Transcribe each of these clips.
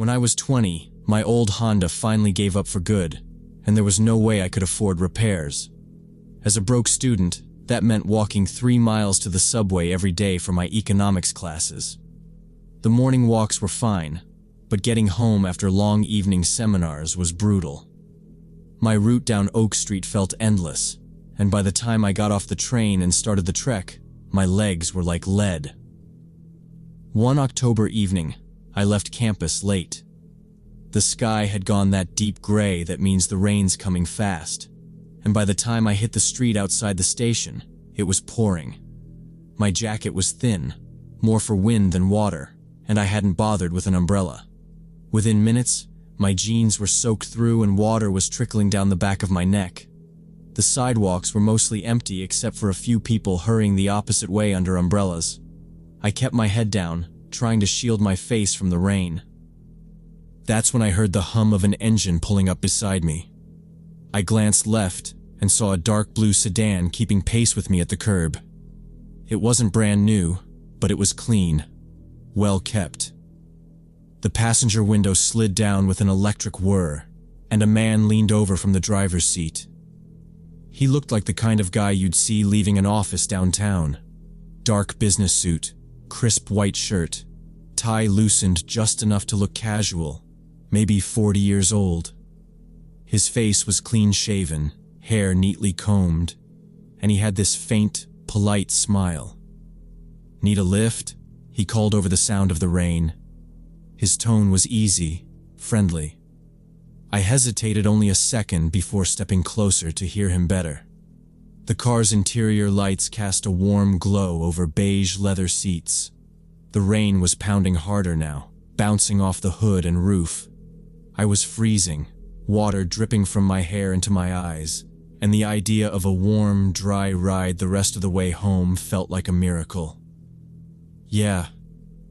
When I was 20, my old Honda finally gave up for good, and there was no way I could afford repairs. As a broke student, that meant walking 3 miles to the subway every day for my economics classes. The morning walks were fine, but getting home after long evening seminars was brutal. My route down Oak Street felt endless, and by the time I got off the train and started the trek, my legs were like lead. One October evening, I left campus late. The sky had gone that deep gray that means the rain's coming fast, and by the time I hit the street outside the station, it was pouring. My jacket was thin, more for wind than water, and I hadn't bothered with an umbrella. Within minutes, my jeans were soaked through and water was trickling down the back of my neck. The sidewalks were mostly empty except for a few people hurrying the opposite way under umbrellas. I kept my head down, trying to shield my face from the rain. That's when I heard the hum of an engine pulling up beside me. I glanced left and saw a dark blue sedan keeping pace with me at the curb. It wasn't brand new, but it was clean, well kept. The passenger window slid down with an electric whir, and a man leaned over from the driver's seat. He looked like the kind of guy you'd see leaving an office downtown. Dark business suit, crisp white shirt, tie loosened just enough to look casual, maybe 40 years old. His face was clean-shaven, hair neatly combed, and he had this faint, polite smile. "Need a lift?" he called over the sound of the rain. His tone was easy, friendly. I hesitated only a second before stepping closer to hear him better. The car's interior lights cast a warm glow over beige leather seats. The rain was pounding harder now, bouncing off the hood and roof. I was freezing, water dripping from my hair into my eyes, and the idea of a warm, dry ride the rest of the way home felt like a miracle. "Yeah,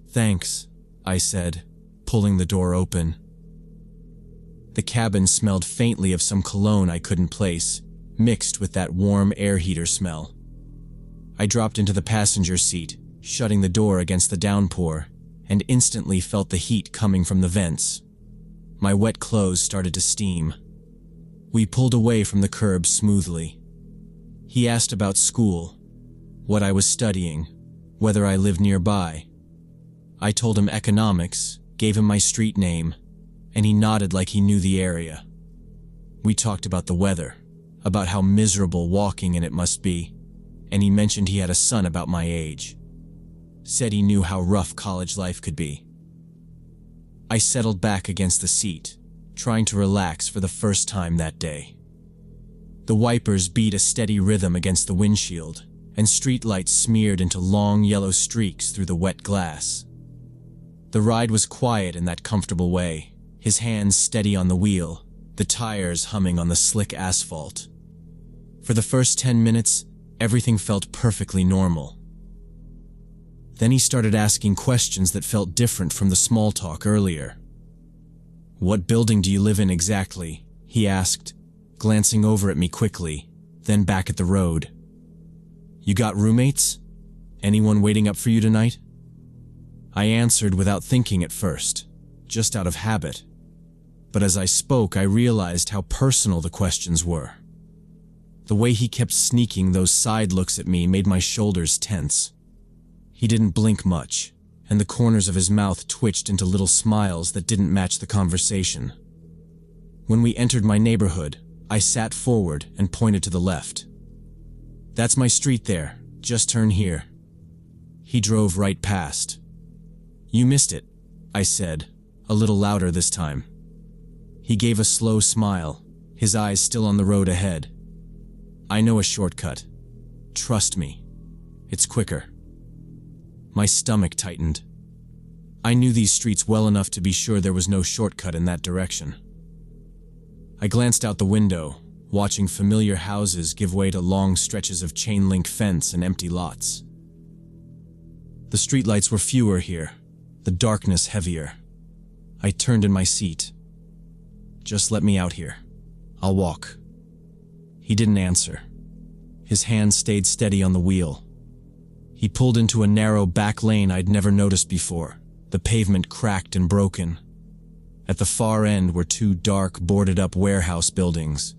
thanks," I said, pulling the door open. The cabin smelled faintly of some cologne I couldn't place, mixed with that warm air heater smell. I dropped into the passenger seat, shutting the door against the downpour, and instantly felt the heat coming from the vents. My wet clothes started to steam. We pulled away from the curb smoothly. He asked about school, what I was studying, whether I lived nearby. I told him economics, gave him my street name, and he nodded like he knew the area. We talked about the weather, about how miserable walking in it must be, and he mentioned he had a son about my age. Said he knew how rough college life could be. I settled back against the seat, trying to relax for the first time that day. The wipers beat a steady rhythm against the windshield, and streetlights smeared into long yellow streaks through the wet glass. The ride was quiet in that comfortable way, his hands steady on the wheel, the tires humming on the slick asphalt. For the first 10 minutes, everything felt perfectly normal. Then he started asking questions that felt different from the small talk earlier. "What building do you live in exactly?" he asked, glancing over at me quickly, then back at the road. "You got roommates? Anyone waiting up for you tonight?" I answered without thinking at first, just out of habit. But as I spoke, I realized how personal the questions were. The way he kept sneaking those side looks at me made my shoulders tense. He didn't blink much, and the corners of his mouth twitched into little smiles that didn't match the conversation. When we entered my neighborhood, I sat forward and pointed to the left. "That's my street there, just turn here." He drove right past. "You missed it," I said, a little louder this time. He gave a slow smile, his eyes still on the road ahead. "I know a shortcut. Trust me. It's quicker." My stomach tightened. I knew these streets well enough to be sure there was no shortcut in that direction. I glanced out the window, watching familiar houses give way to long stretches of chain-link fence and empty lots. The streetlights were fewer here, the darkness heavier. I turned in my seat. "Just let me out here. I'll walk." He didn't answer. His hand stayed steady on the wheel. He pulled into a narrow back lane I'd never noticed before, the pavement cracked and broken. At the far end were two dark, boarded-up warehouse buildings.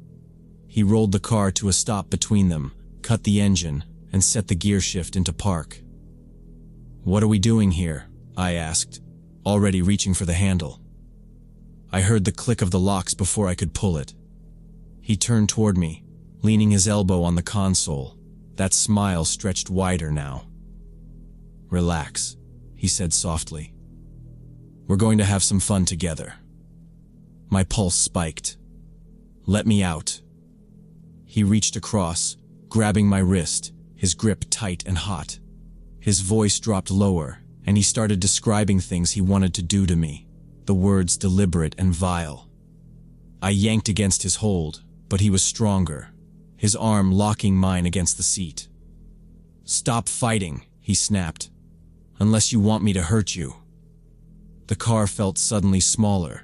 He rolled the car to a stop between them, cut the engine, and set the gear shift into park. "What are we doing here?" I asked, already reaching for the handle. I heard the click of the locks before I could pull it. He turned toward me, leaning his elbow on the console. That smile stretched wider now. "Relax," he said softly. "We're going to have some fun together." My pulse spiked. "Let me out." He reached across, grabbing my wrist, his grip tight and hot. His voice dropped lower, and he started describing things he wanted to do to me, the words deliberate and vile. I yanked against his hold, but he was stronger, his arm locking mine against the seat. "Stop fighting," he snapped, "unless you want me to hurt you." The car felt suddenly smaller,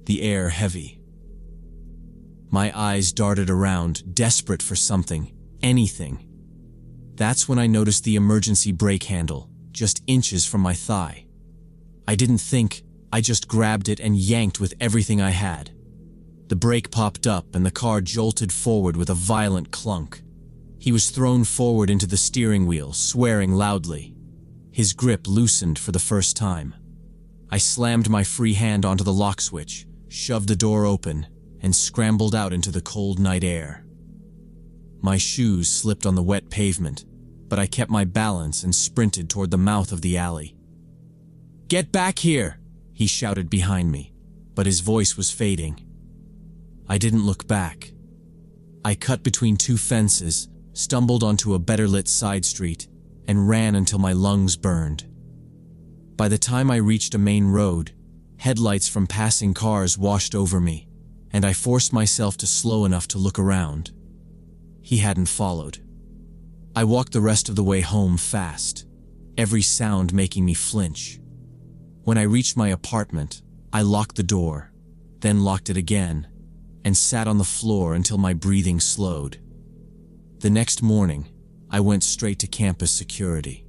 the air heavy. My eyes darted around, desperate for something, anything. That's when I noticed the emergency brake handle, just inches from my thigh. I didn't think, I just grabbed it and yanked with everything I had. The brake popped up and the car jolted forward with a violent clunk. He was thrown forward into the steering wheel, swearing loudly. His grip loosened for the first time. I slammed my free hand onto the lock switch, shoved the door open, and scrambled out into the cold night air. My shoes slipped on the wet pavement, but I kept my balance and sprinted toward the mouth of the alley. "Get back here!" he shouted behind me, but his voice was fading. I didn't look back. I cut between two fences, stumbled onto a better-lit side street, and ran until my lungs burned. By the time I reached a main road, headlights from passing cars washed over me, and I forced myself to slow enough to look around. He hadn't followed. I walked the rest of the way home fast, every sound making me flinch. When I reached my apartment, I locked the door, then locked it again, and sat on the floor until my breathing slowed. The next morning, I went straight to campus security.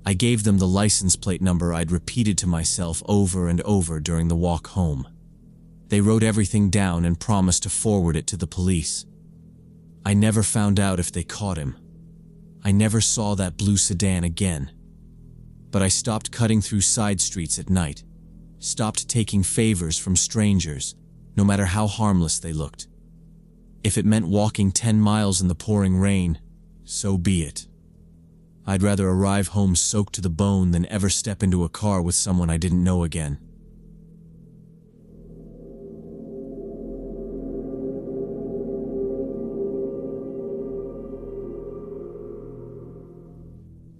I gave them the license plate number I'd repeated to myself over and over during the walk home. They wrote everything down and promised to forward it to the police. I never found out if they caught him. I never saw that blue sedan again. But I stopped cutting through side streets at night, stopped taking favors from strangers, no matter how harmless they looked. If it meant walking 10 miles in the pouring rain, so be it. I'd rather arrive home soaked to the bone than ever step into a car with someone I didn't know again.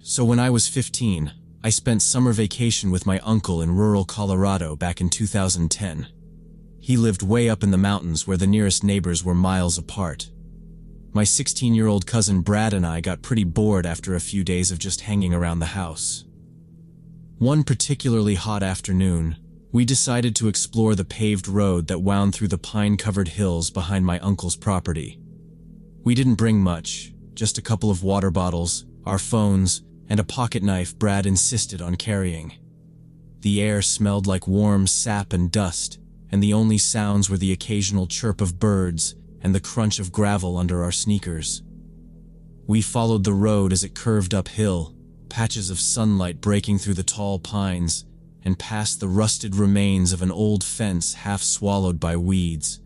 So when I was 15, I spent summer vacation with my uncle in rural Colorado back in 2010. He lived way up in the mountains where the nearest neighbors were miles apart. My 16-year-old cousin Brad and I got pretty bored after a few days of just hanging around the house. One particularly hot afternoon, we decided to explore the paved road that wound through the pine-covered hills behind my uncle's property. We didn't bring much, just a couple of water bottles, our phones, and a pocket knife Brad insisted on carrying. The air smelled like warm sap and dust, and the only sounds were the occasional chirp of birds and the crunch of gravel under our sneakers. We followed the road as it curved uphill, patches of sunlight breaking through the tall pines, and past the rusted remains of an old fence half swallowed by weeds.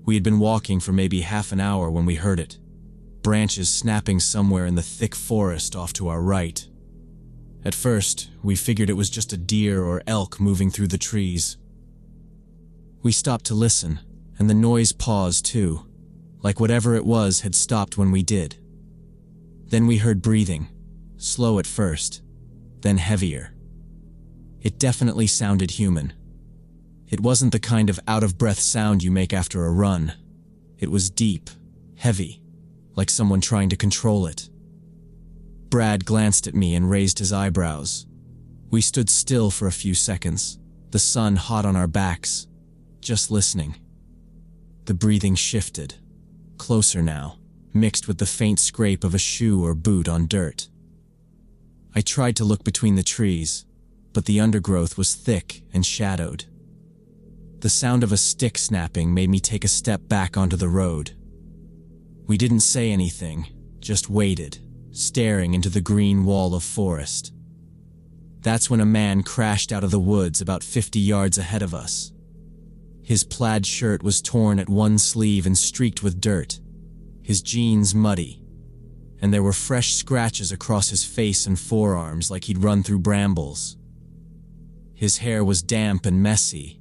We had been walking for maybe half an hour when we heard it, branches snapping somewhere in the thick forest off to our right. At first, we figured it was just a deer or elk moving through the trees. We stopped to listen, and the noise paused too, like whatever it was had stopped when we did. Then we heard breathing, slow at first, then heavier. It definitely sounded human. It wasn't the kind of out-of-breath sound you make after a run. It was deep, heavy, like someone trying to control it. Brad glanced at me and raised his eyebrows. We stood still for a few seconds, the sun hot on our backs, just listening. The breathing shifted, closer now, mixed with the faint scrape of a shoe or boot on dirt. I tried to look between the trees, but the undergrowth was thick and shadowed. The sound of a stick snapping made me take a step back onto the road. We didn't say anything, just waited, staring into the green wall of forest. That's when a man crashed out of the woods about 50 yards ahead of us. His plaid shirt was torn at one sleeve and streaked with dirt, his jeans muddy, and there were fresh scratches across his face and forearms like he'd run through brambles. His hair was damp and messy,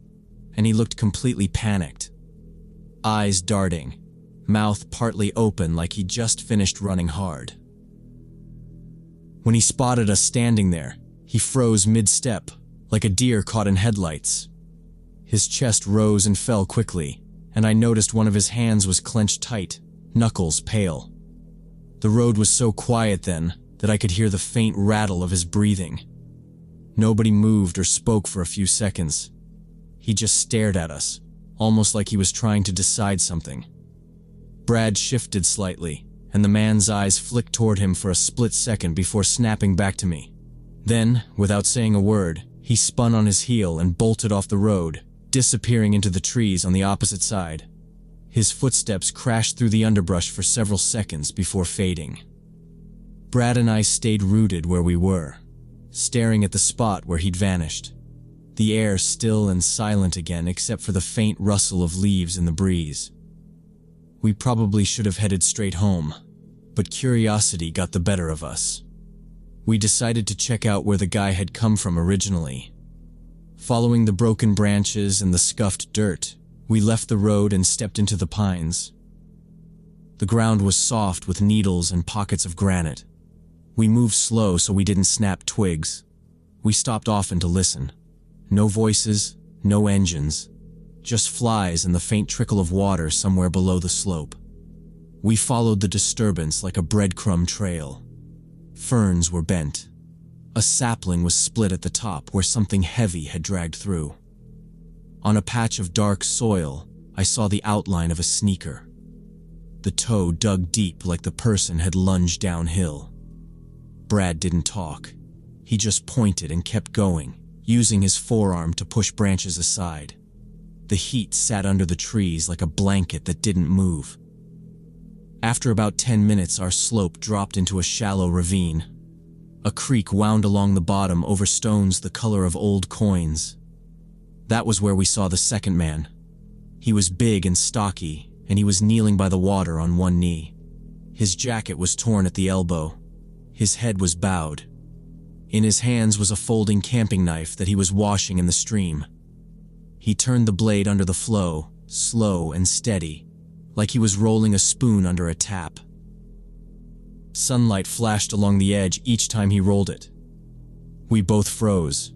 and he looked completely panicked. Eyes darting, mouth partly open like he'd just finished running hard. When he spotted us standing there, he froze mid-step, like a deer caught in headlights. His chest rose and fell quickly, and I noticed one of his hands was clenched tight, knuckles pale. The road was so quiet then that I could hear the faint rattle of his breathing. Nobody moved or spoke for a few seconds. He just stared at us, almost like he was trying to decide something. Brad shifted slightly, and the man's eyes flicked toward him for a split second before snapping back to me. Then, without saying a word, he spun on his heel and bolted off the road, disappearing into the trees on the opposite side. His footsteps crashed through the underbrush for several seconds before fading. Brad and I stayed rooted where we were, staring at the spot where he'd vanished. The air still and silent again except for the faint rustle of leaves in the breeze. We probably should have headed straight home, but curiosity got the better of us. We decided to check out where the guy had come from originally. Following the broken branches and the scuffed dirt, we left the road and stepped into the pines. The ground was soft with needles and pockets of granite. We moved slow so we didn't snap twigs. We stopped often to listen. No voices, no engines, just flies and the faint trickle of water somewhere below the slope. We followed the disturbance like a breadcrumb trail. Ferns were bent. A sapling was split at the top where something heavy had dragged through. On a patch of dark soil, I saw the outline of a sneaker. The toe dug deep like the person had lunged downhill. Brad didn't talk. He just pointed and kept going, using his forearm to push branches aside. The heat sat under the trees like a blanket that didn't move. After about 10 minutes, our slope dropped into a shallow ravine. A creek wound along the bottom over stones the color of old coins. That was where we saw the second man. He was big and stocky, and he was kneeling by the water on one knee. His jacket was torn at the elbow. His head was bowed. In his hands was a folding camping knife that he was washing in the stream. He turned the blade under the flow, slow and steady, like he was rolling a spoon under a tap. Sunlight flashed along the edge each time he rolled it. We both froze.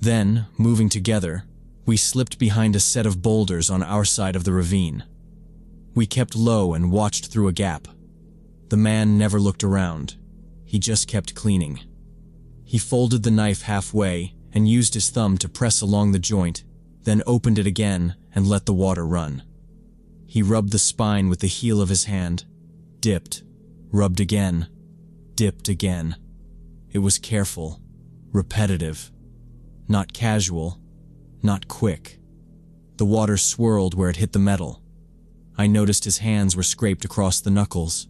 Then, moving together, we slipped behind a set of boulders on our side of the ravine. We kept low and watched through a gap. The man never looked around. He just kept cleaning. He folded the knife halfway and used his thumb to press along the joint, then opened it again and let the water run. He rubbed the spine with the heel of his hand, dipped, rubbed again, dipped again. It was careful, repetitive, not casual, not quick. The water swirled where it hit the metal. I noticed his hands were scraped across the knuckles.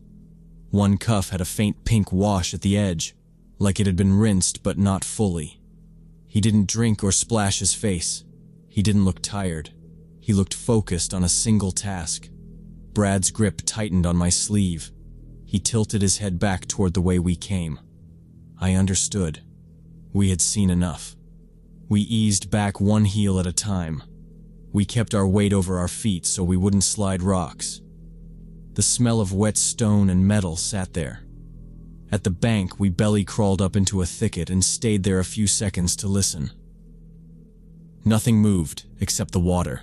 One cuff had a faint pink wash at the edge, like it had been rinsed but not fully. He didn't drink or splash his face. He didn't look tired. He looked focused on a single task. Brad's grip tightened on my sleeve. He tilted his head back toward the way we came. I understood. We had seen enough. We eased back one heel at a time. We kept our weight over our feet so we wouldn't slide rocks. The smell of wet stone and metal sat there. At the bank, we belly crawled up into a thicket and stayed there a few seconds to listen. Nothing moved except the water.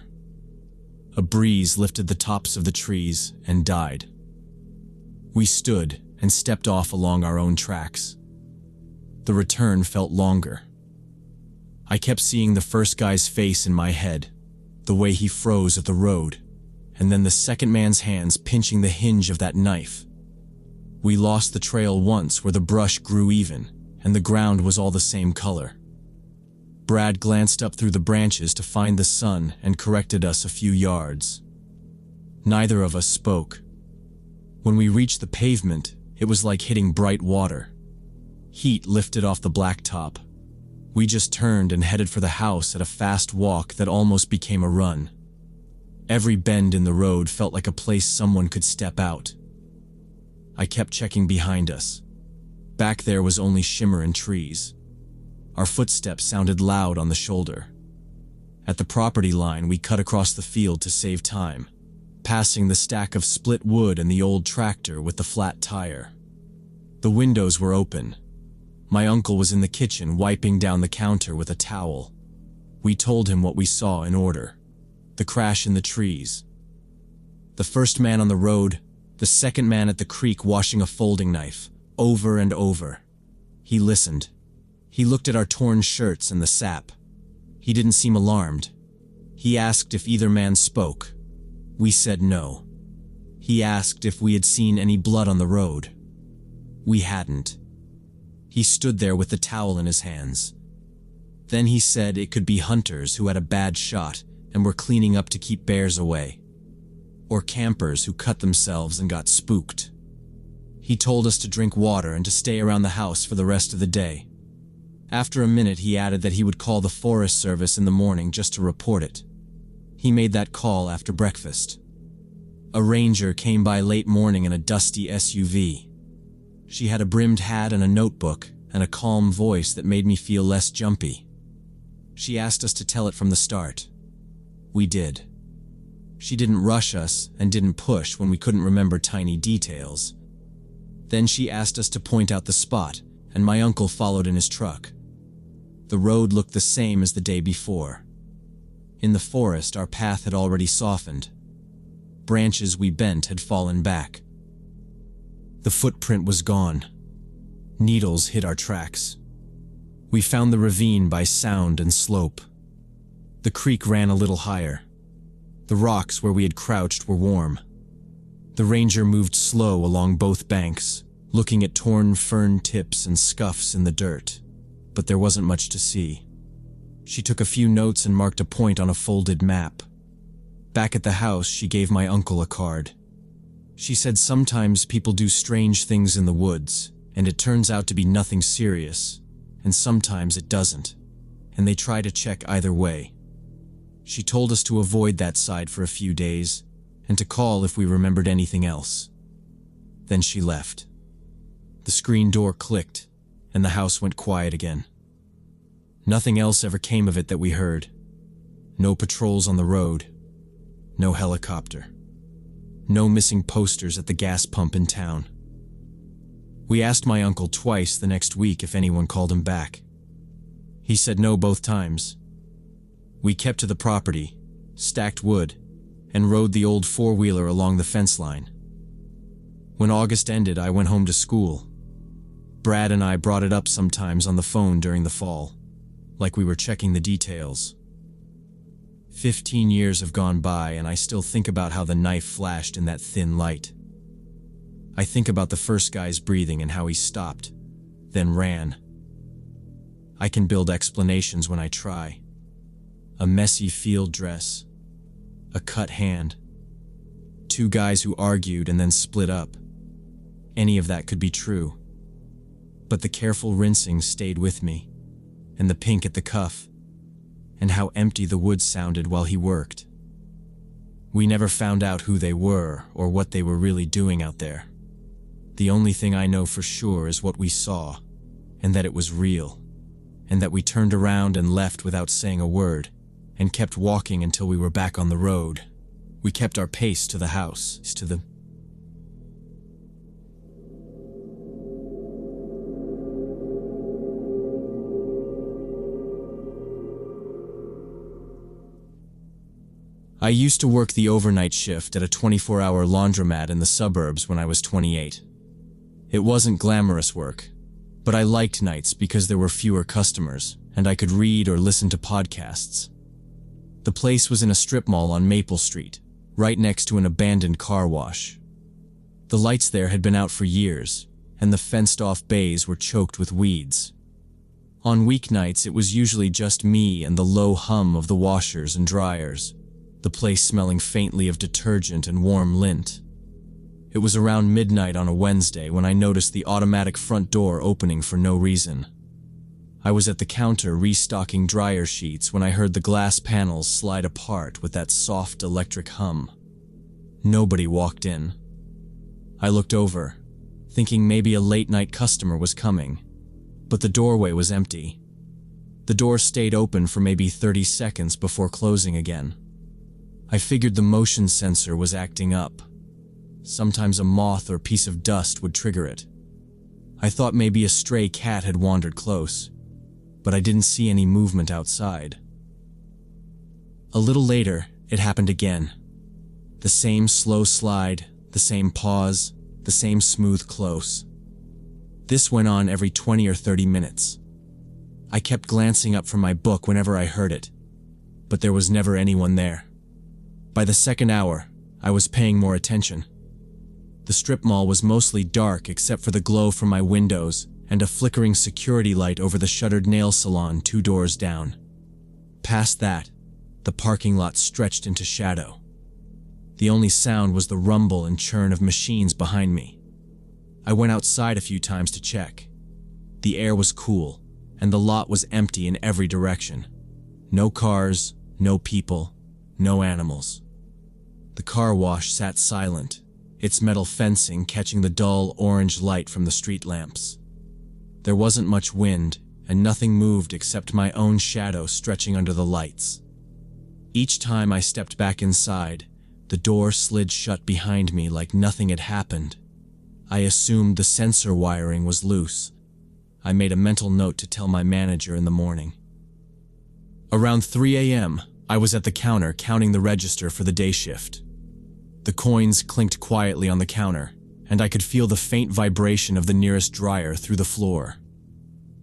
A breeze lifted the tops of the trees and died. We stood and stepped off along our own tracks. The return felt longer. I kept seeing the first guy's face in my head, the way he froze at the road, and then the second man's hands pinching the hinge of that knife. We lost the trail once where the brush grew even, and the ground was all the same color. Brad glanced up through the branches to find the sun and corrected us a few yards. Neither of us spoke. When we reached the pavement, it was like hitting bright water. Heat lifted off the blacktop. We just turned and headed for the house at a fast walk that almost became a run. Every bend in the road felt like a place someone could step out. I kept checking behind us. Back there was only shimmer and trees. Our footsteps sounded loud on the shoulder. At the property line, we cut across the field to save time, passing the stack of split wood and the old tractor with the flat tire. The windows were open. My uncle was in the kitchen wiping down the counter with a towel. We told him what we saw in order. The crash in the trees. The first man on the road, the second man at the creek washing a folding knife, over and over. He listened. He looked at our torn shirts and the sap. He didn't seem alarmed. He asked if either man spoke. We said no. He asked if we had seen any blood on the road. We hadn't. He stood there with the towel in his hands. Then he said it could be hunters who had a bad shot and were cleaning up to keep bears away. Or campers who cut themselves and got spooked. He told us to drink water and to stay around the house for the rest of the day. After a minute, he added that he would call the Forest Service in the morning just to report it. He made that call after breakfast. A ranger came by late morning in a dusty SUV. She had a brimmed hat and a notebook and a calm voice that made me feel less jumpy. She asked us to tell it from the start. We did. She didn't rush us and didn't push when we couldn't remember tiny details. Then she asked us to point out the spot, and my uncle followed in his truck. The road looked the same as the day before. In the forest, our path had already softened. Branches we bent had fallen back. The footprint was gone. Needles hid our tracks. We found the ravine by sound and slope. The creek ran a little higher. The rocks where we had crouched were warm. The ranger moved slow along both banks, looking at torn fern tips and scuffs in the dirt. But there wasn't much to see. She took a few notes and marked a point on a folded map. Back at the house, she gave my uncle a card. She said sometimes people do strange things in the woods, and it turns out to be nothing serious, and sometimes it doesn't, and they try to check either way. She told us to avoid that side for a few days, and to call if we remembered anything else. Then she left. The screen door clicked, and the house went quiet again. Nothing else ever came of it that we heard. No patrols on the road. No helicopter. No missing posters at the gas pump in town. We asked my uncle twice the next week if anyone called him back. He said no both times. We kept to the property, stacked wood, and rode the old four-wheeler along the fence line. When August ended, I went home to school. Brad and I brought it up sometimes on the phone during the fall, like we were checking the details. 15 years have gone by, and I still think about how the knife flashed in that thin light. I think about the first guy's breathing and how he stopped, then ran. I can build explanations when I try. A messy field dress, a cut hand, two guys who argued and then split up. Any of that could be true. But the careful rinsing stayed with me, and the pink at the cuff, and how empty the wood sounded while he worked. We never found out who they were or what they were really doing out there. The only thing I know for sure is what we saw, and that it was real, and that we turned around and left without saying a word, and kept walking until we were back on the road. We kept our pace to the house, I used to work the overnight shift at a 24-hour laundromat in the suburbs when I was 28. It wasn't glamorous work, but I liked nights because there were fewer customers, and I could read or listen to podcasts. The place was in a strip mall on Maple Street, right next to an abandoned car wash. The lights there had been out for years, and the fenced-off bays were choked with weeds. On weeknights, it was usually just me and the low hum of the washers and dryers, the place smelling faintly of detergent and warm lint. It was around midnight on a Wednesday when I noticed the automatic front door opening for no reason. I was at the counter restocking dryer sheets when I heard the glass panels slide apart with that soft electric hum. Nobody walked in. I looked over, thinking maybe a late-night customer was coming, but the doorway was empty. The door stayed open for maybe 30 seconds before closing again. I figured the motion sensor was acting up. Sometimes a moth or piece of dust would trigger it. I thought maybe a stray cat had wandered close, but I didn't see any movement outside. A little later, it happened again. The same slow slide, the same pause, the same smooth close. This went on every 20 or 30 minutes. I kept glancing up from my book whenever I heard it, but there was never anyone there. By the second hour, I was paying more attention. The strip mall was mostly dark except for the glow from my windows and a flickering security light over the shuttered nail salon 2 doors down. Past that, the parking lot stretched into shadow. The only sound was the rumble and churn of machines behind me. I went outside a few times to check. The air was cool, and the lot was empty in every direction. No cars, no people, no animals. The car wash sat silent, its metal fencing catching the dull orange light from the street lamps. There wasn't much wind, and nothing moved except my own shadow stretching under the lights. Each time I stepped back inside, the door slid shut behind me like nothing had happened. I assumed the sensor wiring was loose. I made a mental note to tell my manager in the morning. Around 3 a.m., I was at the counter counting the register for the day shift. The coins clinked quietly on the counter, and I could feel the faint vibration of the nearest dryer through the floor.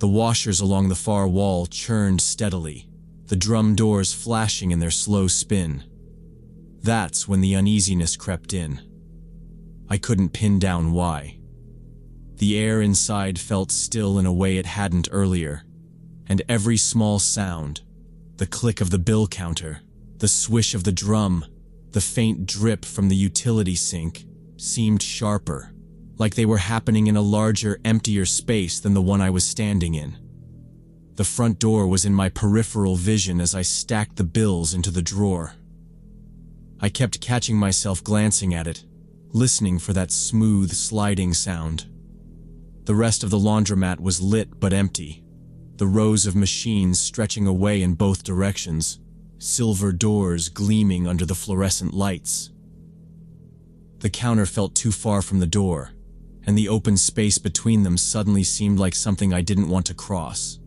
The washers along the far wall churned steadily, the drum doors flashing in their slow spin. That's when the uneasiness crept in. I couldn't pin down why. The air inside felt still in a way it hadn't earlier, and every small sound, the click of the bill counter, the swish of the drum, the faint drip from the utility sink, seemed sharper, like they were happening in a larger, emptier space than the one I was standing in. The front door was in my peripheral vision as I stacked the bills into the drawer. I kept catching myself glancing at it, listening for that smooth, sliding sound. The rest of the laundromat was lit but empty, the rows of machines stretching away in both directions, silver doors gleaming under the fluorescent lights. The counter felt too far from the door, and the open space between them suddenly seemed like something I didn't want to cross.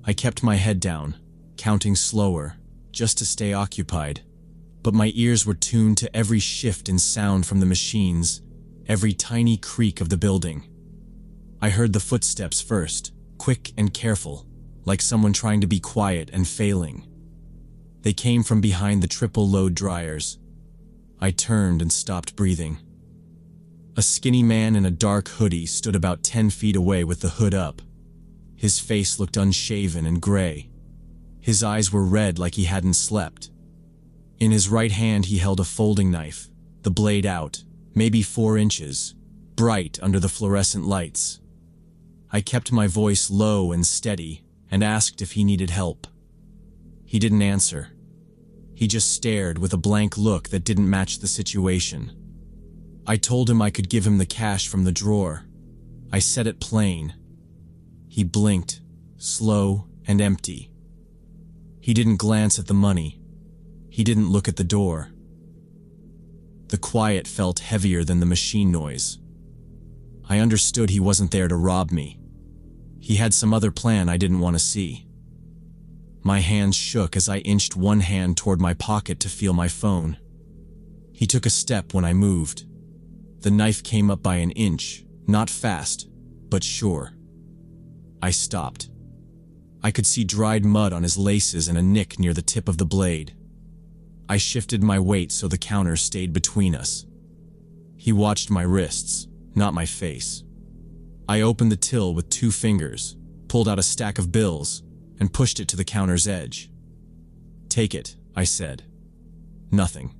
I kept my head down, counting slower, just to stay occupied, but my ears were tuned to every shift in sound from the machines, every tiny creak of the building. I heard the footsteps first, quick and careful, like someone trying to be quiet and failing. They came from behind the triple-load dryers. I turned and stopped breathing. A skinny man in a dark hoodie stood about 10 feet away with the hood up. His face looked unshaven and gray. His eyes were red like he hadn't slept. In his right hand he held a folding knife, the blade out, maybe 4 inches, bright under the fluorescent lights. I kept my voice low and steady and asked if he needed help. He didn't answer. He just stared with a blank look that didn't match the situation. I told him I could give him the cash from the drawer. I said it plain. He blinked, slow and empty. He didn't glance at the money. He didn't look at the door. The quiet felt heavier than the machine noise. I understood he wasn't there to rob me. He had some other plan I didn't want to see. My hands shook as I inched one hand toward my pocket to feel my phone. He took a step when I moved. The knife came up by an inch, not fast, but sure. I stopped. I could see dried mud on his laces and a nick near the tip of the blade. I shifted my weight so the counter stayed between us. He watched my wrists, not my face. I opened the till with 2 fingers, pulled out a stack of bills, and pushed it to the counter's edge. "Take it," I said. Nothing.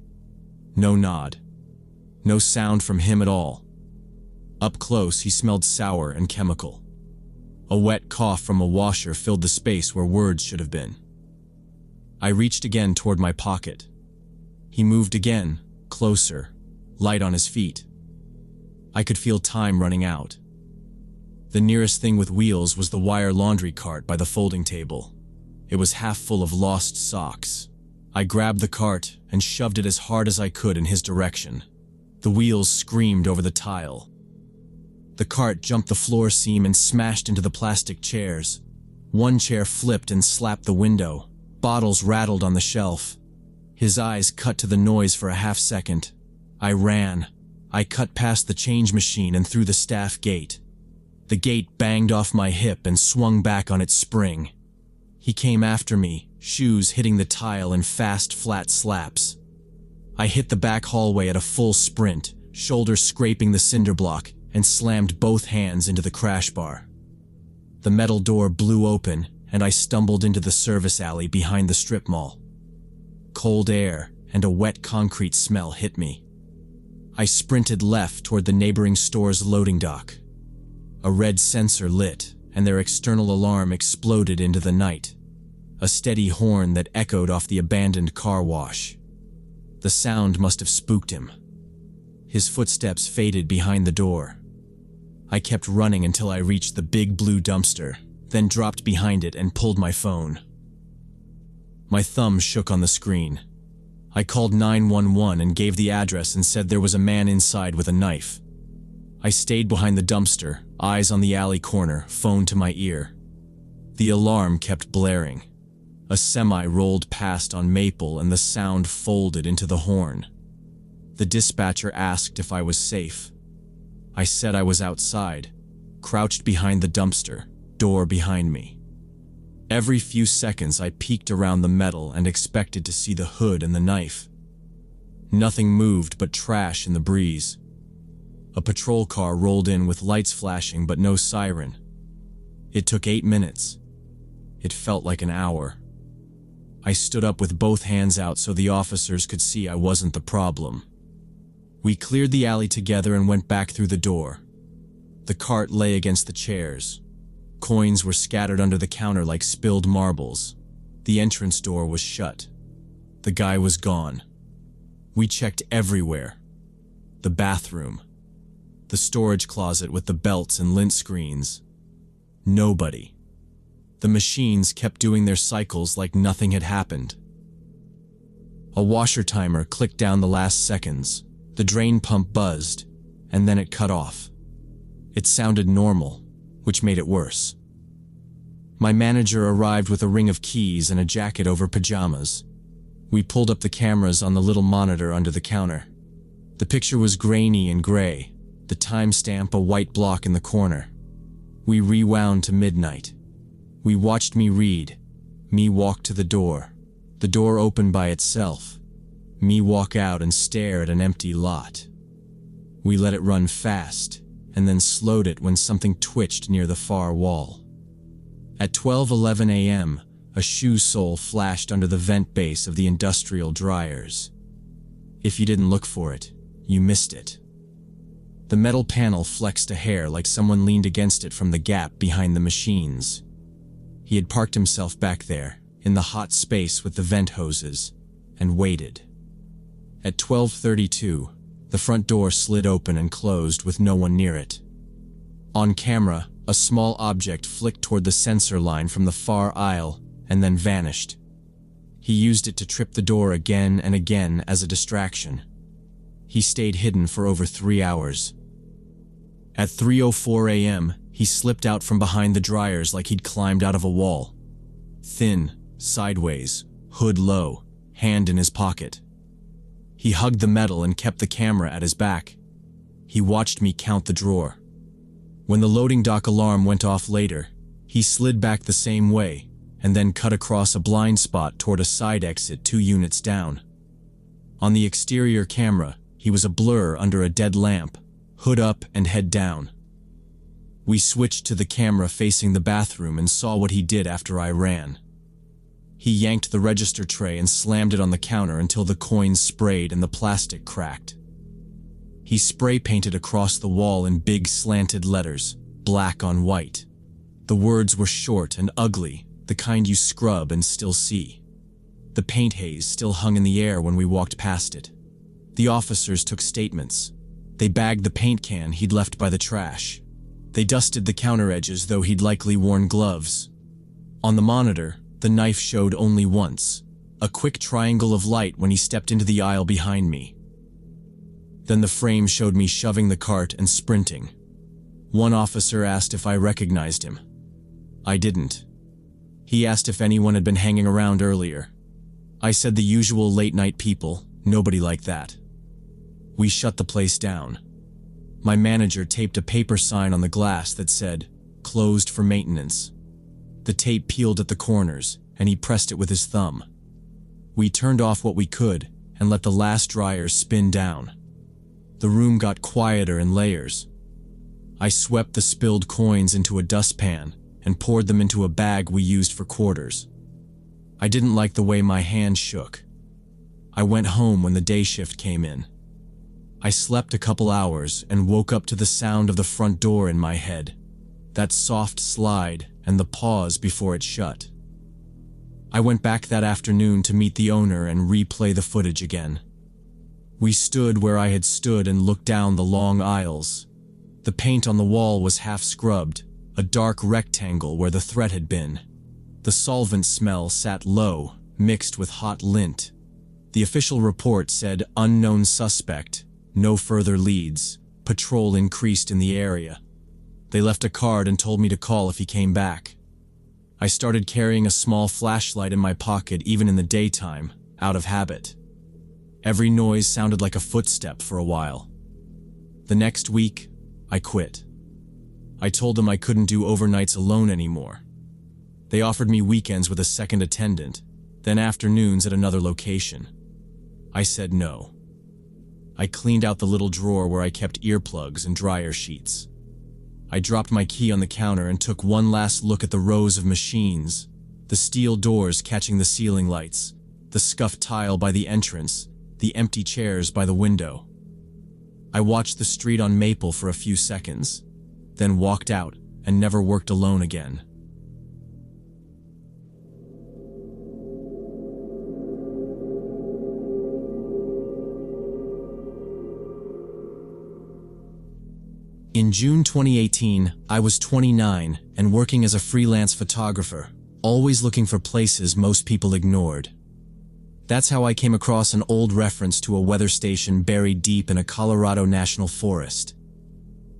No nod. No sound from him at all. Up close, he smelled sour and chemical. A wet cough from a washer filled the space where words should have been. I reached again toward my pocket. He moved again, closer, light on his feet. I could feel time running out. The nearest thing with wheels was the wire laundry cart by the folding table. It was half full of lost socks. I grabbed the cart and shoved it as hard as I could in his direction. The wheels screamed over the tile. The cart jumped the floor seam and smashed into the plastic chairs. One chair flipped and slapped the window. Bottles rattled on the shelf. His eyes cut to the noise for a half second. I ran. I cut past the change machine and through the staff gate. The gate banged off my hip and swung back on its spring. He came after me, shoes hitting the tile in fast, flat slaps. I hit the back hallway at a full sprint, shoulders scraping the cinder block, and slammed both hands into the crash bar. The metal door blew open, and I stumbled into the service alley behind the strip mall. Cold air and a wet concrete smell hit me. I sprinted left toward the neighboring store's loading dock. A red sensor lit, and their external alarm exploded into the night. A steady horn that echoed off the abandoned car wash. The sound must have spooked him. His footsteps faded behind the door. I kept running until I reached the big blue dumpster, then dropped behind it and pulled my phone. My thumb shook on the screen. I called 911 and gave the address and said there was a man inside with a knife. I stayed behind the dumpster, eyes on the alley corner, phone to my ear. The alarm kept blaring. A semi rolled past on Maple and the sound folded into the horn. The dispatcher asked if I was safe. I said I was outside, crouched behind the dumpster, door behind me. Every few seconds I peeked around the metal and expected to see the hood and the knife. Nothing moved but trash in the breeze. A patrol car rolled in with lights flashing but no siren. It took 8 minutes. It felt like an hour. I stood up with both hands out so the officers could see I wasn't the problem. We cleared the alley together and went back through the door. The cart lay against the chairs. Coins were scattered under the counter like spilled marbles. The entrance door was shut. The guy was gone. We checked everywhere. The bathroom. The storage closet with the belts and lint screens. Nobody. The machines kept doing their cycles like nothing had happened. A washer timer clicked down the last seconds. The drain pump buzzed, and then it cut off. It sounded normal, which made it worse. My manager arrived with a ring of keys and a jacket over pajamas. We pulled up the cameras on the little monitor under the counter. The picture was grainy and gray, the timestamp a white block in the corner. We rewound to midnight. We watched me read. Me walk to the door. The door opened by itself. Me walk out and stare at an empty lot. We let it run fast, and then slowed it when something twitched near the far wall. At 12:11 a.m., a shoe sole flashed under the vent base of the industrial dryers. If you didn't look for it, you missed it. The metal panel flexed a hair like someone leaned against it from the gap behind the machines. He had parked himself back there, in the hot space with the vent hoses, and waited. At 12:32, the front door slid open and closed with no one near it. On camera, a small object flicked toward the sensor line from the far aisle and then vanished. He used it to trip the door again and again as a distraction. He stayed hidden for over 3 hours. At 3:04 a.m., he slipped out from behind the dryers like he'd climbed out of a wall. Thin, sideways, hood low, hand in his pocket. He hugged the metal and kept the camera at his back. He watched me count the drawer. When the loading dock alarm went off later, he slid back the same way and then cut across a blind spot toward a side exit 2 units down. On the exterior camera, he was a blur under a dead lamp, hood up and head down. We switched to the camera facing the bathroom and saw what he did after I ran. He yanked the register tray and slammed it on the counter until the coins sprayed and the plastic cracked. He spray painted across the wall in big slanted letters, black on white. The words were short and ugly, the kind you scrub and still see. The paint haze still hung in the air when we walked past it. The officers took statements. They bagged the paint can he'd left by the trash. They dusted the counter edges, though he'd likely worn gloves. On the monitor, the knife showed only once, a quick triangle of light when he stepped into the aisle behind me. Then the frame showed me shoving the cart and sprinting. One officer asked if I recognized him. I didn't. He asked if anyone had been hanging around earlier. I said the usual late-night people, nobody like that. We shut the place down. My manager taped a paper sign on the glass that said, "Closed for maintenance." The tape peeled at the corners, and he pressed it with his thumb. We turned off what we could and let the last dryers spin down. The room got quieter in layers. I swept the spilled coins into a dustpan and poured them into a bag we used for quarters. I didn't like the way my hands shook. I went home when the day shift came in. I slept a couple hours and woke up to the sound of the front door in my head, that soft slide and the pause before it shut. I went back that afternoon to meet the owner and replay the footage again. We stood where I had stood and looked down the long aisles. The paint on the wall was half scrubbed, a dark rectangle where the threat had been. The solvent smell sat low, mixed with hot lint. The official report said unknown suspect, no further leads, patrol increased in the area. They left a card and told me to call if he came back. I started carrying a small flashlight in my pocket even in the daytime, out of habit. Every noise sounded like a footstep for a while. The next week, I quit. I told them I couldn't do overnights alone anymore. They offered me weekends with a second attendant, then afternoons at another location. I said no. I cleaned out the little drawer where I kept earplugs and dryer sheets. I dropped my key on the counter and took one last look at the rows of machines, the steel doors catching the ceiling lights, the scuffed tile by the entrance, the empty chairs by the window. I watched the street on Maple for a few seconds, then walked out and never worked alone again. In June 2018, I was 29 and working as a freelance photographer, always looking for places most people ignored. That's how I came across an old reference to a weather station buried deep in a Colorado national forest.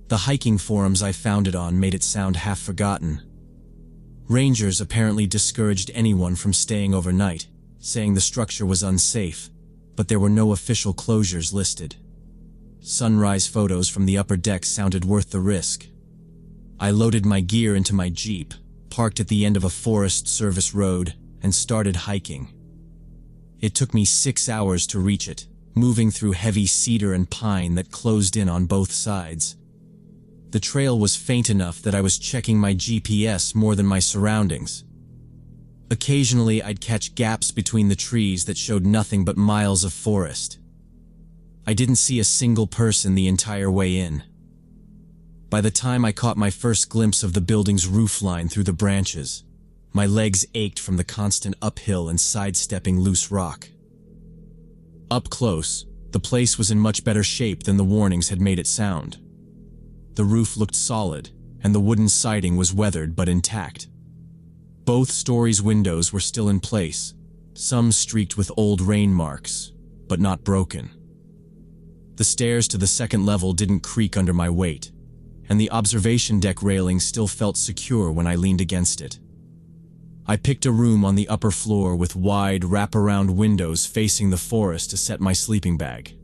The hiking forums I found it on made it sound half forgotten. Rangers apparently discouraged anyone from staying overnight, saying the structure was unsafe, but there were no official closures listed. Sunrise photos from the upper deck sounded worth the risk. I loaded my gear into my Jeep, parked at the end of a Forest Service road, and started hiking. It took me 6 hours to reach it, moving through heavy cedar and pine that closed in on both sides. The trail was faint enough that I was checking my GPS more than my surroundings. Occasionally, I'd catch gaps between the trees that showed nothing but miles of forest. I didn't see a single person the entire way in. By the time I caught my first glimpse of the building's roofline through the branches, my legs ached from the constant uphill and sidestepping loose rock. Up close, the place was in much better shape than the warnings had made it sound. The roof looked solid, and the wooden siding was weathered but intact. Both stories' windows were still in place, some streaked with old rain marks, but not broken. The stairs to the second level didn't creak under my weight, and the observation deck railing still felt secure when I leaned against it. I picked a room on the upper floor with wide, wraparound windows facing the forest to set my sleeping bag.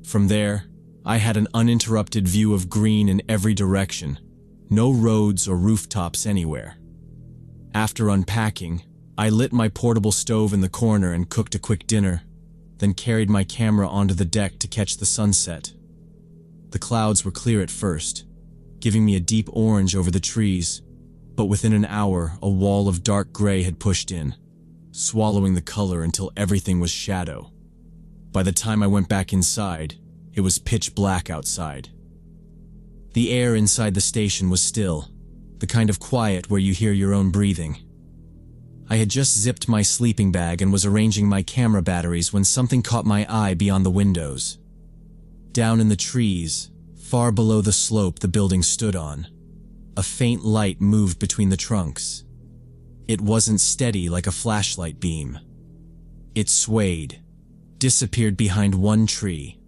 From there, I had an uninterrupted view of green in every direction, no roads or rooftops anywhere. After unpacking, I lit my portable stove in the corner and cooked a quick dinner, then carried my camera onto the deck to catch the sunset. The clouds were clear at first, giving me a deep orange over the trees, but within an hour, a wall of dark gray had pushed in, swallowing the color until everything was shadow. By the time I went back inside, it was pitch black outside. The air inside the station was still, the kind of quiet where you hear your own breathing. I had just zipped my sleeping bag and was arranging my camera batteries when something caught my eye beyond the windows. Down in the trees, far below the slope the building stood on, a faint light moved between the trunks. It wasn't steady like a flashlight beam. It swayed, disappeared behind one tree,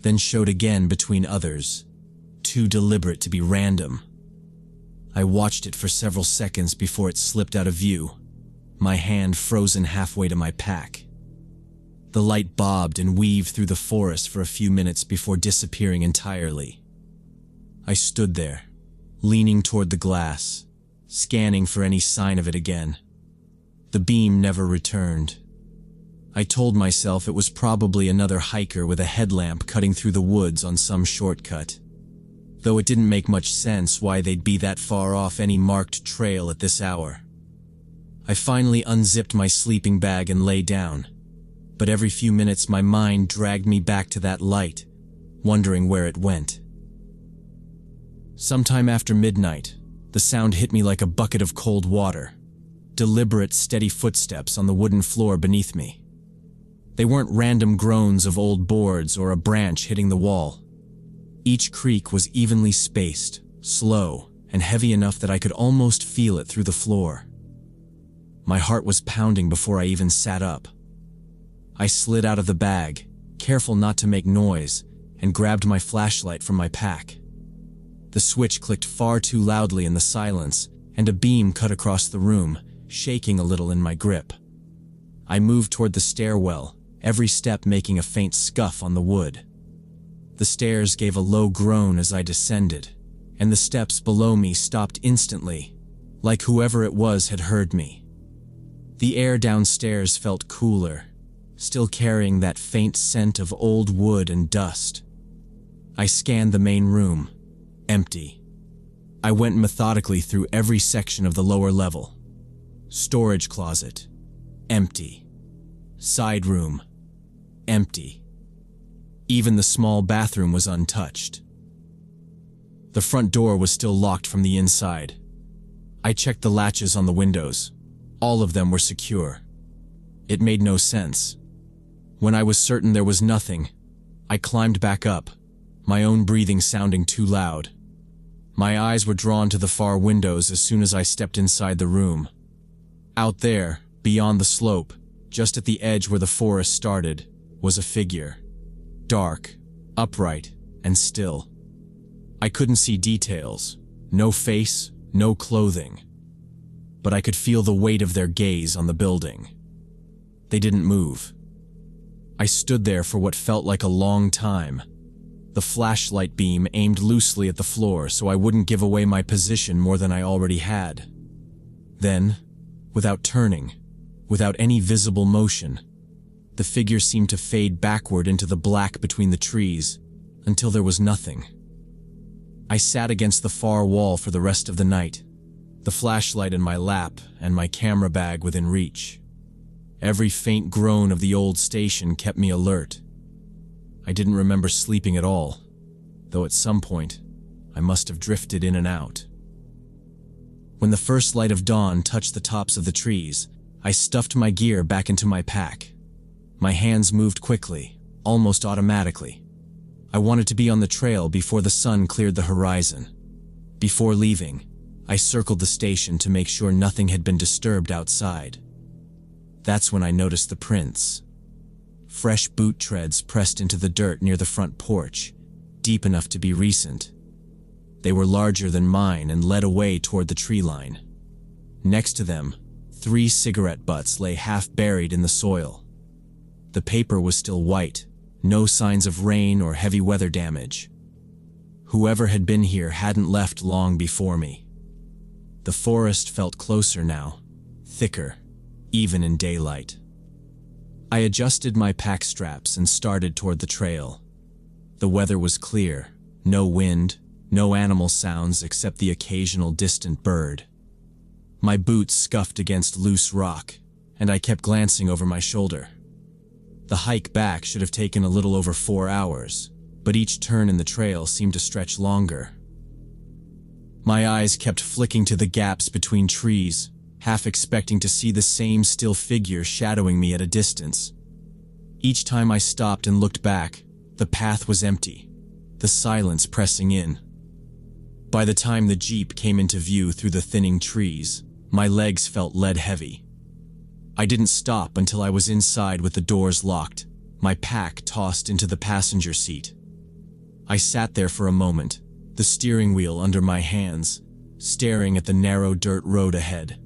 then showed again between others, too deliberate to be random. I watched it for several seconds before it slipped out of view, my hand frozen halfway to my pack. The light bobbed and weaved through the forest for a few minutes before disappearing entirely. I stood there, leaning toward the glass, scanning for any sign of it again. The beam never returned. I told myself it was probably another hiker with a headlamp cutting through the woods on some shortcut, though it didn't make much sense why they'd be that far off any marked trail at this hour. I finally unzipped my sleeping bag and lay down, but every few minutes my mind dragged me back to that light, wondering where it went. Sometime after midnight, the sound hit me like a bucket of cold water, deliberate, steady footsteps on the wooden floor beneath me. They weren't random groans of old boards or a branch hitting the wall. Each creak was evenly spaced, slow, and heavy enough that I could almost feel it through the floor. My heart was pounding before I even sat up. I slid out of the bag, careful not to make noise, and grabbed my flashlight from my pack. The switch clicked far too loudly in the silence, and a beam cut across the room, shaking a little in my grip. I moved toward the stairwell, every step making a faint scuff on the wood. The stairs gave a low groan as I descended, and the steps below me stopped instantly, like whoever it was had heard me. The air downstairs felt cooler, still carrying that faint scent of old wood and dust. I scanned the main room, empty. I went methodically through every section of the lower level. Storage closet, empty. Side room, empty. Even the small bathroom was untouched. The front door was still locked from the inside. I checked the latches on the windows. All of them were secure. It made no sense. When I was certain there was nothing, I climbed back up, my own breathing sounding too loud. My eyes were drawn to the far windows as soon as I stepped inside the room. Out there, beyond the slope, just at the edge where the forest started, was a figure. Dark, upright, and still. I couldn't see details. No face, no clothing. But I could feel the weight of their gaze on the building. They didn't move. I stood there for what felt like a long time, the flashlight beam aimed loosely at the floor so I wouldn't give away my position more than I already had. Then, without turning, without any visible motion, the figure seemed to fade backward into the black between the trees, until there was nothing. I sat against the far wall for the rest of the night, the flashlight in my lap and my camera bag within reach. Every faint groan of the old station kept me alert. I didn't remember sleeping at all, though at some point, I must have drifted in and out. When the first light of dawn touched the tops of the trees, I stuffed my gear back into my pack. My hands moved quickly, almost automatically. I wanted to be on the trail before the sun cleared the horizon. Before leaving, I circled the station to make sure nothing had been disturbed outside. That's when I noticed the prints. Fresh boot treads pressed into the dirt near the front porch, deep enough to be recent. They were larger than mine and led away toward the tree line. Next to them, 3 cigarette butts lay half buried in the soil. The paper was still white, no signs of rain or heavy weather damage. Whoever had been here hadn't left long before me. The forest felt closer now, thicker, even in daylight. I adjusted my pack straps and started toward the trail. The weather was clear, no wind, No animal sounds except the occasional distant bird. My boots scuffed against loose rock, and I kept glancing over my shoulder. The hike back should have taken a little over 4 hours, but each turn in the trail seemed to stretch longer. My eyes kept flicking to the gaps between trees, half expecting to see the same still figure shadowing me at a distance. Each time I stopped and looked back, the path was empty, the silence pressing in. By the time the Jeep came into view through the thinning trees, my legs felt lead-heavy. I didn't stop until I was inside with the doors locked, my pack tossed into the passenger seat. I sat there for a moment, the steering wheel under my hands, staring at the narrow dirt road ahead.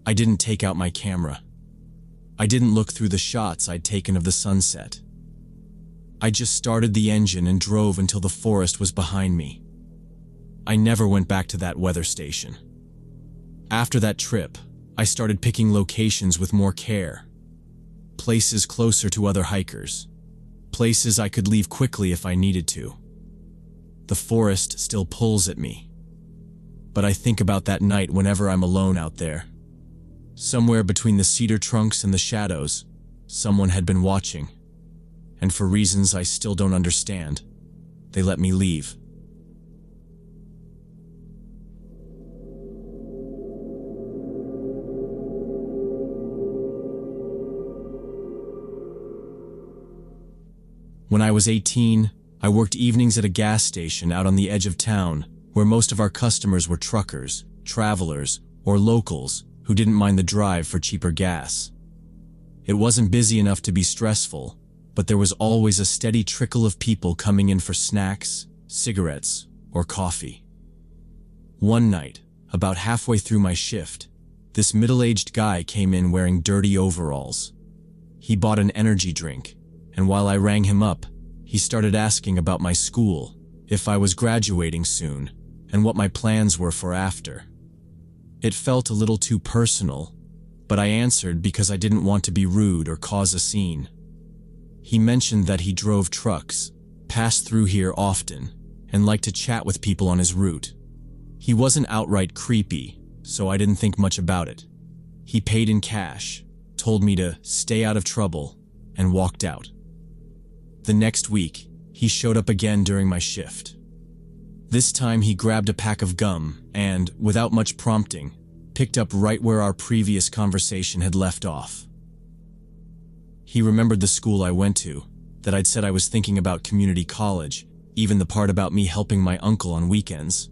I didn't take out my camera. I didn't look through the shots I'd taken of the sunset. I just started the engine and drove until the forest was behind me. I never went back to that weather station. After that trip, I started picking locations with more care. Places closer to other hikers. Places I could leave quickly if I needed to. The forest still pulls at me. But I think about that night whenever I'm alone out there. Somewhere between the cedar trunks and the shadows, someone had been watching. And for reasons I still don't understand, they let me leave. When I was 18, I worked evenings at a gas station out on the edge of town, where most of our customers were truckers, travelers, or locals who didn't mind the drive for cheaper gas. It wasn't busy enough to be stressful, but there was always a steady trickle of people coming in for snacks, cigarettes, or coffee. One night, about halfway through my shift, this middle-aged guy came in wearing dirty overalls. He bought an energy drink, and while I rang him up, he started asking about my school, if I was graduating soon, and what my plans were for after. It felt a little too personal, but I answered because I didn't want to be rude or cause a scene. He mentioned that he drove trucks, passed through here often, and liked to chat with people on his route. He wasn't outright creepy, so I didn't think much about it. He paid in cash, told me to stay out of trouble, and walked out. The next week, he showed up again during my shift. This time he grabbed a pack of gum and, without much prompting, picked up right where our previous conversation had left off. He remembered the school I went to, that I'd said I was thinking about community college, even the part about me helping my uncle on weekends.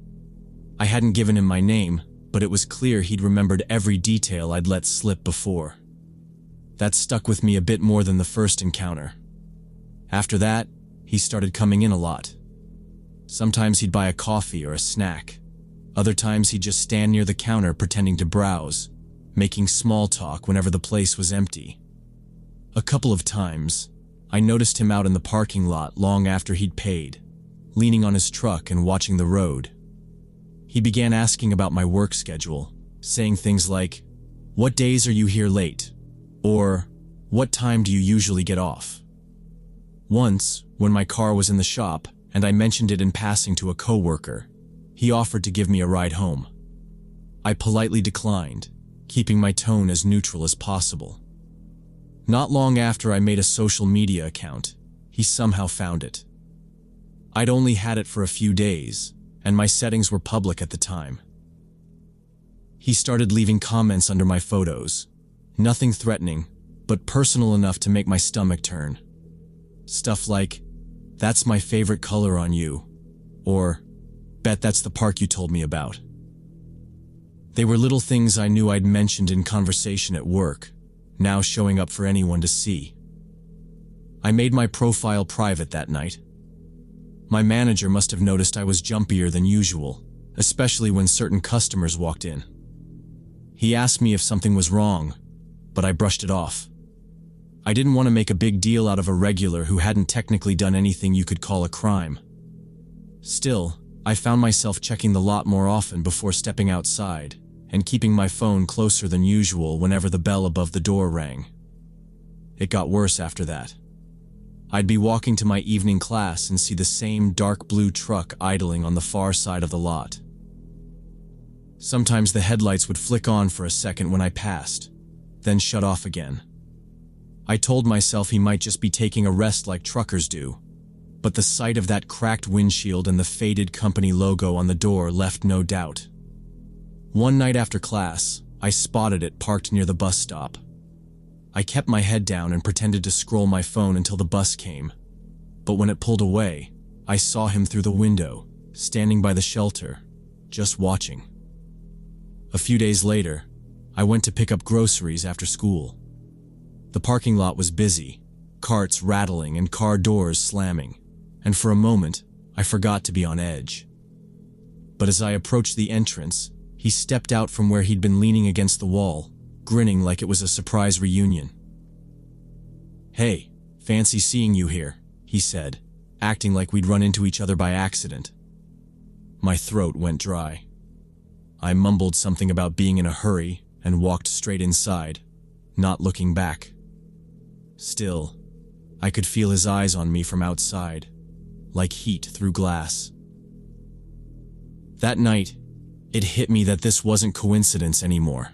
I hadn't given him my name, but it was clear he'd remembered every detail I'd let slip before. That stuck with me a bit more than the first encounter. After that, he started coming in a lot. Sometimes he'd buy a coffee or a snack. Other times he'd just stand near the counter pretending to browse, making small talk whenever the place was empty. A couple of times, I noticed him out in the parking lot long after he'd paid, leaning on his truck and watching the road. He began asking about my work schedule, saying things like, "What days are you here late?" Or, "What time do you usually get off?" Once, when my car was in the shop, and I mentioned it in passing to a coworker, he offered to give me a ride home. I politely declined, keeping my tone as neutral as possible. Not long after I made a social media account, he somehow found it. I'd only had it for a few days, and my settings were public at the time. He started leaving comments under my photos, nothing threatening, but personal enough to make my stomach turn. Stuff like, "That's my favorite color on you," or, "Bet that's the park you told me about." They were little things I knew I'd mentioned in conversation at work, now showing up for anyone to see. I made my profile private that night. My manager must have noticed I was jumpier than usual, especially when certain customers walked in. He asked me if something was wrong, but I brushed it off. I didn't want to make a big deal out of a regular who hadn't technically done anything you could call a crime. Still, I found myself checking the lot more often before stepping outside, and keeping my phone closer than usual whenever the bell above the door rang. It got worse after that. I'd be walking to my evening class and see the same dark blue truck idling on the far side of the lot. Sometimes the headlights would flick on for a second when I passed, then shut off again. I told myself he might just be taking a rest like truckers do, but the sight of that cracked windshield and the faded company logo on the door left no doubt. One night after class, I spotted it parked near the bus stop. I kept my head down and pretended to scroll my phone until the bus came, but when it pulled away, I saw him through the window, standing by the shelter, just watching. A few days later, I went to pick up groceries after school. The parking lot was busy, carts rattling and car doors slamming, and for a moment, I forgot to be on edge. But as I approached the entrance, he stepped out from where he'd been leaning against the wall, grinning like it was a surprise reunion. "Hey, fancy seeing you here," he said, acting like we'd run into each other by accident. My throat went dry. I mumbled something about being in a hurry and walked straight inside, not looking back. Still, I could feel his eyes on me from outside, like heat through glass. That night, it hit me that this wasn't coincidence anymore.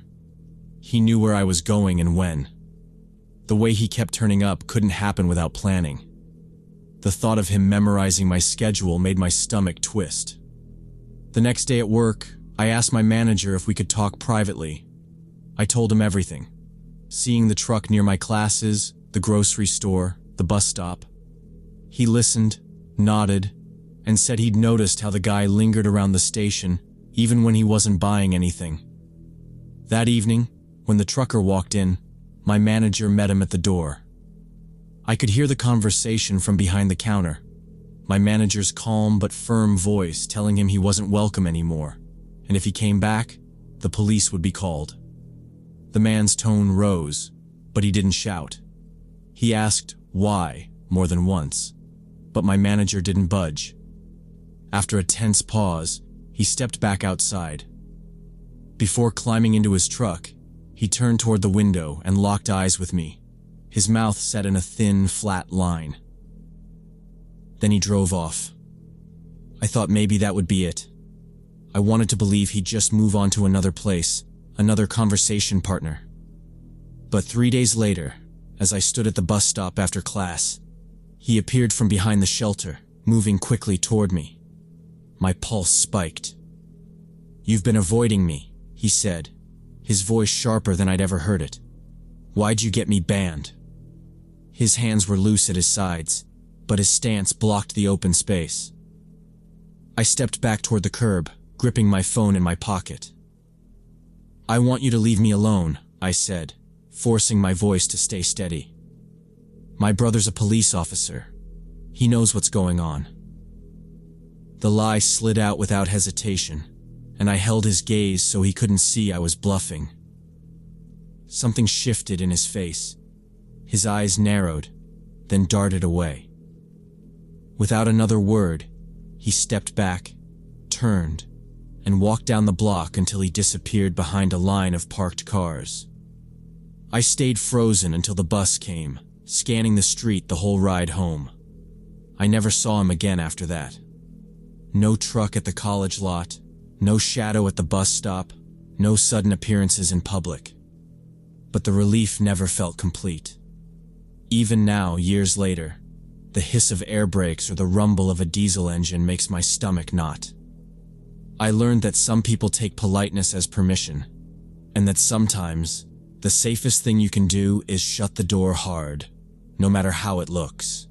He knew where I was going and when. The way he kept turning up couldn't happen without planning. The thought of him memorizing my schedule made my stomach twist. The next day at work, I asked my manager if we could talk privately. I told him everything. Seeing the truck near my classes, the grocery store, the bus stop. He listened, nodded, and said he'd noticed how the guy lingered around the station even when he wasn't buying anything. That evening, when the trucker walked in, my manager met him at the door. I could hear the conversation from behind the counter, my manager's calm but firm voice telling him he wasn't welcome anymore, and if he came back, the police would be called. The man's tone rose, but he didn't shout. He asked why more than once, but my manager didn't budge. After a tense pause, he stepped back outside. Before climbing into his truck, he turned toward the window and locked eyes with me, his mouth set in a thin, flat line. Then he drove off. I thought maybe that would be it. I wanted to believe he'd just move on to another place, another conversation partner. But 3 days later, as I stood at the bus stop after class, he appeared from behind the shelter, moving quickly toward me. My pulse spiked. "You've been avoiding me," he said, his voice sharper than I'd ever heard it. "Why'd you get me banned?" His hands were loose at his sides, but his stance blocked the open space. I stepped back toward the curb, gripping my phone in my pocket. "I want you to leave me alone," I said, forcing my voice to stay steady. "My brother's a police officer. He knows what's going on." The lie slid out without hesitation, and I held his gaze so he couldn't see I was bluffing. Something shifted in his face. His eyes narrowed, then darted away. Without another word, he stepped back, turned, and walked down the block until he disappeared behind a line of parked cars. I stayed frozen until the bus came, scanning the street the whole ride home. I never saw him again after that. No truck at the college lot, no shadow at the bus stop, no sudden appearances in public. But the relief never felt complete. Even now, years later, the hiss of air brakes or the rumble of a diesel engine makes my stomach knot. I learned that some people take politeness as permission, and that sometimes the safest thing you can do is shut the door hard, no matter how it looks.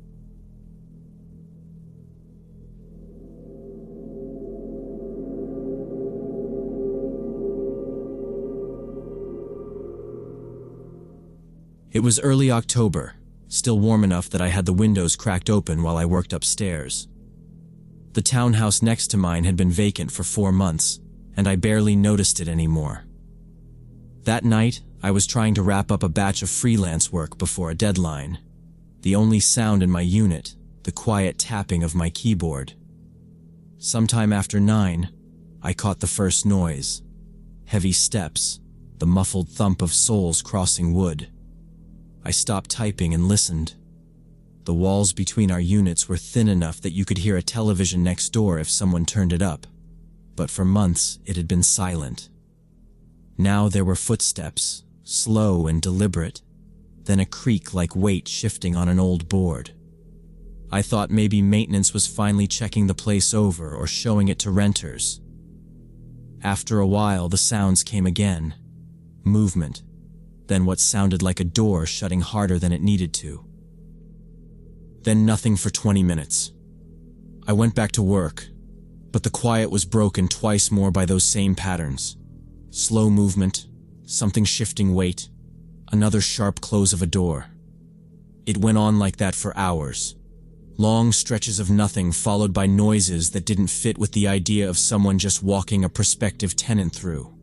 It was early October, still warm enough that I had the windows cracked open while I worked upstairs. The townhouse next to mine had been vacant for 4 months, and I barely noticed it anymore. That night, I was trying to wrap up a batch of freelance work before a deadline. The only sound in my unit, the quiet tapping of my keyboard. Sometime after 9, I caught the first noise. Heavy steps, the muffled thump of soles crossing wood. I stopped typing and listened. The walls between our units were thin enough that you could hear a television next door if someone turned it up. But for months, it had been silent. Now there were footsteps, slow and deliberate, then a creak like weight shifting on an old board. I thought maybe maintenance was finally checking the place over or showing it to renters. After a while, the sounds came again. Movement, then what sounded like a door shutting harder than it needed to. Then nothing for 20 minutes. I went back to work, but the quiet was broken twice more by those same patterns. Slow movement, something shifting weight, another sharp close of a door. It went on like that for hours. Long stretches of nothing followed by noises that didn't fit with the idea of someone just walking a prospective tenant through.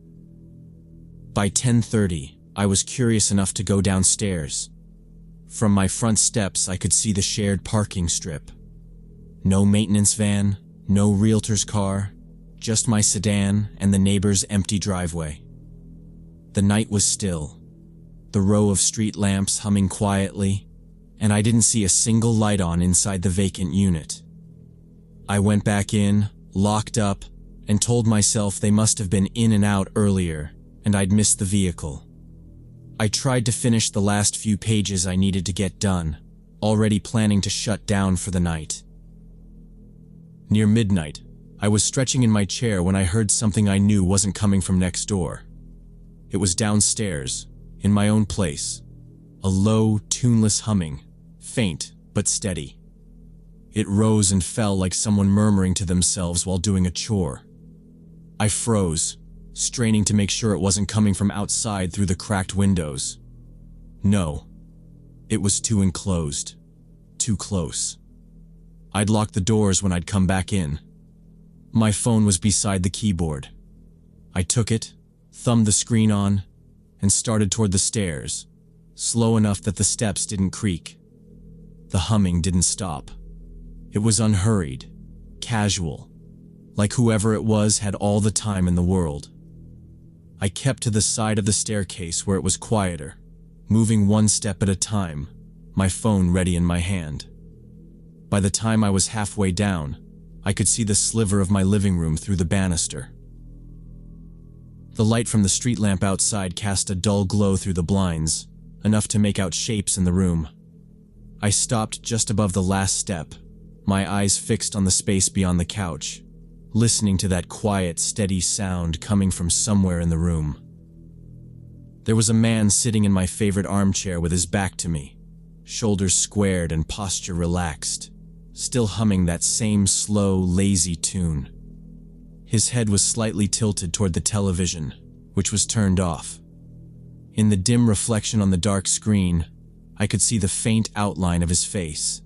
By 10:30, I was curious enough to go downstairs. From my front steps, I could see the shared parking strip. No maintenance van, no realtor's car, just my sedan and the neighbor's empty driveway. The night was still, the row of street lamps humming quietly, and I didn't see a single light on inside the vacant unit. I went back in, locked up, and told myself they must have been in and out earlier, and I'd missed the vehicle. I tried to finish the last few pages I needed to get done, already planning to shut down for the night. Near midnight, I was stretching in my chair when I heard something I knew wasn't coming from next door. It was downstairs, in my own place. A low, tuneless humming, faint but steady. It rose and fell like someone murmuring to themselves while doing a chore. I froze, straining to make sure it wasn't coming from outside through the cracked windows. No, it was too enclosed, too close. I'd locked the doors when I'd come back in. My phone was beside the keyboard. I took it, thumbed the screen on, and started toward the stairs, slow enough that the steps didn't creak. The humming didn't stop. It was unhurried, casual, like whoever it was had all the time in the world. I kept to the side of the staircase where it was quieter, moving one step at a time, my phone ready in my hand. By the time I was halfway down, I could see the sliver of my living room through the banister. The light from the street lamp outside cast a dull glow through the blinds, enough to make out shapes in the room. I stopped just above the last step, my eyes fixed on the space beyond the couch, listening to that quiet, steady sound coming from somewhere in the room. There was a man sitting in my favorite armchair with his back to me, shoulders squared and posture relaxed, still humming that same slow, lazy tune. His head was slightly tilted toward the television, which was turned off. In the dim reflection on the dark screen, I could see the faint outline of his face,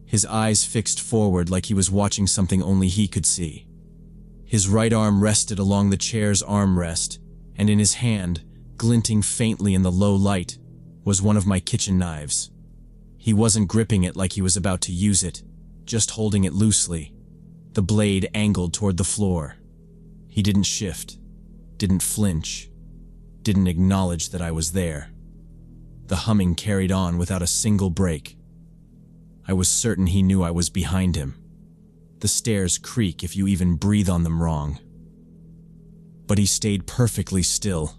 his eyes fixed forward like he was watching something only he could see. His right arm rested along the chair's armrest, and in his hand, glinting faintly in the low light, was one of my kitchen knives. He wasn't gripping it like he was about to use it, just holding it loosely, the blade angled toward the floor. He didn't shift, didn't flinch, didn't acknowledge that I was there. The humming carried on without a single break. I was certain he knew I was behind him. The stairs creak if you even breathe on them wrong. But he stayed perfectly still,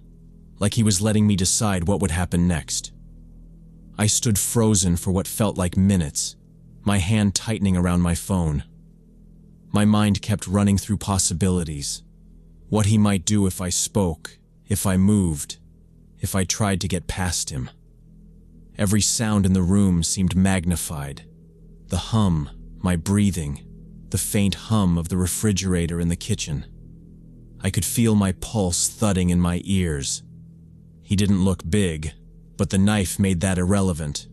like he was letting me decide what would happen next. I stood frozen for what felt like minutes, my hand tightening around my phone. My mind kept running through possibilities. What he might do if I spoke, if I moved, if I tried to get past him. Every sound in the room seemed magnified. The hum, my breathing, the faint hum of the refrigerator in the kitchen. I could feel my pulse thudding in my ears. He didn't look big, but the knife made that irrelevant.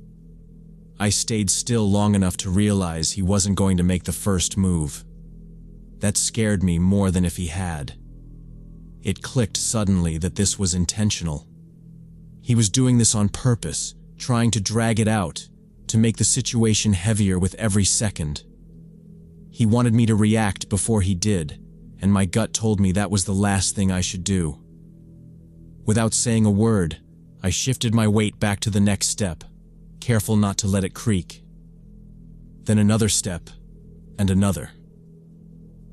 I stayed still long enough to realize he wasn't going to make the first move. That scared me more than if he had. It clicked suddenly that this was intentional. He was doing this on purpose, trying to drag it out, to make the situation heavier with every second. He wanted me to react before he did, and my gut told me that was the last thing I should do. Without saying a word, I shifted my weight back to the next step, careful not to let it creak. Then another step, and another.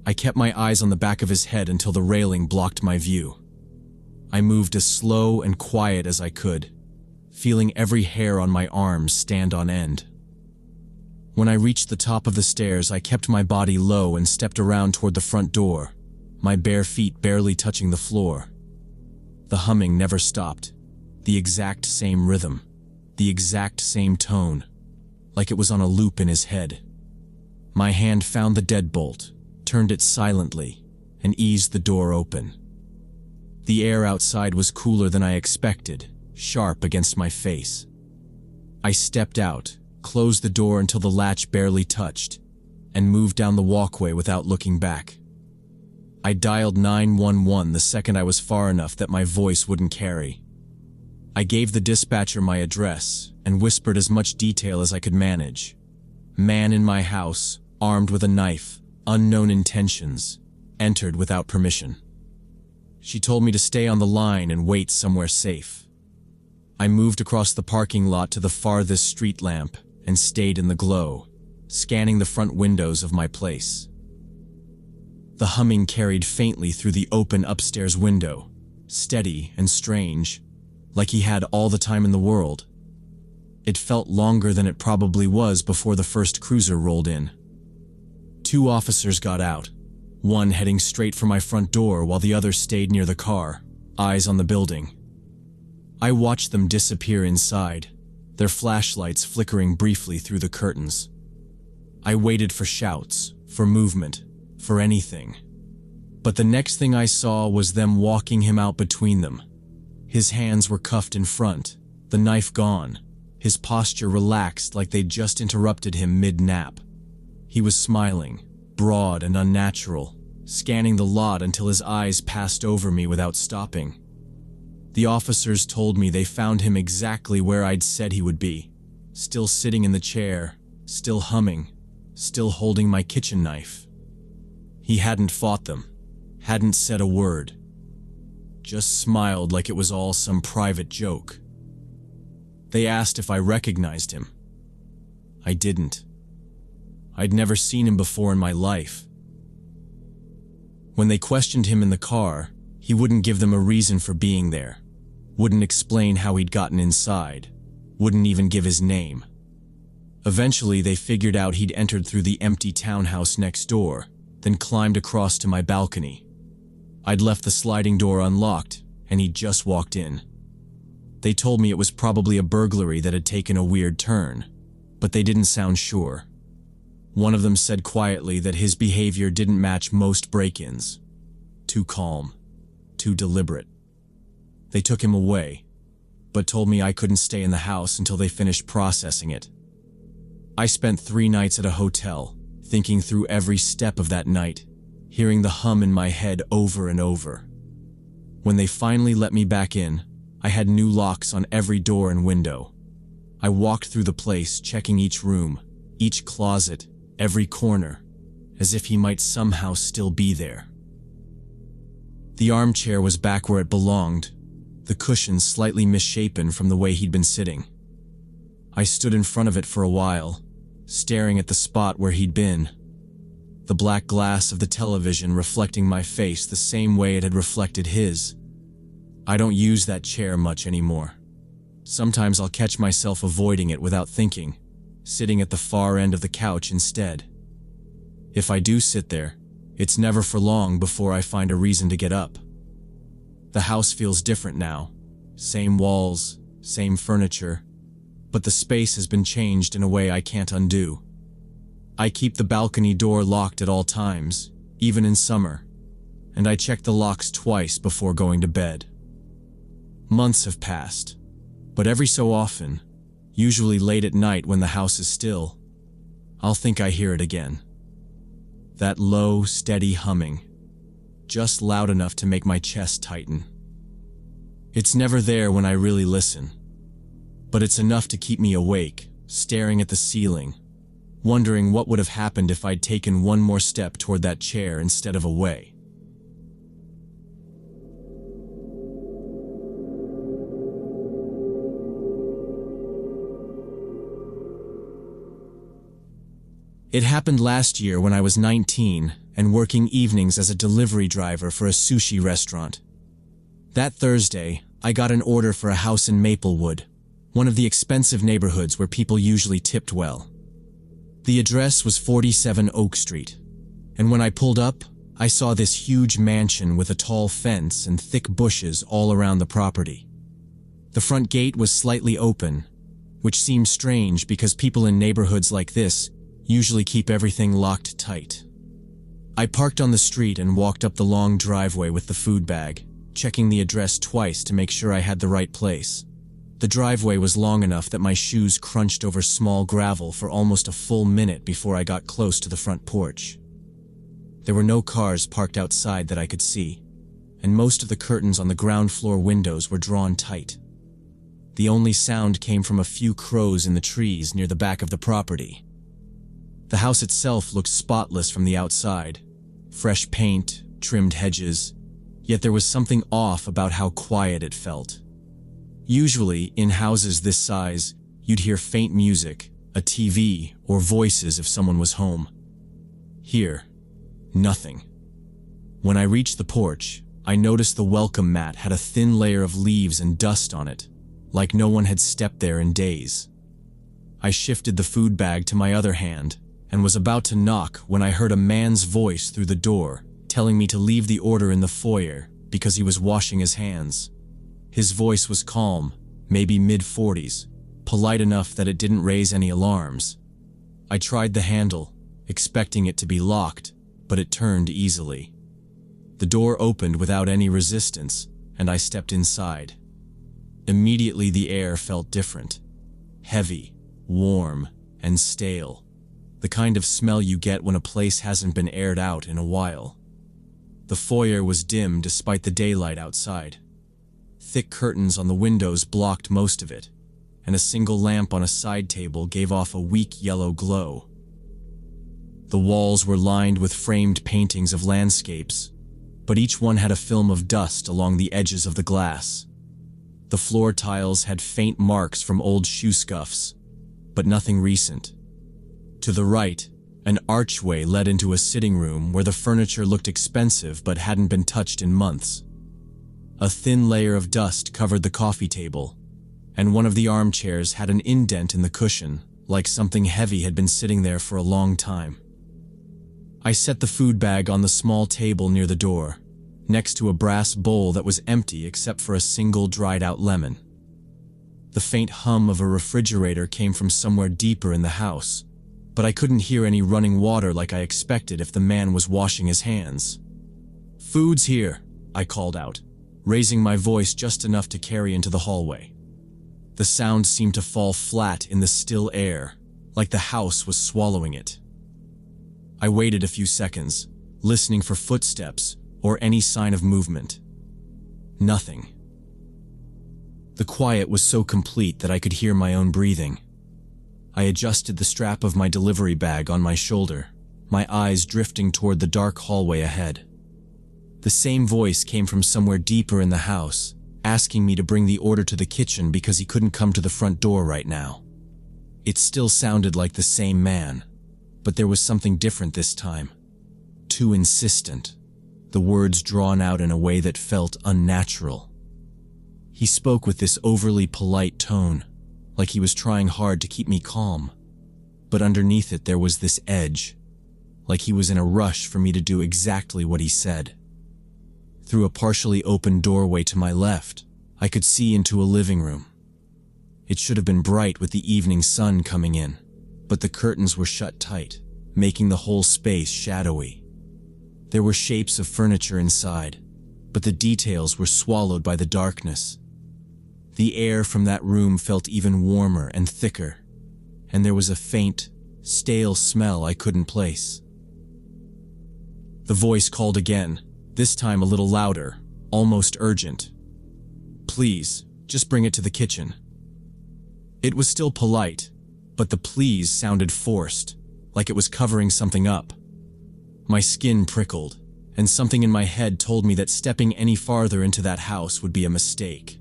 I kept my eyes on the back of his head until the railing blocked my view. I moved as slow and quiet as I could, feeling every hair on my arms stand on end. When I reached the top of the stairs, I kept my body low and stepped around toward the front door, my bare feet barely touching the floor. The humming never stopped, the exact same rhythm, the exact same tone, like it was on a loop in his head. My hand found the deadbolt, turned it silently, and eased the door open. The air outside was cooler than I expected, sharp against my face. I stepped out, closed the door until the latch barely touched, and moved down the walkway without looking back. I dialed 911 the second I was far enough that my voice wouldn't carry. I gave the dispatcher my address and whispered as much detail as I could manage. Man in my house, armed with a knife, unknown intentions, entered without permission. She told me to stay on the line and wait somewhere safe. I moved across the parking lot to the farthest street lamp and stayed in the glow, scanning the front windows of my place. The humming carried faintly through the open upstairs window, steady and strange, like he had all the time in the world. It felt longer than it probably was before the first cruiser rolled in. 2 officers got out, one heading straight for my front door while the other stayed near the car, eyes on the building. I watched them disappear inside, their flashlights flickering briefly through the curtains. I waited for shouts, for movement, for anything. But the next thing I saw was them walking him out between them. His hands were cuffed in front, the knife gone, his posture relaxed like they'd just interrupted him mid-nap. He was smiling, broad and unnatural, scanning the lot until his eyes passed over me without stopping. The officers told me they found him exactly where I'd said he would be, still sitting in the chair, still humming, still holding my kitchen knife. He hadn't fought them, hadn't said a word, just smiled like it was all some private joke. They asked if I recognized him. I didn't. I'd never seen him before in my life. When they questioned him in the car, he wouldn't give them a reason for being there, wouldn't explain how he'd gotten inside, wouldn't even give his name. Eventually, they figured out he'd entered through the empty townhouse next door, then climbed across to my balcony. I'd left the sliding door unlocked, and he'd just walked in. They told me it was probably a burglary that had taken a weird turn, but they didn't sound sure. One of them said quietly that his behavior didn't match most break-ins. Too calm, too deliberate. They took him away, but told me I couldn't stay in the house until they finished processing it. I spent 3 nights at a hotel, thinking through every step of that night, hearing the hum in my head over and over. When they finally let me back in, I had new locks on every door and window. I walked through the place, checking each room, each closet, every corner, as if he might somehow still be there. The armchair was back where it belonged, the cushions slightly misshapen from the way he'd been sitting. I stood in front of it for a while, staring at the spot where he'd been, the black glass of the television reflecting my face the same way it had reflected his. I don't use that chair much anymore. Sometimes I'll catch myself avoiding it without thinking, sitting at the far end of the couch instead. If I do sit there, it's never for long before I find a reason to get up. The house feels different now. Same walls, same furniture, but the space has been changed in a way I can't undo. I keep the balcony door locked at all times, even in summer, and I check the locks twice before going to bed. Months have passed, but every so often, usually late at night when the house is still, I'll think I hear it again. That low, steady humming, just loud enough to make my chest tighten. It's never there when I really listen, but it's enough to keep me awake, staring at the ceiling, wondering what would have happened if I'd taken one more step toward that chair instead of away. It happened last year when I was 19 and working evenings as a delivery driver for a sushi restaurant. That Thursday, I got an order for a house in Maplewood, one of the expensive neighborhoods where people usually tipped well. The address was 47 Oak Street, and when I pulled up, I saw this huge mansion with a tall fence and thick bushes all around the property. The front gate was slightly open, which seemed strange because people in neighborhoods like this usually keep everything locked tight. I parked on the street and walked up the long driveway with the food bag, checking the address twice to make sure I had the right place. The driveway was long enough that my shoes crunched over small gravel for almost a full minute before I got close to the front porch. There were no cars parked outside that I could see, and most of the curtains on the ground floor windows were drawn tight. The only sound came from a few crows in the trees near the back of the property. The house itself looked spotless from the outside. Fresh paint, trimmed hedges, yet there was something off about how quiet it felt. Usually, in houses this size, you'd hear faint music, a TV, or voices if someone was home. Here, nothing. When I reached the porch, I noticed the welcome mat had a thin layer of leaves and dust on it, like no one had stepped there in days. I shifted the food bag to my other hand and was about to knock when I heard a man's voice through the door, telling me to leave the order in the foyer because he was washing his hands. His voice was calm, maybe mid-40s, polite enough that it didn't raise any alarms. I tried the handle, expecting it to be locked, but it turned easily. The door opened without any resistance, and I stepped inside. Immediately the air felt different. Heavy, warm, and stale. The kind of smell you get when a place hasn't been aired out in a while. The foyer was dim despite the daylight outside. Thick curtains on the windows blocked most of it, and a single lamp on a side table gave off a weak yellow glow. The walls were lined with framed paintings of landscapes, but each one had a film of dust along the edges of the glass. The floor tiles had faint marks from old shoe scuffs, but nothing recent. To the right, an archway led into a sitting room where the furniture looked expensive but hadn't been touched in months. A thin layer of dust covered the coffee table, and one of the armchairs had an indent in the cushion, like something heavy had been sitting there for a long time. I set the food bag on the small table near the door, next to a brass bowl that was empty except for a single dried-out lemon. The faint hum of a refrigerator came from somewhere deeper in the house, but I couldn't hear any running water like I expected if the man was washing his hands. "Food's here," I called out, raising my voice just enough to carry into the hallway. The sound seemed to fall flat in the still air, like the house was swallowing it. I waited a few seconds, listening for footsteps or any sign of movement. Nothing. The quiet was so complete that I could hear my own breathing. I adjusted the strap of my delivery bag on my shoulder, my eyes drifting toward the dark hallway ahead. The same voice came from somewhere deeper in the house, asking me to bring the order to the kitchen because he couldn't come to the front door right now. It still sounded like the same man, but there was something different this time. Too insistent, the words drawn out in a way that felt unnatural. He spoke with this overly polite tone, like he was trying hard to keep me calm, but underneath it there was this edge, like he was in a rush for me to do exactly what he said. Through a partially open doorway to my left, I could see into a living room. It should have been bright with the evening sun coming in, but the curtains were shut tight, making the whole space shadowy. There were shapes of furniture inside, but the details were swallowed by the darkness. The air from that room felt even warmer and thicker, and there was a faint, stale smell I couldn't place. The voice called again, this time a little louder, almost urgent. "Please, just bring it to the kitchen." It was still polite, but the please sounded forced, like it was covering something up. My skin prickled, and something in my head told me that stepping any farther into that house would be a mistake.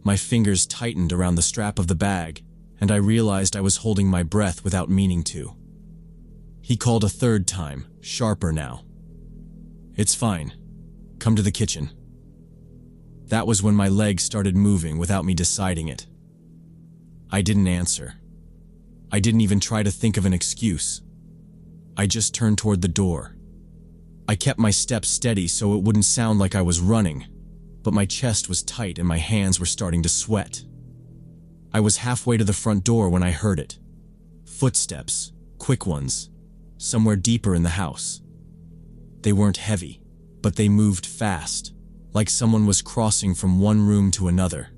My fingers tightened around the strap of the bag, and I realized I was holding my breath without meaning to. He called a third time, sharper now. "It's fine. Come to the kitchen." That was when my legs started moving without me deciding it. I didn't answer. I didn't even try to think of an excuse. I just turned toward the door. I kept my steps steady so it wouldn't sound like I was running, but my chest was tight and my hands were starting to sweat. I was halfway to the front door when I heard it. Footsteps, quick ones, somewhere deeper in the house. They weren't heavy, but they moved fast, like someone was crossing from one room to another.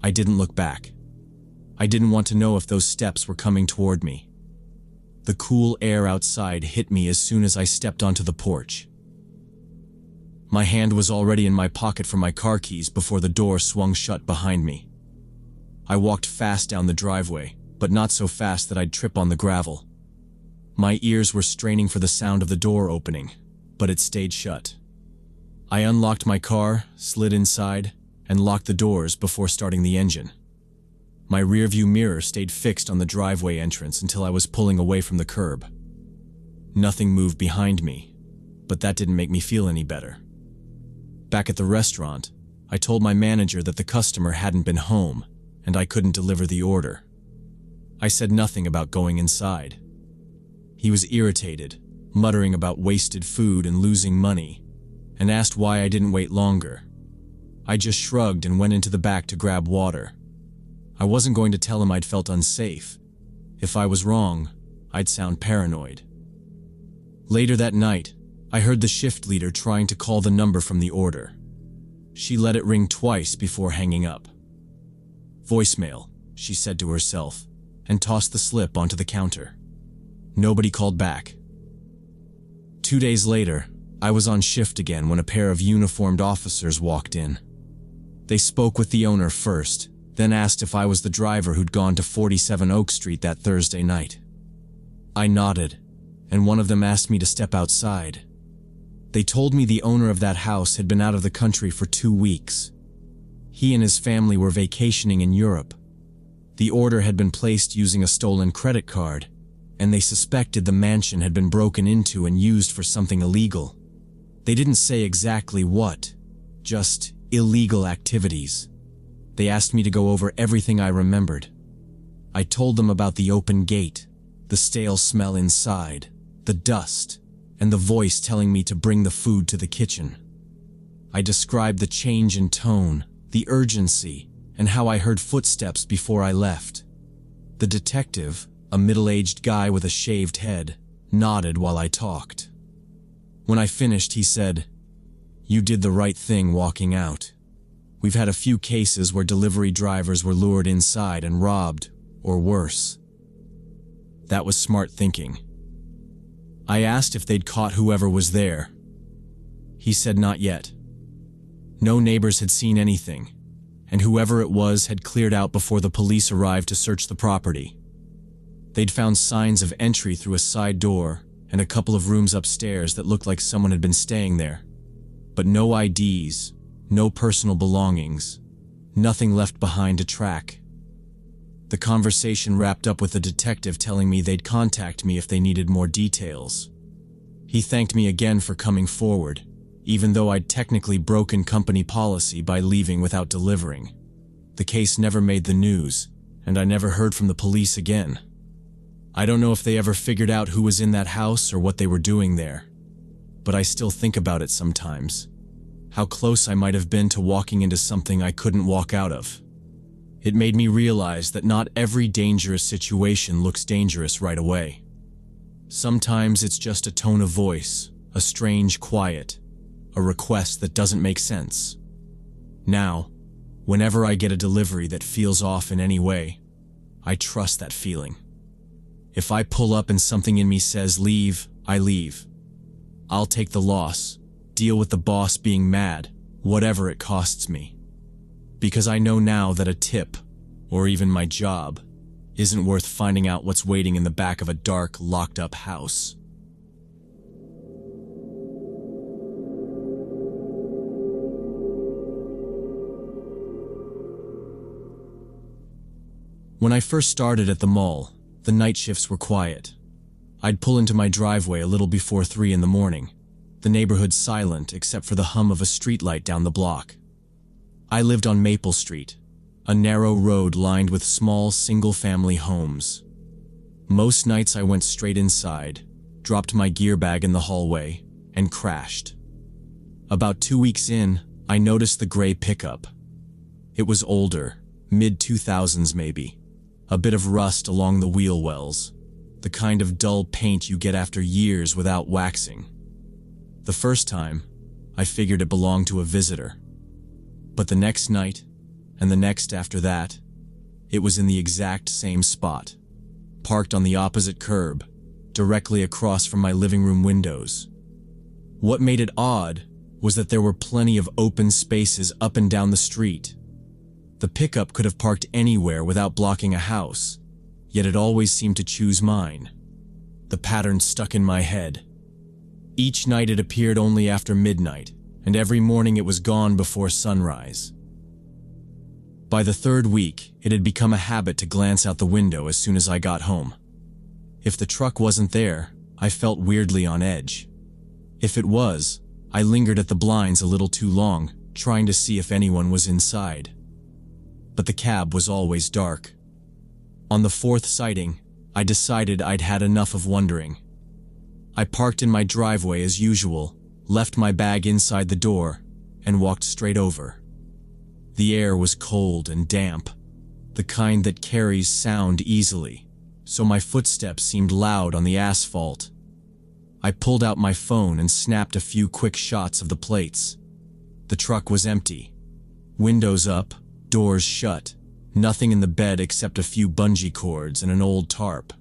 I didn't look back. I didn't want to know if those steps were coming toward me. The cool air outside hit me as soon as I stepped onto the porch. My hand was already in my pocket for my car keys before the door swung shut behind me. I walked fast down the driveway, but not so fast that I'd trip on the gravel. My ears were straining for the sound of the door opening, but it stayed shut. I unlocked my car, slid inside, and locked the doors before starting the engine. My rearview mirror stayed fixed on the driveway entrance until I was pulling away from the curb. Nothing moved behind me, but that didn't make me feel any better. Back at the restaurant, I told my manager that the customer hadn't been home and I couldn't deliver the order. I said nothing about going inside. He was irritated, muttering about wasted food and losing money, and asked why I didn't wait longer. I just shrugged and went into the back to grab water. I wasn't going to tell him I'd felt unsafe. If I was wrong, I'd sound paranoid. Later that night, I heard the shift leader trying to call the number from the order. She let it ring twice before hanging up. "Voicemail," she said to herself, and tossed the slip onto the counter. Nobody called back. 2 days later, I was on shift again when a pair of uniformed officers walked in. They spoke with the owner first, then asked if I was the driver who'd gone to 47 Oak Street that Thursday night. I nodded, and one of them asked me to step outside. They told me the owner of that house had been out of the country for 2 weeks. He and his family were vacationing in Europe. The order had been placed using a stolen credit card, and they suspected the mansion had been broken into and used for something illegal. They didn't say exactly what, just illegal activities. They asked me to go over everything I remembered. I told them about the open gate, the stale smell inside, the dust, and the voice telling me to bring the food to the kitchen. I described the change in tone, the urgency, and how I heard footsteps before I left. The detective, a middle-aged guy with a shaved head, nodded while I talked. When I finished, he said, "You did the right thing walking out. We've had a few cases where delivery drivers were lured inside and robbed, or worse." That was smart thinking. I asked if they'd caught whoever was there. He said not yet. No neighbors had seen anything, and whoever it was had cleared out before the police arrived to search the property. They'd found signs of entry through a side door and a couple of rooms upstairs that looked like someone had been staying there. But no IDs, no personal belongings, nothing left behind to track. The conversation wrapped up with the detective telling me they'd contact me if they needed more details. He thanked me again for coming forward, even though I'd technically broken company policy by leaving without delivering. The case never made the news, and I never heard from the police again. I don't know if they ever figured out who was in that house or what they were doing there, but I still think about it sometimes. How close I might have been to walking into something I couldn't walk out of. It made me realize that not every dangerous situation looks dangerous right away. Sometimes it's just a tone of voice, a strange quiet, a request that doesn't make sense. Now, whenever I get a delivery that feels off in any way, I trust that feeling. If I pull up and something in me says leave, I leave. I'll take the loss, deal with the boss being mad, whatever it costs me. Because I know now that a tip, or even my job, isn't worth finding out what's waiting in the back of a dark, locked-up house. When I first started at the mall, the night shifts were quiet. I'd pull into my driveway a little before 3 in the morning, the neighborhood silent except for the hum of a streetlight down the block. I lived on Maple Street, a narrow road lined with small single-family homes. Most nights I went straight inside, dropped my gear bag in the hallway, and crashed. About 2 weeks in, I noticed the gray pickup. It was older, mid-2000s maybe, a bit of rust along the wheel wells, the kind of dull paint you get after years without waxing. The first time, I figured it belonged to a visitor. But the next night, and the next after that, it was in the exact same spot, parked on the opposite curb, directly across from my living room windows. What made it odd was that there were plenty of open spaces up and down the street. The pickup could have parked anywhere without blocking a house, yet it always seemed to choose mine. The pattern stuck in my head. Each night it appeared only after midnight, and every morning it was gone before sunrise. By the third week, it had become a habit to glance out the window as soon as I got home. If the truck wasn't there, I felt weirdly on edge. If it was, I lingered at the blinds a little too long, trying to see if anyone was inside. But the cab was always dark. On the fourth sighting, I decided I'd had enough of wondering. I parked in my driveway as usual, left my bag inside the door, and walked straight over. The air was cold and damp, the kind that carries sound easily, so my footsteps seemed loud on the asphalt. I pulled out my phone and snapped a few quick shots of the plates. The truck was empty. Windows up, doors shut, nothing in the bed except a few bungee cords and an old tarp.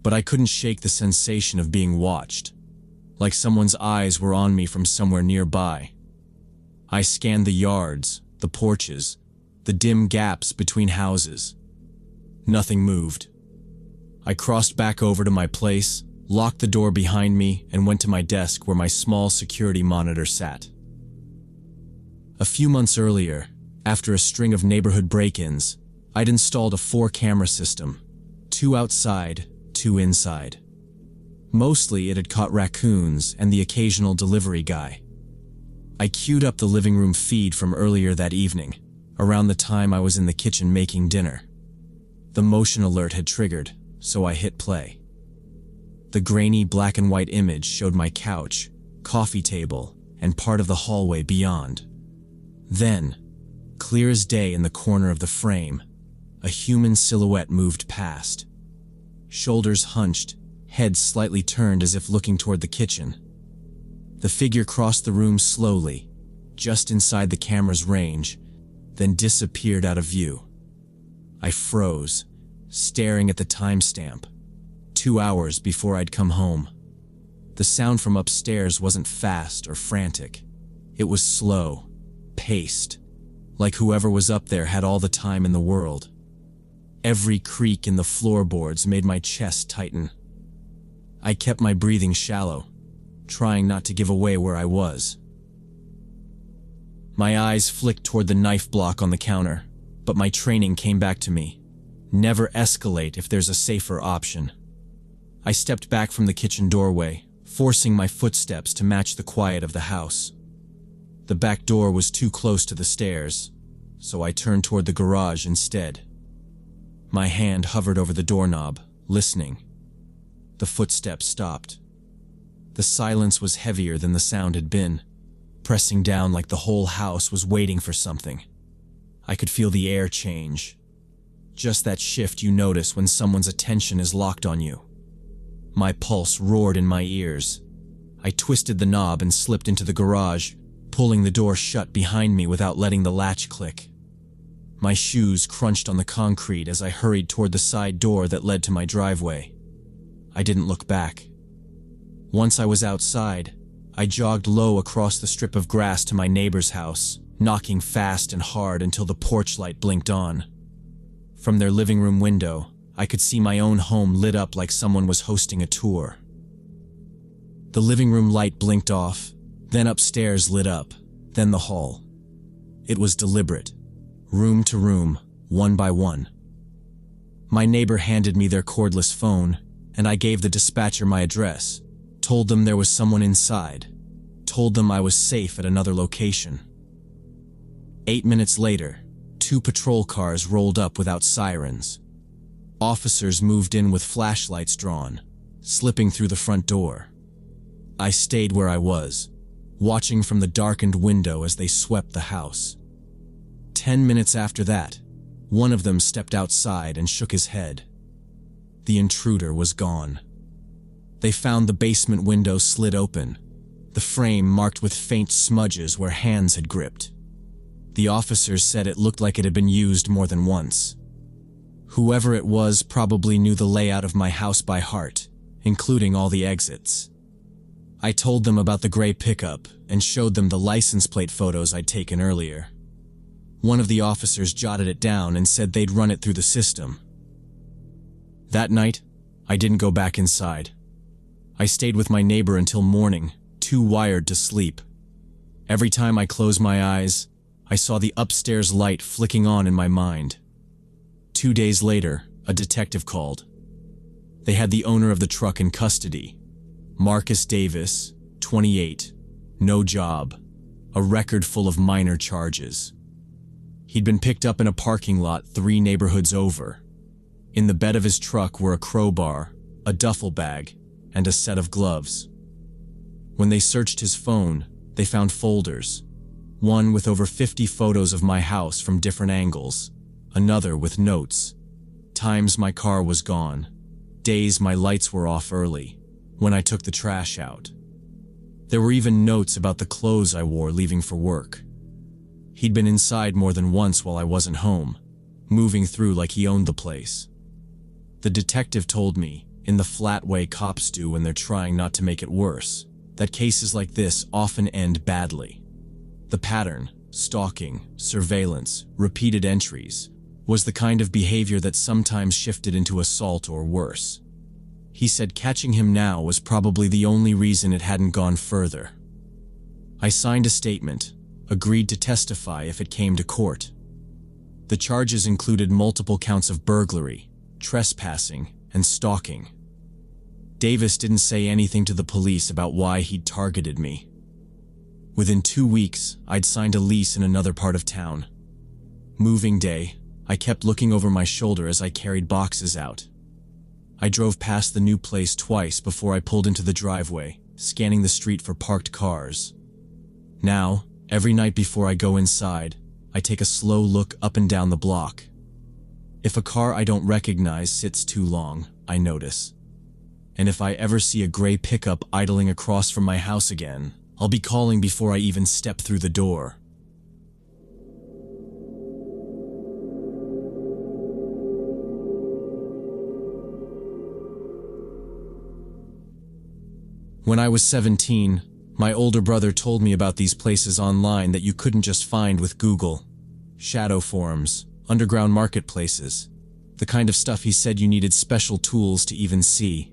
But I couldn't shake the sensation of being watched, like someone's eyes were on me from somewhere nearby. I scanned the yards, the porches, the dim gaps between houses. Nothing moved. I crossed back over to my place, locked the door behind me, and went to my desk where my small security monitor sat. A few months earlier, after a string of neighborhood break-ins, I'd installed a 4-camera system, 2 outside, 2 inside. Mostly it had caught raccoons and the occasional delivery guy. I queued up the living room feed from earlier that evening, around the time I was in the kitchen making dinner. The motion alert had triggered, so I hit play. The grainy black and white image showed my couch, coffee table, and part of the hallway beyond. Then, clear as day in the corner of the frame, a human silhouette moved past. Shoulders hunched, head slightly turned as if looking toward the kitchen. The figure crossed the room slowly, just inside the camera's range, then disappeared out of view. I froze, staring at the timestamp, 2 hours before I'd come home. The sound from upstairs wasn't fast or frantic. It was slow, paced, like whoever was up there had all the time in the world. Every creak in the floorboards made my chest tighten. I kept my breathing shallow, trying not to give away where I was. My eyes flicked toward the knife block on the counter, but my training came back to me. Never escalate if there's a safer option. I stepped back from the kitchen doorway, forcing my footsteps to match the quiet of the house. The back door was too close to the stairs, so I turned toward the garage instead. My hand hovered over the doorknob, listening. The footsteps stopped. The silence was heavier than the sound had been, pressing down like the whole house was waiting for something. I could feel the air change. Just that shift you notice when someone's attention is locked on you. My pulse roared in my ears. I twisted the knob and slipped into the garage, pulling the door shut behind me without letting the latch click. My shoes crunched on the concrete as I hurried toward the side door that led to my driveway. I didn't look back. Once I was outside, I jogged low across the strip of grass to my neighbor's house, knocking fast and hard until the porch light blinked on. From their living room window, I could see my own home lit up like someone was hosting a tour. The living room light blinked off, then upstairs lit up, then the hall. It was deliberate, room to room, one by one. My neighbor handed me their cordless phone, and I gave the dispatcher my address, told them there was someone inside, told them I was safe at another location. 8 minutes later, 2 patrol cars rolled up without sirens. Officers moved in with flashlights drawn, slipping through the front door. I stayed where I was, watching from the darkened window as they swept the house. 10 minutes after that, one of them stepped outside and shook his head. The intruder was gone. They found the basement window slit open, the frame marked with faint smudges where hands had gripped. The officers said it looked like it had been used more than once. Whoever it was probably knew the layout of my house by heart, including all the exits. I told them about the gray pickup and showed them the license plate photos I'd taken earlier. One of the officers jotted it down and said they'd run it through the system. That night, I didn't go back inside. I stayed with my neighbor until morning, too wired to sleep. Every time I closed my eyes, I saw the upstairs light flicking on in my mind. 2 days later, a detective called. They had the owner of the truck in custody. Marcus Davis, 28, no job, a record full of minor charges. He'd been picked up in a parking lot 3 neighborhoods over. In the bed of his truck were a crowbar, a duffel bag, and a set of gloves. When they searched his phone, they found folders. One with over 50 photos of my house from different angles, another with notes. Times my car was gone, days my lights were off early, when I took the trash out. There were even notes about the clothes I wore leaving for work. He'd been inside more than once while I wasn't home, moving through like he owned the place. The detective told me, in the flat way cops do when they're trying not to make it worse, that cases like this often end badly. The pattern, stalking, surveillance, repeated entries, was the kind of behavior that sometimes shifted into assault or worse. He said catching him now was probably the only reason it hadn't gone further. I signed a statement, agreed to testify if it came to court. The charges included multiple counts of burglary, trespassing, and stalking. Davis didn't say anything to the police about why he'd targeted me. Within 2 weeks, I'd signed a lease in another part of town. Moving day, I kept looking over my shoulder as I carried boxes out. I drove past the new place twice before I pulled into the driveway, scanning the street for parked cars. Now, every night before I go inside, I take a slow look up and down the block. If a car I don't recognize sits too long, I notice. And if I ever see a gray pickup idling across from my house again, I'll be calling before I even step through the door. When I was 17, my older brother told me about these places online that you couldn't just find with Google. Shadow forums, underground marketplaces, the kind of stuff he said you needed special tools to even see.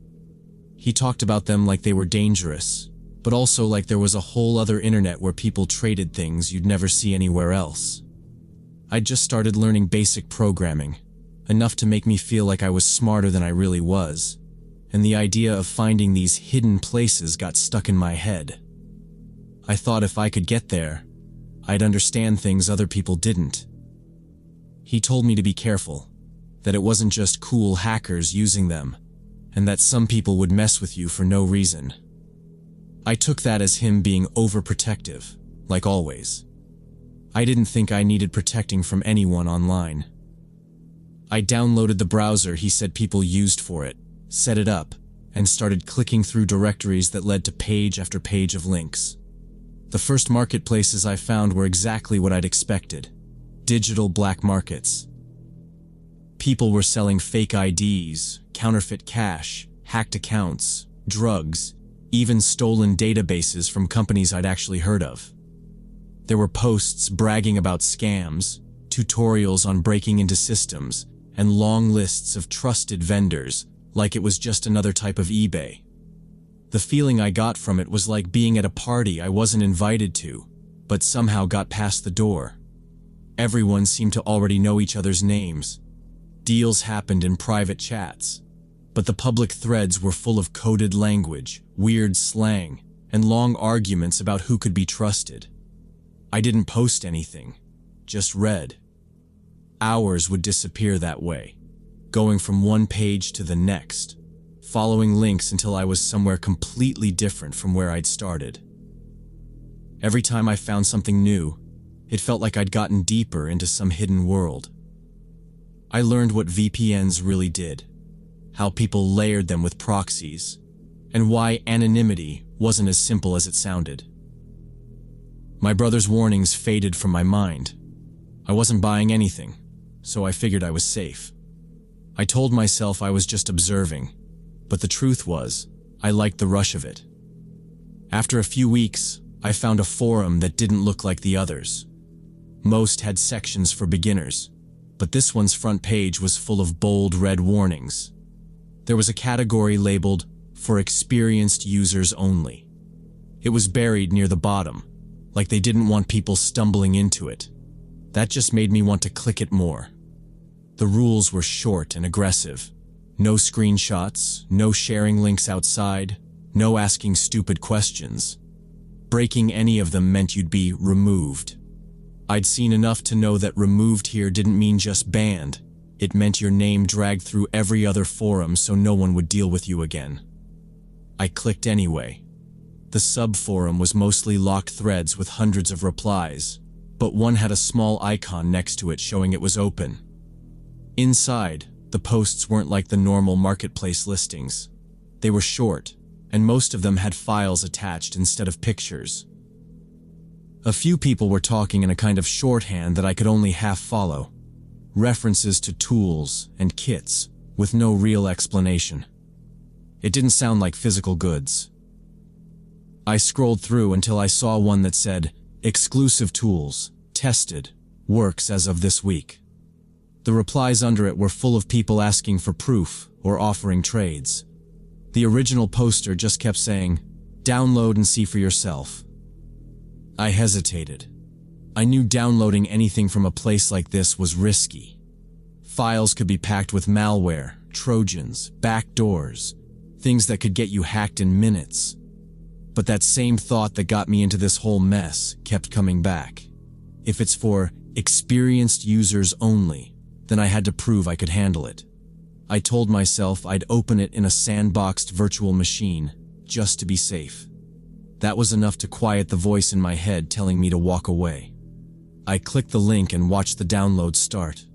He talked about them like they were dangerous, but also like there was a whole other internet where people traded things you'd never see anywhere else. I'd just started learning basic programming, enough to make me feel like I was smarter than I really was, and the idea of finding these hidden places got stuck in my head. I thought if I could get there, I'd understand things other people didn't. He told me to be careful, that it wasn't just cool hackers using them, and that some people would mess with you for no reason. I took that as him being overprotective, like always. I didn't think I needed protecting from anyone online. I downloaded the browser he said people used for it, set it up, and started clicking through directories that led to page after page of links. The first marketplaces I found were exactly what I'd expected: digital black markets. People were selling fake IDs, counterfeit cash, hacked accounts, drugs, even stolen databases from companies I'd actually heard of. There were posts bragging about scams, tutorials on breaking into systems, and long lists of trusted vendors, like it was just another type of eBay. The feeling I got from it was like being at a party I wasn't invited to, but somehow got past the door. Everyone seemed to already know each other's names. Deals happened in private chats. But the public threads were full of coded language, weird slang, and long arguments about who could be trusted. I didn't post anything, just read. Hours would disappear that way, going from one page to the next, following links until I was somewhere completely different from where I'd started. Every time I found something new, it felt like I'd gotten deeper into some hidden world. I learned what VPNs really did, how people layered them with proxies, and why anonymity wasn't as simple as it sounded. My brother's warnings faded from my mind. I wasn't buying anything, so I figured I was safe. I told myself I was just observing, but the truth was, I liked the rush of it. After a few weeks, I found a forum that didn't look like the others. Most had sections for beginners, but this one's front page was full of bold red warnings. There was a category labeled, "For experienced users only." It was buried near the bottom, like they didn't want people stumbling into it. That just made me want to click it more. The rules were short and aggressive. No screenshots, no sharing links outside, no asking stupid questions. Breaking any of them meant you'd be removed. I'd seen enough to know that removed here didn't mean just banned. It meant your name dragged through every other forum so no one would deal with you again. I clicked anyway. The sub-forum was mostly locked threads with hundreds of replies, but one had a small icon next to it showing it was open. Inside, the posts weren't like the normal marketplace listings. They were short, and most of them had files attached instead of pictures. A few people were talking in a kind of shorthand that I could only half follow. References to tools and kits, with no real explanation. It didn't sound like physical goods. I scrolled through until I saw one that said, "Exclusive tools, tested, works as of this week." The replies under it were full of people asking for proof or offering trades. The original poster just kept saying, "Download and see for yourself." I hesitated. I knew downloading anything from a place like this was risky. Files could be packed with malware, trojans, backdoors, things that could get you hacked in minutes. But that same thought that got me into this whole mess kept coming back. If it's for experienced users only, then I had to prove I could handle it. I told myself I'd open it in a sandboxed virtual machine, just to be safe. That was enough to quiet the voice in my head telling me to walk away. I clicked the link and watched the download start.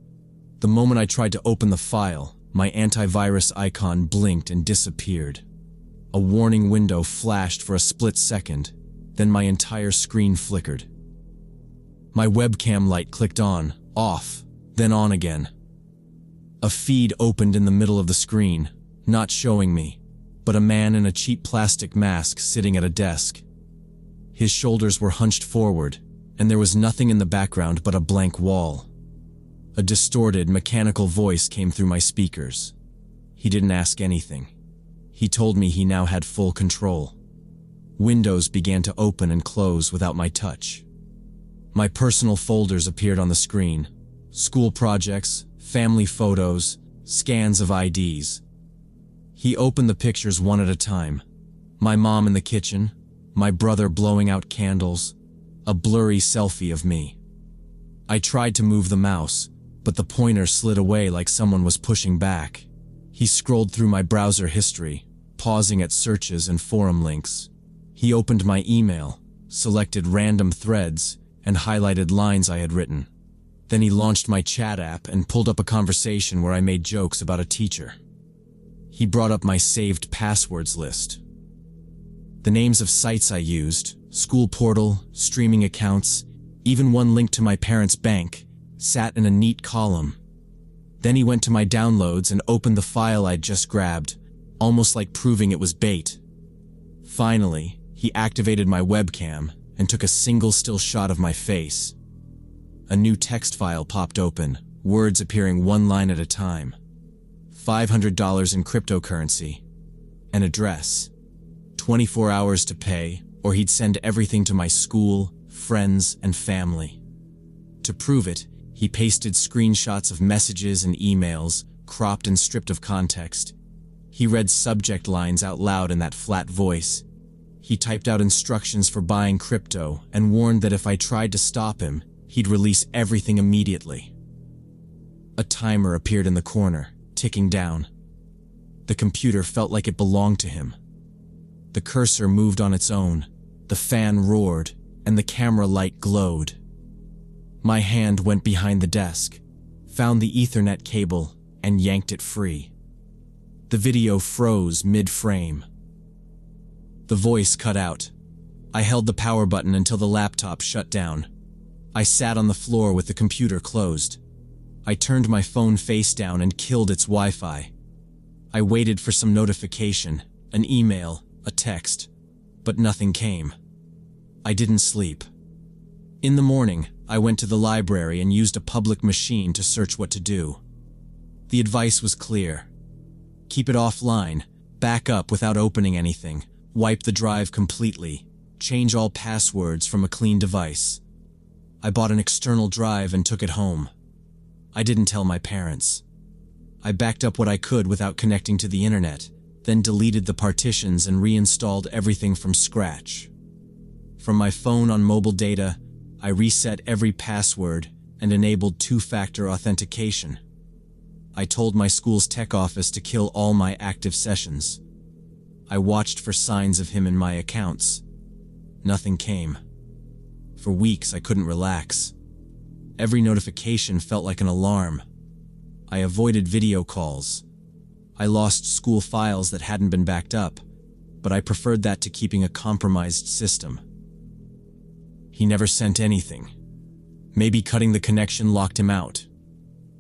The moment I tried to open the file, my antivirus icon blinked and disappeared. A warning window flashed for a split second, then my entire screen flickered. My webcam light clicked on, off, then on again. A feed opened in the middle of the screen, not showing me, but a man in a cheap plastic mask sitting at a desk. His shoulders were hunched forward, and there was nothing in the background but a blank wall. A distorted, mechanical voice came through my speakers. He didn't ask anything. He told me he now had full control. Windows began to open and close without my touch. My personal folders appeared on the screen. School projects, family photos, scans of IDs. He opened the pictures one at a time. My mom in the kitchen, my brother blowing out candles, a blurry selfie of me. I tried to move the mouse, but the pointer slid away like someone was pushing back. He scrolled through my browser history, pausing at searches and forum links. He opened my email, selected random threads, and highlighted lines I had written. Then he launched my chat app and pulled up a conversation where I made jokes about a teacher. He brought up my saved passwords list. The names of sites I used, school portal, streaming accounts, even one linked to my parents' bank, sat in a neat column. Then he went to my downloads and opened the file I'd just grabbed, almost like proving it was bait. Finally, he activated my webcam and took a single still shot of my face. A new text file popped open, words appearing one line at a time. $500 in cryptocurrency. An address. 24 hours to pay, or he'd send everything to my school, friends, and family. To prove it, he pasted screenshots of messages and emails, cropped and stripped of context. He read subject lines out loud in that flat voice. He typed out instructions for buying crypto and warned that if I tried to stop him, he'd release everything immediately. A timer appeared in the corner, ticking down. The computer felt like it belonged to him. The cursor moved on its own, the fan roared, and the camera light glowed. My hand went behind the desk, found the Ethernet cable, and yanked it free. The video froze mid-frame. The voice cut out. I held the power button until the laptop shut down. I sat on the floor with the computer closed. I turned my phone face down and killed its Wi-Fi. I waited for some notification, an email, a text, but nothing came. I didn't sleep. In the morning, I went to the library and used a public machine to search what to do. The advice was clear. Keep it offline, back up without opening anything, wipe the drive completely, change all passwords from a clean device. I bought an external drive and took it home. I didn't tell my parents. I backed up what I could without connecting to the internet, then deleted the partitions and reinstalled everything from scratch. From my phone on mobile data, I reset every password and enabled two-factor authentication. I told my school's tech office to kill all my active sessions. I watched for signs of him in my accounts. Nothing came. For weeks, I couldn't relax. Every notification felt like an alarm. I avoided video calls. I lost school files that hadn't been backed up, but I preferred that to keeping a compromised system. He never sent anything. Maybe cutting the connection locked him out.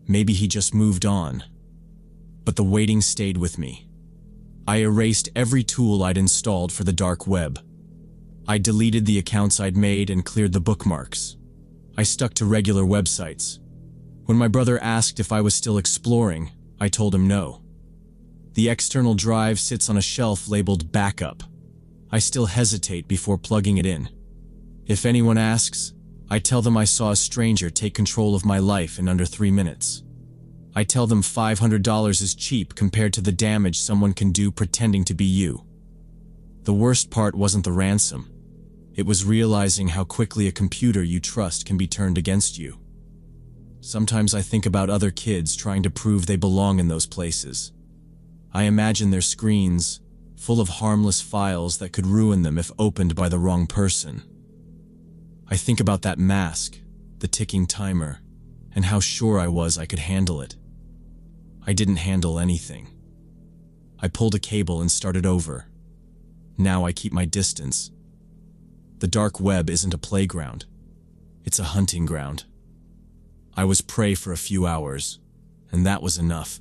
Maybe he just moved on. But the waiting stayed with me. I erased every tool I'd installed for the dark web. I deleted the accounts I'd made and cleared the bookmarks. I stuck to regular websites. When my brother asked if I was still exploring, I told him no. The external drive sits on a shelf labeled backup. I still hesitate before plugging it in. If anyone asks, I tell them I saw a stranger take control of my life in under 3 minutes. I tell them $500 is cheap compared to the damage someone can do pretending to be you. The worst part wasn't the ransom. It was realizing how quickly a computer you trust can be turned against you. Sometimes I think about other kids trying to prove they belong in those places. I imagine their screens, full of harmless files that could ruin them if opened by the wrong person. I think about that mask, the ticking timer, and how sure I was I could handle it. I didn't handle anything. I pulled a cable and started over. Now I keep my distance. The dark web isn't a playground. It's a hunting ground. I was prey for a few hours, and that was enough.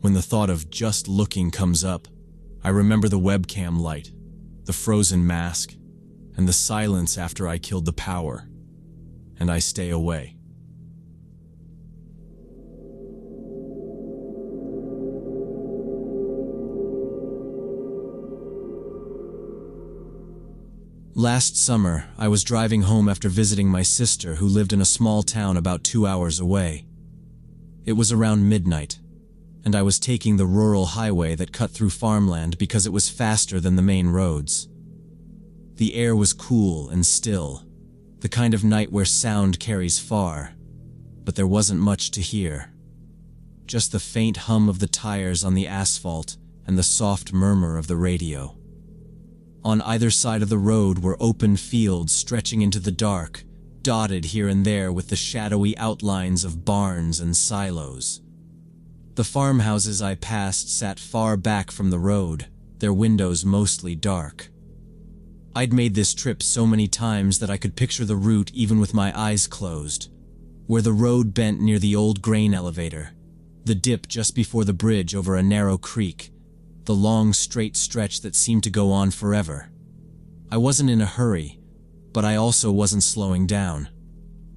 When the thought of just looking comes up, I remember the webcam light, the frozen mask, and the silence after I killed the power, and I stay away. Last summer, I was driving home after visiting my sister who lived in a small town about 2 hours away. It was around midnight, and I was taking the rural highway that cut through farmland because it was faster than the main roads. The air was cool and still, the kind of night where sound carries far, but there wasn't much to hear. Just the faint hum of the tires on the asphalt and the soft murmur of the radio. On either side of the road were open fields stretching into the dark, dotted here and there with the shadowy outlines of barns and silos. The farmhouses I passed sat far back from the road, their windows mostly dark. I'd made this trip so many times that I could picture the route even with my eyes closed. Where the road bent near the old grain elevator, the dip just before the bridge over a narrow creek, the long straight stretch that seemed to go on forever. I wasn't in a hurry, but I also wasn't slowing down.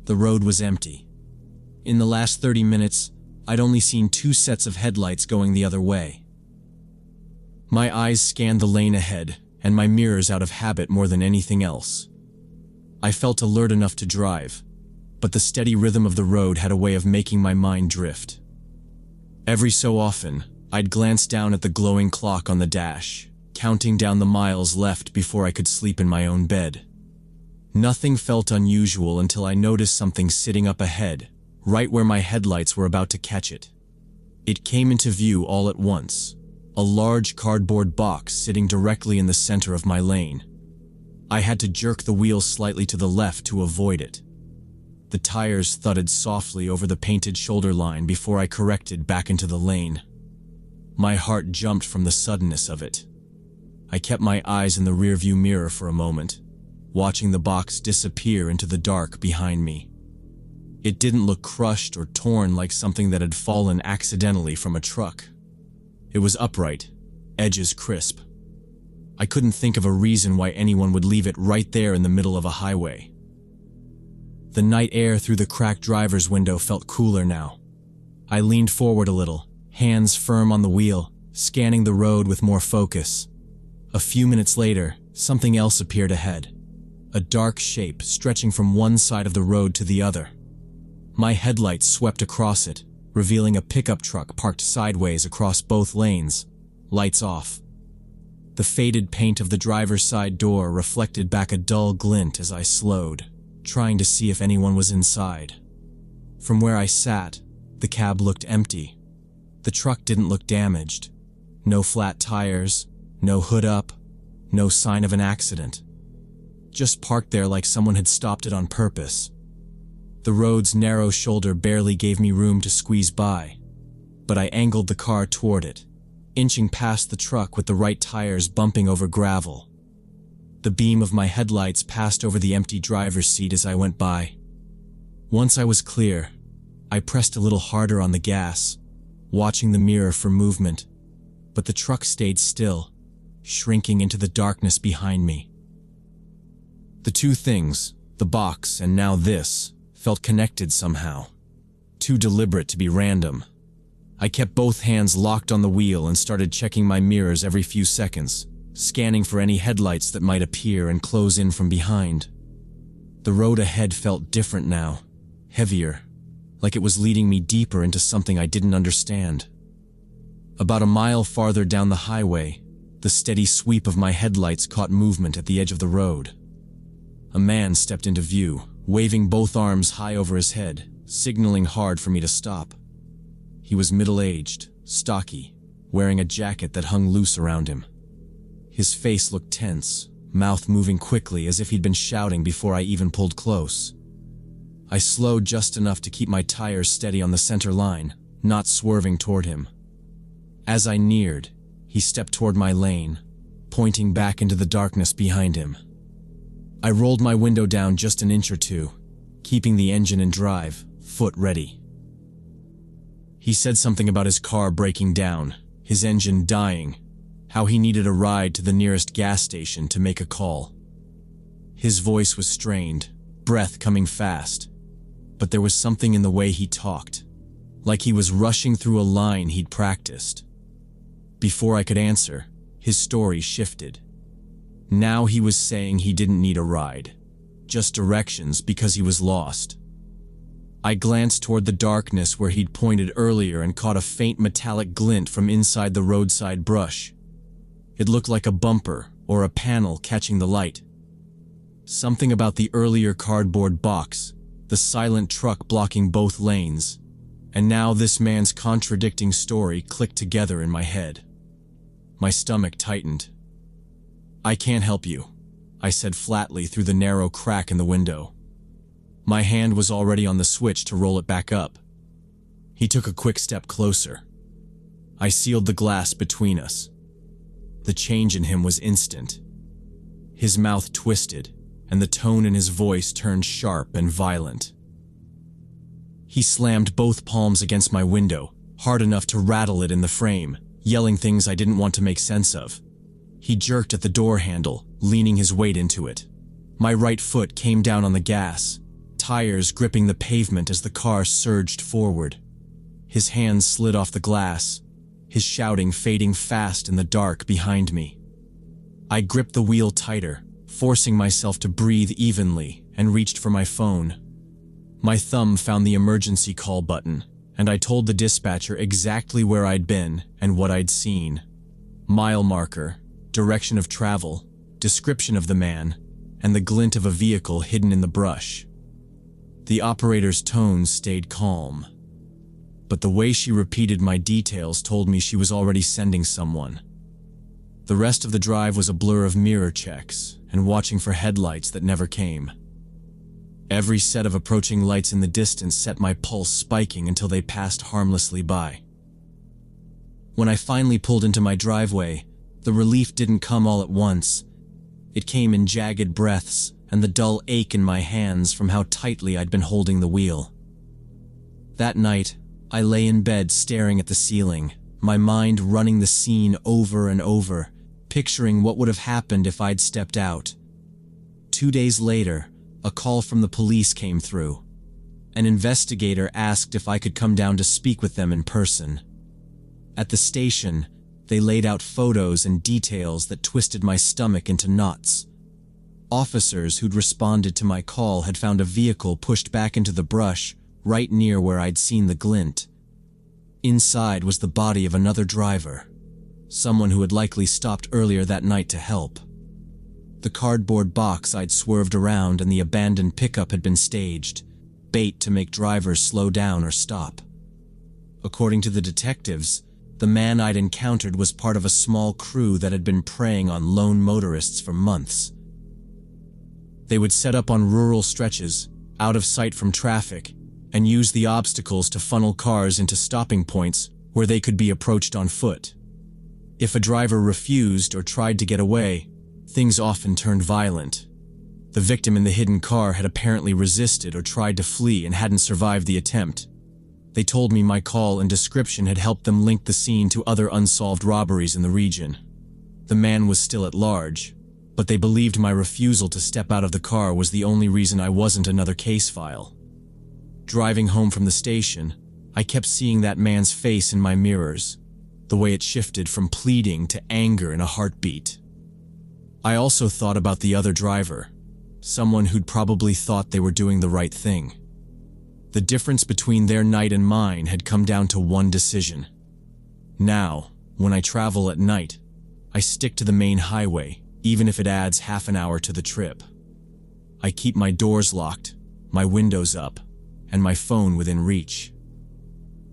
The road was empty. In the last 30 minutes, I'd only seen 2 sets of headlights going the other way. My eyes scanned the lane ahead, and my mirrors out of habit more than anything else. I felt alert enough to drive, but the steady rhythm of the road had a way of making my mind drift. Every so often, I'd glanced down at the glowing clock on the dash, counting down the miles left before I could sleep in my own bed. Nothing felt unusual until I noticed something sitting up ahead, right where my headlights were about to catch it. It came into view all at once, a large cardboard box sitting directly in the center of my lane. I had to jerk the wheel slightly to the left to avoid it. The tires thudded softly over the painted shoulder line before I corrected back into the lane. My heart jumped from the suddenness of it. I kept my eyes in the rearview mirror for a moment, watching the box disappear into the dark behind me. It didn't look crushed or torn like something that had fallen accidentally from a truck. It was upright, edges crisp. I couldn't think of a reason why anyone would leave it right there in the middle of a highway. The night air through the cracked driver's window felt cooler now. I leaned forward a little, hands firm on the wheel, scanning the road with more focus. A few minutes later, something else appeared ahead. A dark shape stretching from one side of the road to the other. My headlights swept across it, revealing a pickup truck parked sideways across both lanes, lights off. The faded paint of the driver's side door reflected back a dull glint as I slowed, trying to see if anyone was inside. From where I sat, the cab looked empty. The truck didn't look damaged. No flat tires, no hood up, no sign of an accident. Just parked there like someone had stopped it on purpose. The road's narrow shoulder barely gave me room to squeeze by, but I angled the car toward it, inching past the truck with the right tires bumping over gravel. The beam of my headlights passed over the empty driver's seat as I went by. Once I was clear, I pressed a little harder on the gas, watching the mirror for movement, but the truck stayed still, shrinking into the darkness behind me. The two things, the box and now this, felt connected somehow. Too deliberate to be random. I kept both hands locked on the wheel and started checking my mirrors every few seconds, scanning for any headlights that might appear and close in from behind. The road ahead felt different now, heavier, like it was leading me deeper into something I didn't understand. About a mile farther down the highway, the steady sweep of my headlights caught movement at the edge of the road. A man stepped into view, waving both arms high over his head, signaling hard for me to stop. He was middle-aged, stocky, wearing a jacket that hung loose around him. His face looked tense, mouth moving quickly as if he'd been shouting before I even pulled close. I slowed just enough to keep my tires steady on the center line, not swerving toward him. As I neared, he stepped toward my lane, pointing back into the darkness behind him. I rolled my window down just an inch or two, keeping the engine in drive, foot ready. He said something about his car breaking down, his engine dying, how he needed a ride to the nearest gas station to make a call. His voice was strained, breath coming fast, but there was something in the way he talked, like he was rushing through a line he'd practiced. Before I could answer, his story shifted. Now he was saying he didn't need a ride, just directions because he was lost. I glanced toward the darkness where he'd pointed earlier and caught a faint metallic glint from inside the roadside brush. It looked like a bumper or a panel catching the light. Something about the earlier cardboard box, the silent truck blocking both lanes, and now this man's contradicting story clicked together in my head. My stomach tightened. "I can't help you," I said flatly through the narrow crack in the window. My hand was already on the switch to roll it back up. He took a quick step closer. I sealed the glass between us. The change in him was instant. His mouth twisted, and the tone in his voice turned sharp and violent. He slammed both palms against my window, hard enough to rattle it in the frame, yelling things I didn't want to make sense of. He jerked at the door handle, leaning his weight into it. My right foot came down on the gas, tires gripping the pavement as the car surged forward. His hands slid off the glass, his shouting fading fast in the dark behind me. I gripped the wheel tighter, forcing myself to breathe evenly, and reached for my phone. My thumb found the emergency call button, and I told the dispatcher exactly where I'd been and what I'd seen. Mile marker, direction of travel, description of the man, and the glint of a vehicle hidden in the brush. The operator's tone stayed calm, but the way she repeated my details told me she was already sending someone. The rest of the drive was a blur of mirror checks and watching for headlights that never came. Every set of approaching lights in the distance set my pulse spiking until they passed harmlessly by. When I finally pulled into my driveway, the relief didn't come all at once. It came in jagged breaths and the dull ache in my hands from how tightly I'd been holding the wheel. That night, I lay in bed staring at the ceiling, my mind running the scene over and over, picturing what would have happened if I'd stepped out. 2 days later, a call from the police came through. An investigator asked if I could come down to speak with them in person. At the station, they laid out photos and details that twisted my stomach into knots. Officers who'd responded to my call had found a vehicle pushed back into the brush right near where I'd seen the glint. Inside was the body of another driver, someone who had likely stopped earlier that night to help. The cardboard box I'd swerved around and the abandoned pickup had been staged, bait to make drivers slow down or stop. According to the detectives, the man I'd encountered was part of a small crew that had been preying on lone motorists for months. They would set up on rural stretches, out of sight from traffic, and use the obstacles to funnel cars into stopping points where they could be approached on foot. If a driver refused or tried to get away, things often turned violent. The victim in the hidden car had apparently resisted or tried to flee and hadn't survived the attempt. They told me my call and description had helped them link the scene to other unsolved robberies in the region. The man was still at large, but they believed my refusal to step out of the car was the only reason I wasn't another case file. Driving home from the station, I kept seeing that man's face in my mirrors, the way it shifted from pleading to anger in a heartbeat. I also thought about the other driver, someone who'd probably thought they were doing the right thing. The difference between their night and mine had come down to one decision. Now, when I travel at night, I stick to the main highway, even if it adds half an hour to the trip. I keep my doors locked, my windows up, and my phone within reach.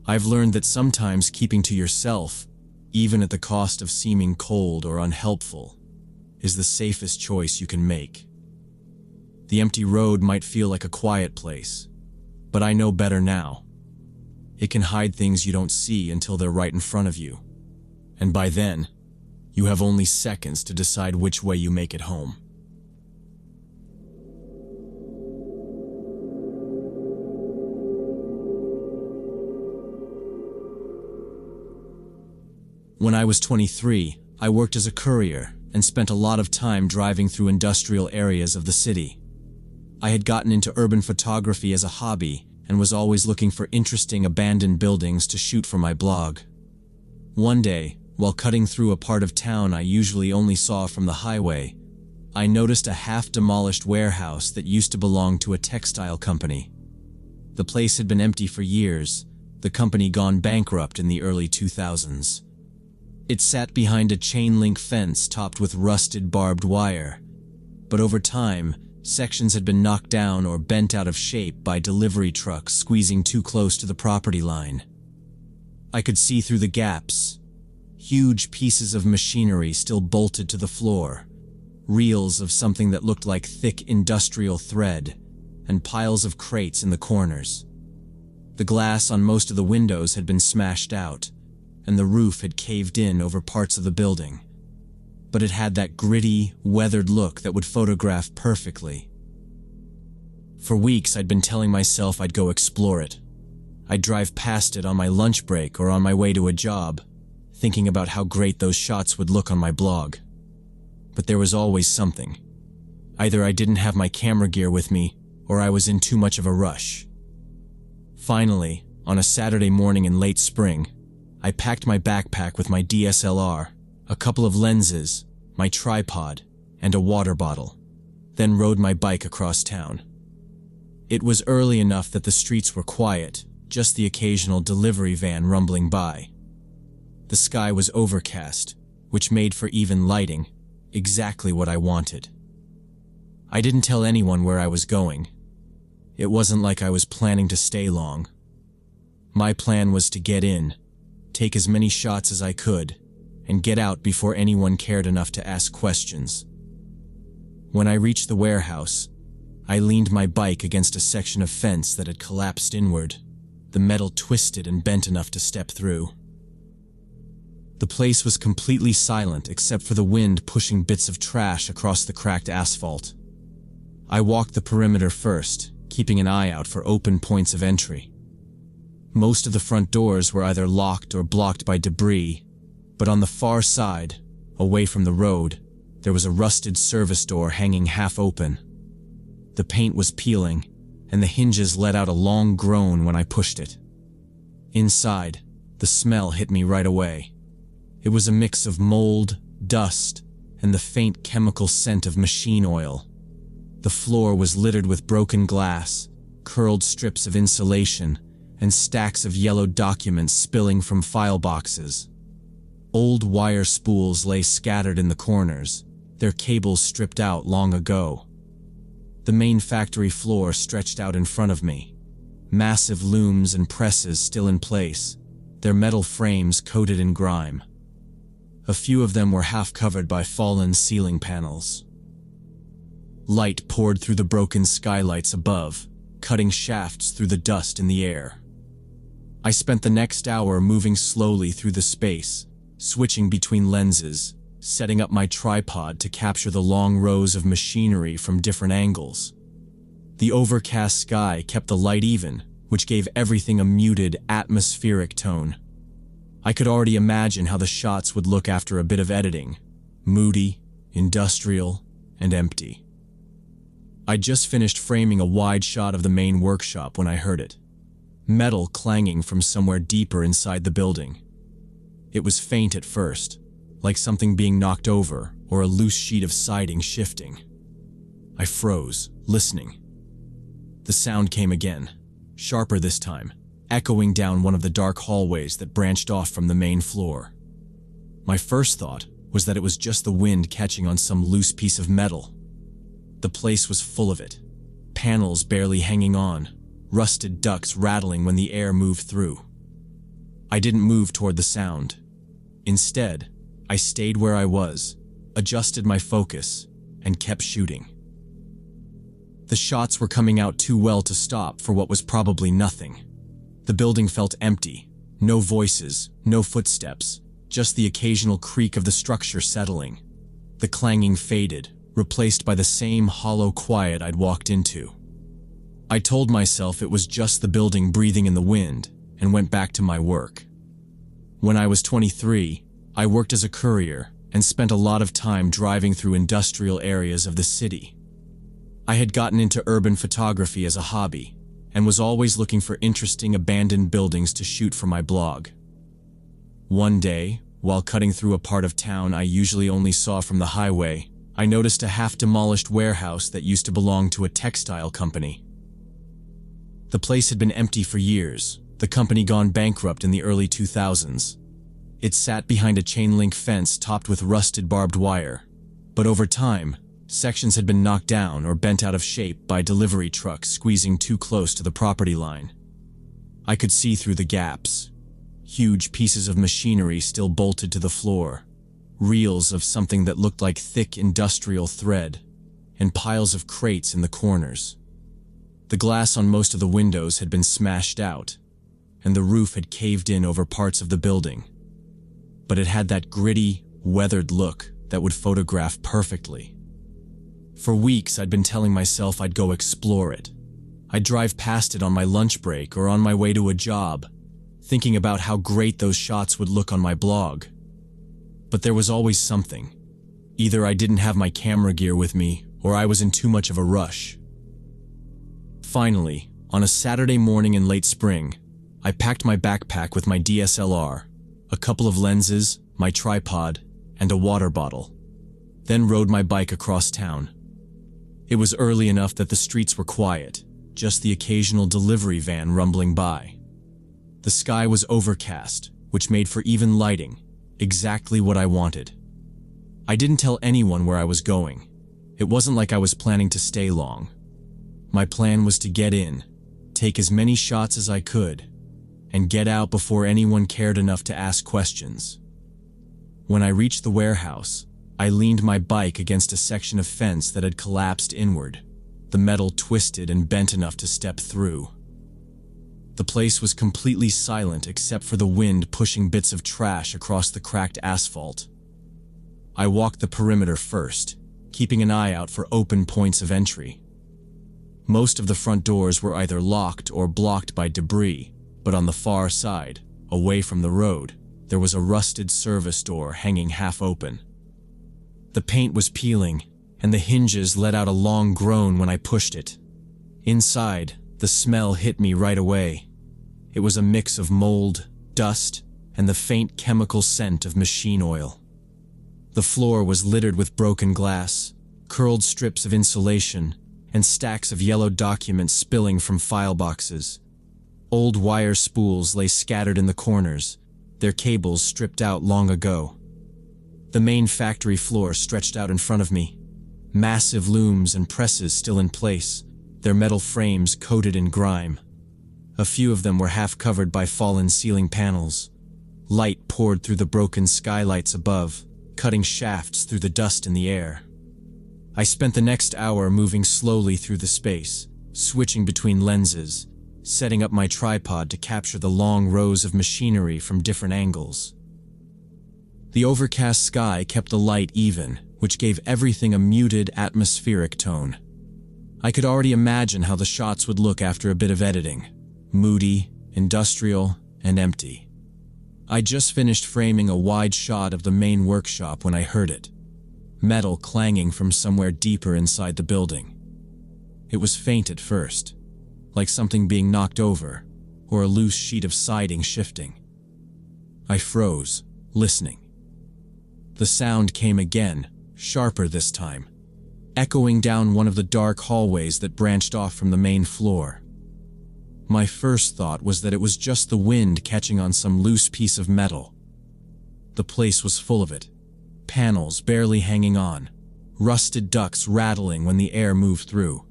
I've learned that sometimes keeping to yourself, even at the cost of seeming cold or unhelpful, is the safest choice you can make. The empty road might feel like a quiet place, but I know better now. It can hide things you don't see until they're right in front of you. And by then, you have only seconds to decide which way you make it home. When I was 23, I worked as a courier and spent a lot of time driving through industrial areas of the city. I had gotten into urban photography as a hobby and was always looking for interesting abandoned buildings to shoot for my blog. One day, while cutting through a part of town I usually only saw from the highway, I noticed a half-demolished warehouse that used to belong to a textile company. The place had been empty for years, the company gone bankrupt in the early 2000s. It sat behind a chain-link fence topped with rusted barbed wire, but over time, sections had been knocked down or bent out of shape by delivery trucks squeezing too close to the property line. I could see through the gaps, huge pieces of machinery still bolted to the floor, reels of something that looked like thick industrial thread, and piles of crates in the corners. The glass on most of the windows had been smashed out, and the roof had caved in over parts of the building. But it had that gritty, weathered look that would photograph perfectly. For weeks I'd been telling myself I'd go explore it. I'd drive past it on my lunch break or on my way to a job, thinking about how great those shots would look on my blog. But there was always something. Either I didn't have my camera gear with me, or I was in too much of a rush. Finally, on a Saturday morning in late spring, I packed my backpack with my DSLR, a couple of lenses, my tripod, and a water bottle, then rode my bike across town. It was early enough that the streets were quiet, just the occasional delivery van rumbling by. The sky was overcast, which made for even lighting, exactly what I wanted. I didn't tell anyone where I was going. It wasn't like I was planning to stay long. My plan was to get in, take as many shots as I could, and get out before anyone cared enough to ask questions. When I reached the warehouse, I leaned my bike against a section of fence that had collapsed inward, the metal twisted and bent enough to step through. The place was completely silent except for the wind pushing bits of trash across the cracked asphalt. I walked the perimeter first, keeping an eye out for open points of entry. Most of the front doors were either locked or blocked by debris, but on the far side, away from the road, there was a rusted service door hanging half open. The paint was peeling, and the hinges let out a long groan when I pushed it. Inside, the smell hit me right away. It was a mix of mold, dust, and the faint chemical scent of machine oil. The floor was littered with broken glass, curled strips of insulation, and stacks of yellow documents spilling from file boxes. Old wire spools lay scattered in the corners, their cables stripped out long ago. The main factory floor stretched out in front of me, massive looms and presses still in place, their metal frames coated in grime. A few of them were half covered by fallen ceiling panels. Light poured through the broken skylights above, cutting shafts through the dust in the air. I spent the next hour moving slowly through the space, switching between lenses, setting up my tripod to capture the long rows of machinery from different angles. The overcast sky kept the light even, which gave everything a muted, atmospheric tone. I could already imagine how the shots would look after a bit of editing, moody, industrial, and empty. I'd just finished framing a wide shot of the main workshop when I heard it. Metal clanging from somewhere deeper inside the building. It was faint at first, like something being knocked over or a loose sheet of siding shifting. I froze, listening. The sound came again, sharper this time, echoing down one of the dark hallways that branched off from the main floor. My first thought was that it was just the wind catching on some loose piece of metal. The place was full of it, panels barely hanging on, rusted ducts rattling when the air moved through. I didn't move toward the sound. Instead, I stayed where I was, adjusted my focus, and kept shooting. The shots were coming out too well to stop for what was probably nothing. The building felt empty, no voices, no footsteps, just the occasional creak of the structure settling. The clanging faded, replaced by the same hollow quiet I'd walked into. I told myself it was just the building breathing in the wind, and went back to my work. When I was 23, I worked as a courier and spent a lot of time driving through industrial areas of the city. I had gotten into urban photography as a hobby, and was always looking for interesting abandoned buildings to shoot for my blog. One day, while cutting through a part of town I usually only saw from the highway, I noticed a half-demolished warehouse that used to belong to a textile company. The place had been empty for years, the company gone bankrupt in the early 2000s. It sat behind a chain-link fence topped with rusted barbed wire, but over time, sections had been knocked down or bent out of shape by delivery trucks squeezing too close to the property line. I could see through the gaps. Huge pieces of machinery still bolted to the floor, reels of something that looked like thick industrial thread, and piles of crates in the corners. The glass on most of the windows had been smashed out, and the roof had caved in over parts of the building. But it had that gritty, weathered look that would photograph perfectly. For weeks I'd been telling myself I'd go explore it. I'd drive past it on my lunch break or on my way to a job, thinking about how great those shots would look on my blog. But there was always something. Either I didn't have my camera gear with me, or I was in too much of a rush. Finally, on a Saturday morning in late spring, I packed my backpack with my DSLR, a couple of lenses, my tripod, and a water bottle, then rode my bike across town. It was early enough that the streets were quiet, just the occasional delivery van rumbling by. The sky was overcast, which made for even lighting, exactly what I wanted. I didn't tell anyone where I was going. It wasn't like I was planning to stay long. My plan was to get in, take as many shots as I could, and get out before anyone cared enough to ask questions. When I reached the warehouse, I leaned my bike against a section of fence that had collapsed inward, the metal twisted and bent enough to step through. The place was completely silent except for the wind pushing bits of trash across the cracked asphalt. I walked the perimeter first, keeping an eye out for open points of entry. Most of the front doors were either locked or blocked by debris, but on the far side, away from the road, there was a rusted service door hanging half open. The paint was peeling, and the hinges let out a long groan when I pushed it. Inside, the smell hit me right away. It was a mix of mold, dust, and the faint chemical scent of machine oil. The floor was littered with broken glass, curled strips of insulation, and stacks of yellow documents spilling from file boxes. Old wire spools lay scattered in the corners, their cables stripped out long ago. The main factory floor stretched out in front of me, massive looms and presses still in place, their metal frames coated in grime. A few of them were half covered by fallen ceiling panels. Light poured through the broken skylights above, cutting shafts through the dust in the air. I spent the next hour moving slowly through the space, switching between lenses, setting up my tripod to capture the long rows of machinery from different angles. The overcast sky kept the light even, which gave everything a muted, atmospheric tone. I could already imagine how the shots would look after a bit of editing: moody, industrial, and empty. I just finished framing a wide shot of the main workshop when I heard it. Metal clanging from somewhere deeper inside the building. It was faint at first, like something being knocked over, or a loose sheet of siding shifting. I froze, listening. The sound came again, sharper this time, echoing down one of the dark hallways that branched off from the main floor. My first thought was that it was just the wind catching on some loose piece of metal. The place was full of it, panels barely hanging on, rusted ducts rattling when the air moved through.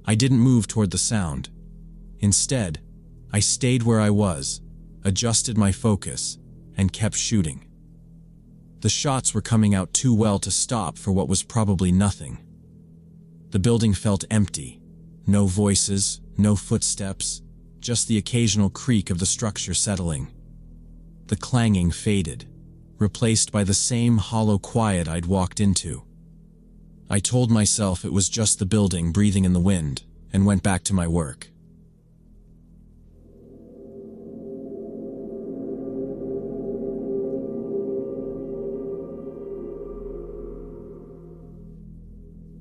I didn't move toward the sound. Instead, I stayed where I was, adjusted my focus, and kept shooting. The shots were coming out too well to stop for what was probably nothing. The building felt empty. No voices, no footsteps, just the occasional creak of the structure settling. The clanging faded, replaced by the same hollow quiet I'd walked into. I told myself it was just the building breathing in the wind, and went back to my work.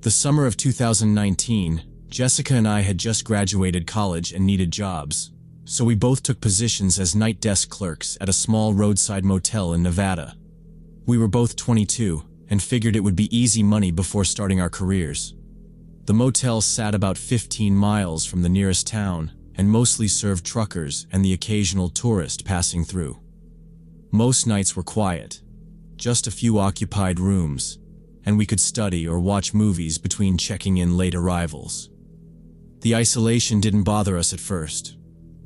The summer of 2019, Jessica and I had just graduated college and needed jobs, so we both took positions as night desk clerks at a small roadside motel in Nevada. We were both 22 and figured it would be easy money before starting our careers. The motel sat about 15 miles from the nearest town and mostly served truckers and the occasional tourist passing through. Most nights were quiet, just a few occupied rooms, and we could study or watch movies between checking in late arrivals. The isolation didn't bother us at first.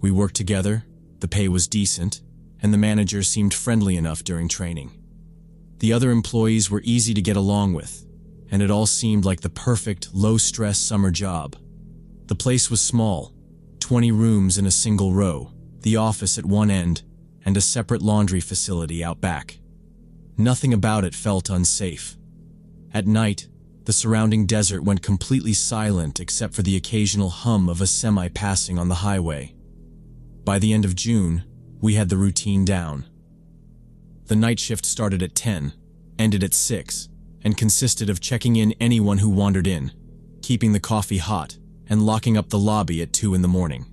We worked together, the pay was decent, and the manager seemed friendly enough during training. The other employees were easy to get along with, and it all seemed like the perfect, low-stress summer job. The place was small, 20 rooms in a single row, the office at one end, and a separate laundry facility out back. Nothing about it felt unsafe. At night, the surrounding desert went completely silent except for the occasional hum of a semi passing on the highway. By the end of June, we had the routine down. The night shift started at 10, ended at 6, and consisted of checking in anyone who wandered in, keeping the coffee hot, and locking up the lobby at 2 in the morning.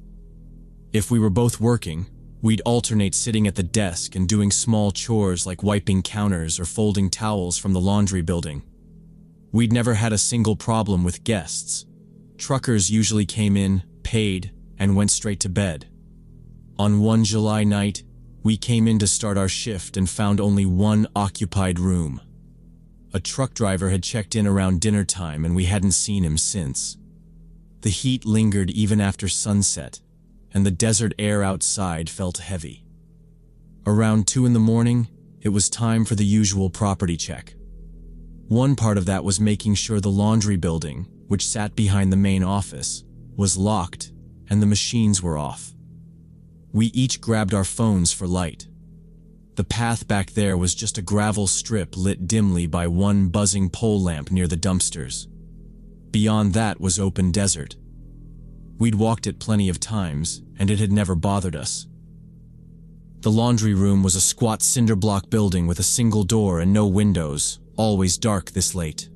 If we were both working, we'd alternate sitting at the desk and doing small chores like wiping counters or folding towels from the laundry building. We'd never had a single problem with guests. Truckers usually came in, paid, and went straight to bed. On one July night, we came in to start our shift and found only one occupied room. A truck driver had checked in around dinner time and we hadn't seen him since. The heat lingered even after sunset, and the desert air outside felt heavy. Around 2 in the morning, it was time for the usual property check. One part of that was making sure the laundry building, which sat behind the main office, was locked and the machines were off. We each grabbed our phones for light. The path back there was just a gravel strip lit dimly by one buzzing pole lamp near the dumpsters. Beyond that was open desert. We'd walked it plenty of times, and it had never bothered us. The laundry room was a squat cinder block building with a single door and no windows, always dark this late.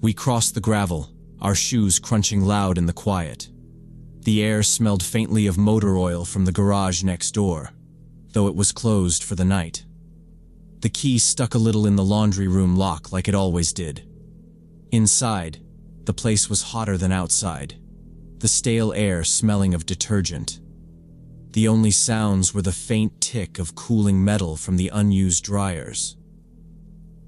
We crossed the gravel, our shoes crunching loud in the quiet. The air smelled faintly of motor oil from the garage next door, though it was closed for the night. The key stuck a little in the laundry room lock like it always did. Inside, the place was hotter than outside, the stale air smelling of detergent. The only sounds were the faint tick of cooling metal from the unused dryers.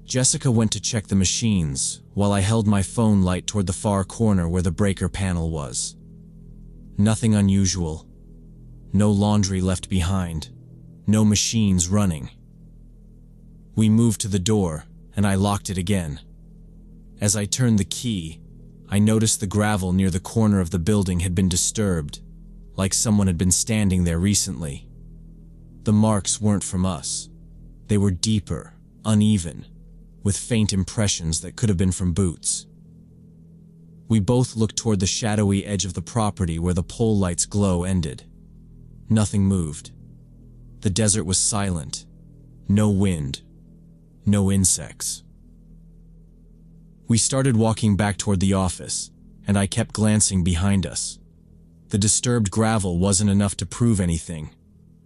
Jessica went to check the machines, while I held my phone light toward the far corner where the breaker panel was. Nothing unusual. No laundry left behind. No machines running. We moved to the door, and I locked it again. As I turned the key, I noticed the gravel near the corner of the building had been disturbed, like someone had been standing there recently. The marks weren't from us. They were deeper, uneven, with faint impressions that could have been from boots. We both looked toward the shadowy edge of the property where the pole light's glow ended. Nothing moved. The desert was silent. No wind. No insects. We started walking back toward the office, and I kept glancing behind us. The disturbed gravel wasn't enough to prove anything,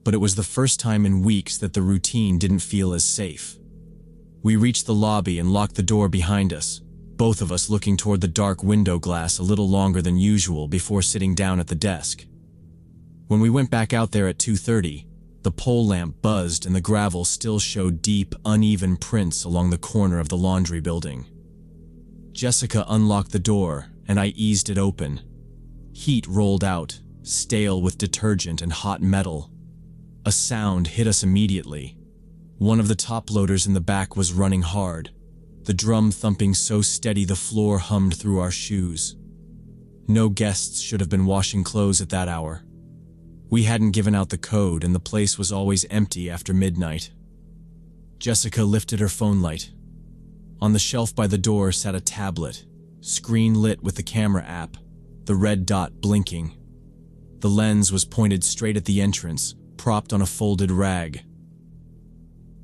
but it was the first time in weeks that the routine didn't feel as safe. We reached the lobby and locked the door behind us, both of us looking toward the dark window glass a little longer than usual before sitting down at the desk. When we went back out there at 2:30, the pole lamp buzzed and the gravel still showed deep, uneven prints along the corner of the laundry building. Jessica unlocked the door, and I eased it open. Heat rolled out, stale with detergent and hot metal. A sound hit us immediately. One of the top loaders in the back was running hard, the drum thumping so steady the floor hummed through our shoes. No guests should have been washing clothes at that hour. We hadn't given out the code, and the place was always empty after midnight. Jessica lifted her phone light. On the shelf by the door sat a tablet, screen lit with the camera app, the red dot blinking. The lens was pointed straight at the entrance, propped on a folded rag.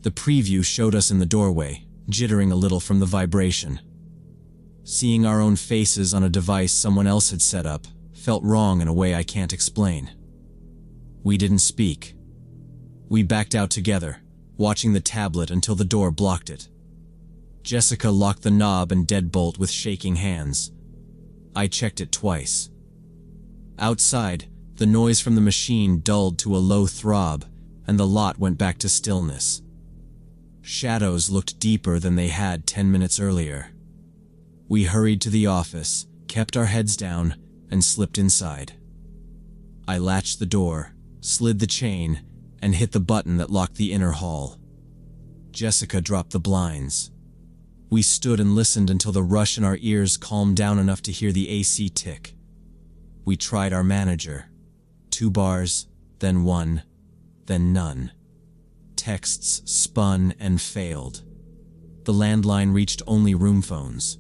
The preview showed us in the doorway, jittering a little from the vibration. Seeing our own faces on a device someone else had set up felt wrong in a way I can't explain. We didn't speak. We backed out together, watching the tablet until the door blocked it. Jessica locked the knob and deadbolt with shaking hands. I checked it twice. Outside, the noise from the machine dulled to a low throb, and the lot went back to stillness. Shadows looked deeper than they had 10 minutes earlier. We hurried to the office, kept our heads down, and slipped inside. I latched the door, slid the chain, and hit the button that locked the inner hall. Jessica dropped the blinds. We stood and listened until the rush in our ears calmed down enough to hear the AC tick. We tried our manager. 2 bars, then 1, then none. Texts spun and failed. The landline reached only room phones.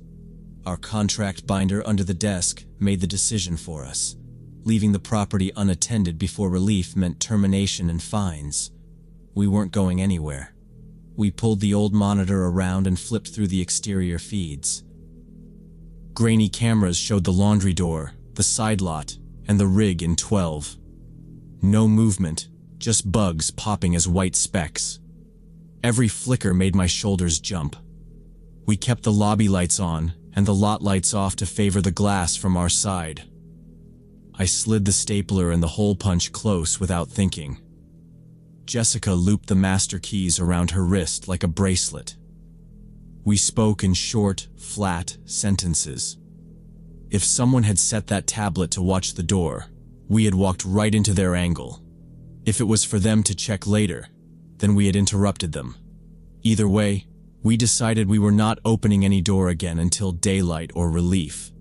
Our contract binder under the desk made the decision for us. Leaving the property unattended before relief meant termination and fines. We weren't going anywhere. We pulled the old monitor around and flipped through the exterior feeds. Grainy cameras showed the laundry door, the side lot, and the rig in 12. No movement, just bugs popping as white specks. Every flicker made my shoulders jump. We kept the lobby lights on and the lot lights off to favor the glass from our side. I slid the stapler and the hole punch close without thinking. Jessica looped the master keys around her wrist like a bracelet. We spoke in short, flat sentences. If someone had set that tablet to watch the door, we had walked right into their angle. If it was for them to check later, then we had interrupted them. Either way, we decided we were not opening any door again until daylight or relief.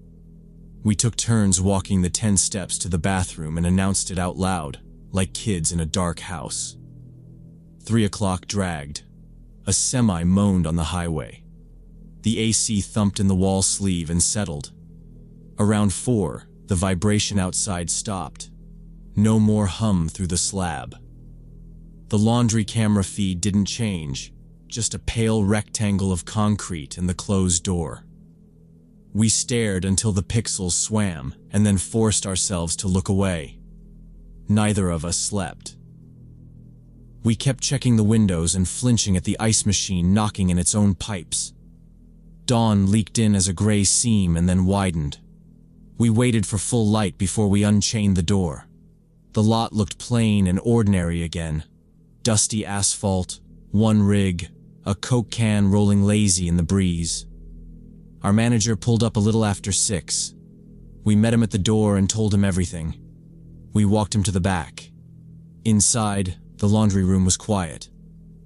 We took turns walking the 10 steps to the bathroom and announced it out loud, like kids in a dark house. 3 o'clock dragged. A semi moaned on the highway. The AC thumped in the wall sleeve and settled. Around 4, the vibration outside stopped. No more hum through the slab. The laundry camera feed didn't change, just a pale rectangle of concrete and the closed door. We stared until the pixels swam and then forced ourselves to look away. Neither of us slept. We kept checking the windows and flinching at the ice machine knocking in its own pipes. Dawn leaked in as a gray seam and then widened. We waited for full light before we unchained the door. The lot looked plain and ordinary again. Dusty asphalt, one rig, a Coke can rolling lazy in the breeze. Our manager pulled up a little after 6. We met him at the door and told him everything. We walked him to the back. Inside, the laundry room was quiet.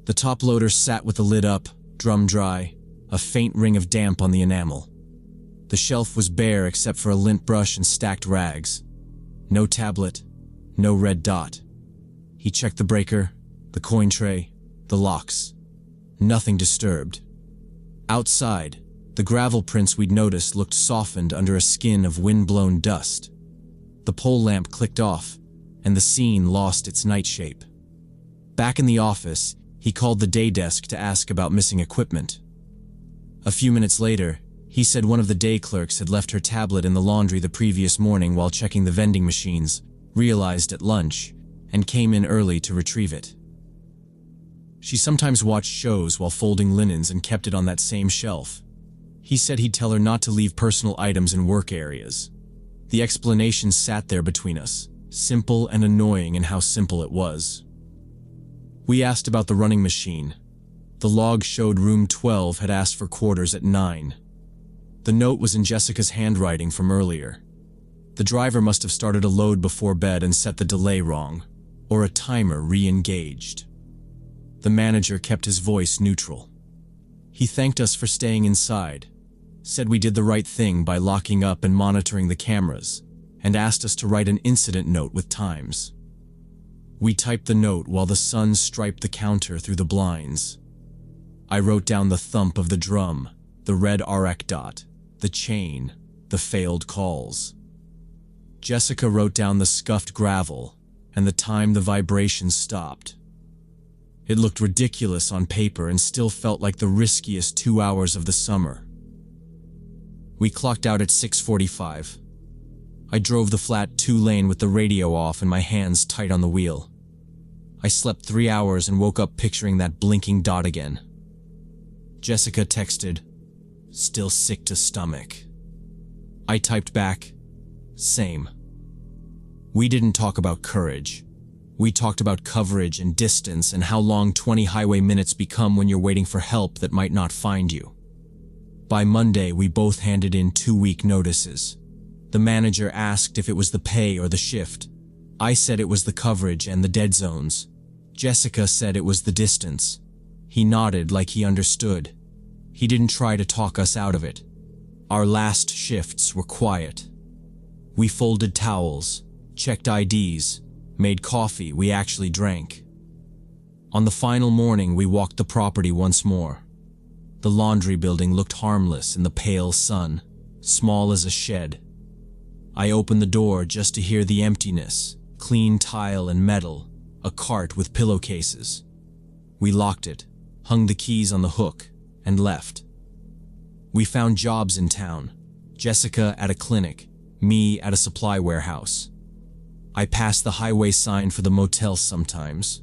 The top loader sat with the lid up, drum dry, a faint ring of damp on the enamel. The shelf was bare except for a lint brush and stacked rags. No tablet, no red dot. He checked the breaker, the coin tray, the locks. Nothing disturbed. Outside, the gravel prints we'd noticed looked softened under a skin of wind-blown dust. The pole lamp clicked off, and the scene lost its night shape. Back in the office, he called the day desk to ask about missing equipment. A few minutes later, he said one of the day clerks had left her tablet in the laundry the previous morning while checking the vending machines, realized at lunch, and came in early to retrieve it. She sometimes watched shows while folding linens and kept it on that same shelf. He said he'd tell her not to leave personal items in work areas. The explanation sat there between us, simple and annoying in how simple it was. We asked about the running machine. The log showed room 12 had asked for quarters at 9. The note was in Jessica's handwriting from earlier. The driver must have started a load before bed and set the delay wrong, or a timer re-engaged. The manager kept his voice neutral. He thanked us for staying inside, said we did the right thing by locking up and monitoring the cameras, and asked us to write an incident note with times. We typed the note while the sun striped the counter through the blinds. I wrote down the thump of the drum, the red RX dot, the chain, the failed calls. Jessica wrote down the scuffed gravel and the time the vibrations stopped. It looked ridiculous on paper and still felt like the riskiest 2 hours of the summer. We clocked out at 6:45. I drove the flat 2-lane with the radio off and my hands tight on the wheel. I slept 3 hours and woke up picturing that blinking dot again. Jessica texted, "Still sick to stomach." I typed back, "Same." We didn't talk about courage. We talked about coverage and distance and how long 20 highway minutes become when you're waiting for help that might not find you. By Monday, we both handed in 2-week notices. The manager asked if it was the pay or the shift. I said it was the coverage and the dead zones. Jessica said it was the distance. He nodded like he understood. He didn't try to talk us out of it. Our last shifts were quiet. We folded towels, checked IDs, made coffee we actually drank. On the final morning, we walked the property once more. The laundry building looked harmless in the pale sun, small as a shed. I opened the door just to hear the emptiness, clean tile and metal, a cart with pillowcases. We locked it, hung the keys on the hook, and left. We found jobs in town, Jessica at a clinic, me at a supply warehouse. I pass the highway sign for the motel sometimes.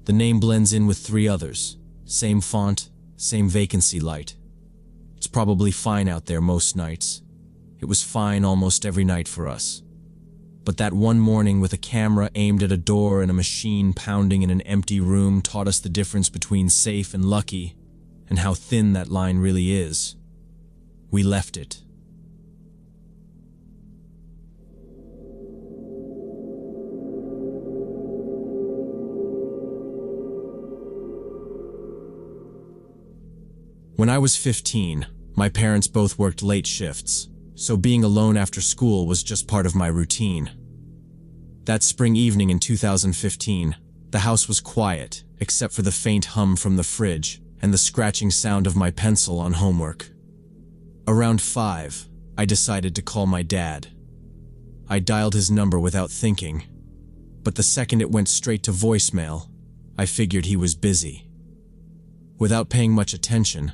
The name blends in with 3 others, same font, same vacancy light. It's probably fine out there most nights. It was fine almost every night for us. But that one morning with a camera aimed at a door and a machine pounding in an empty room taught us the difference between safe and lucky, and how thin that line really is. We left it. When I was 15, my parents both worked late shifts, so being alone after school was just part of my routine. That spring evening in 2015, the house was quiet, except for the faint hum from the fridge and the scratching sound of my pencil on homework. Around 5, I decided to call my dad. I dialed his number without thinking, but the second it went straight to voicemail, I figured he was busy. Without paying much attention,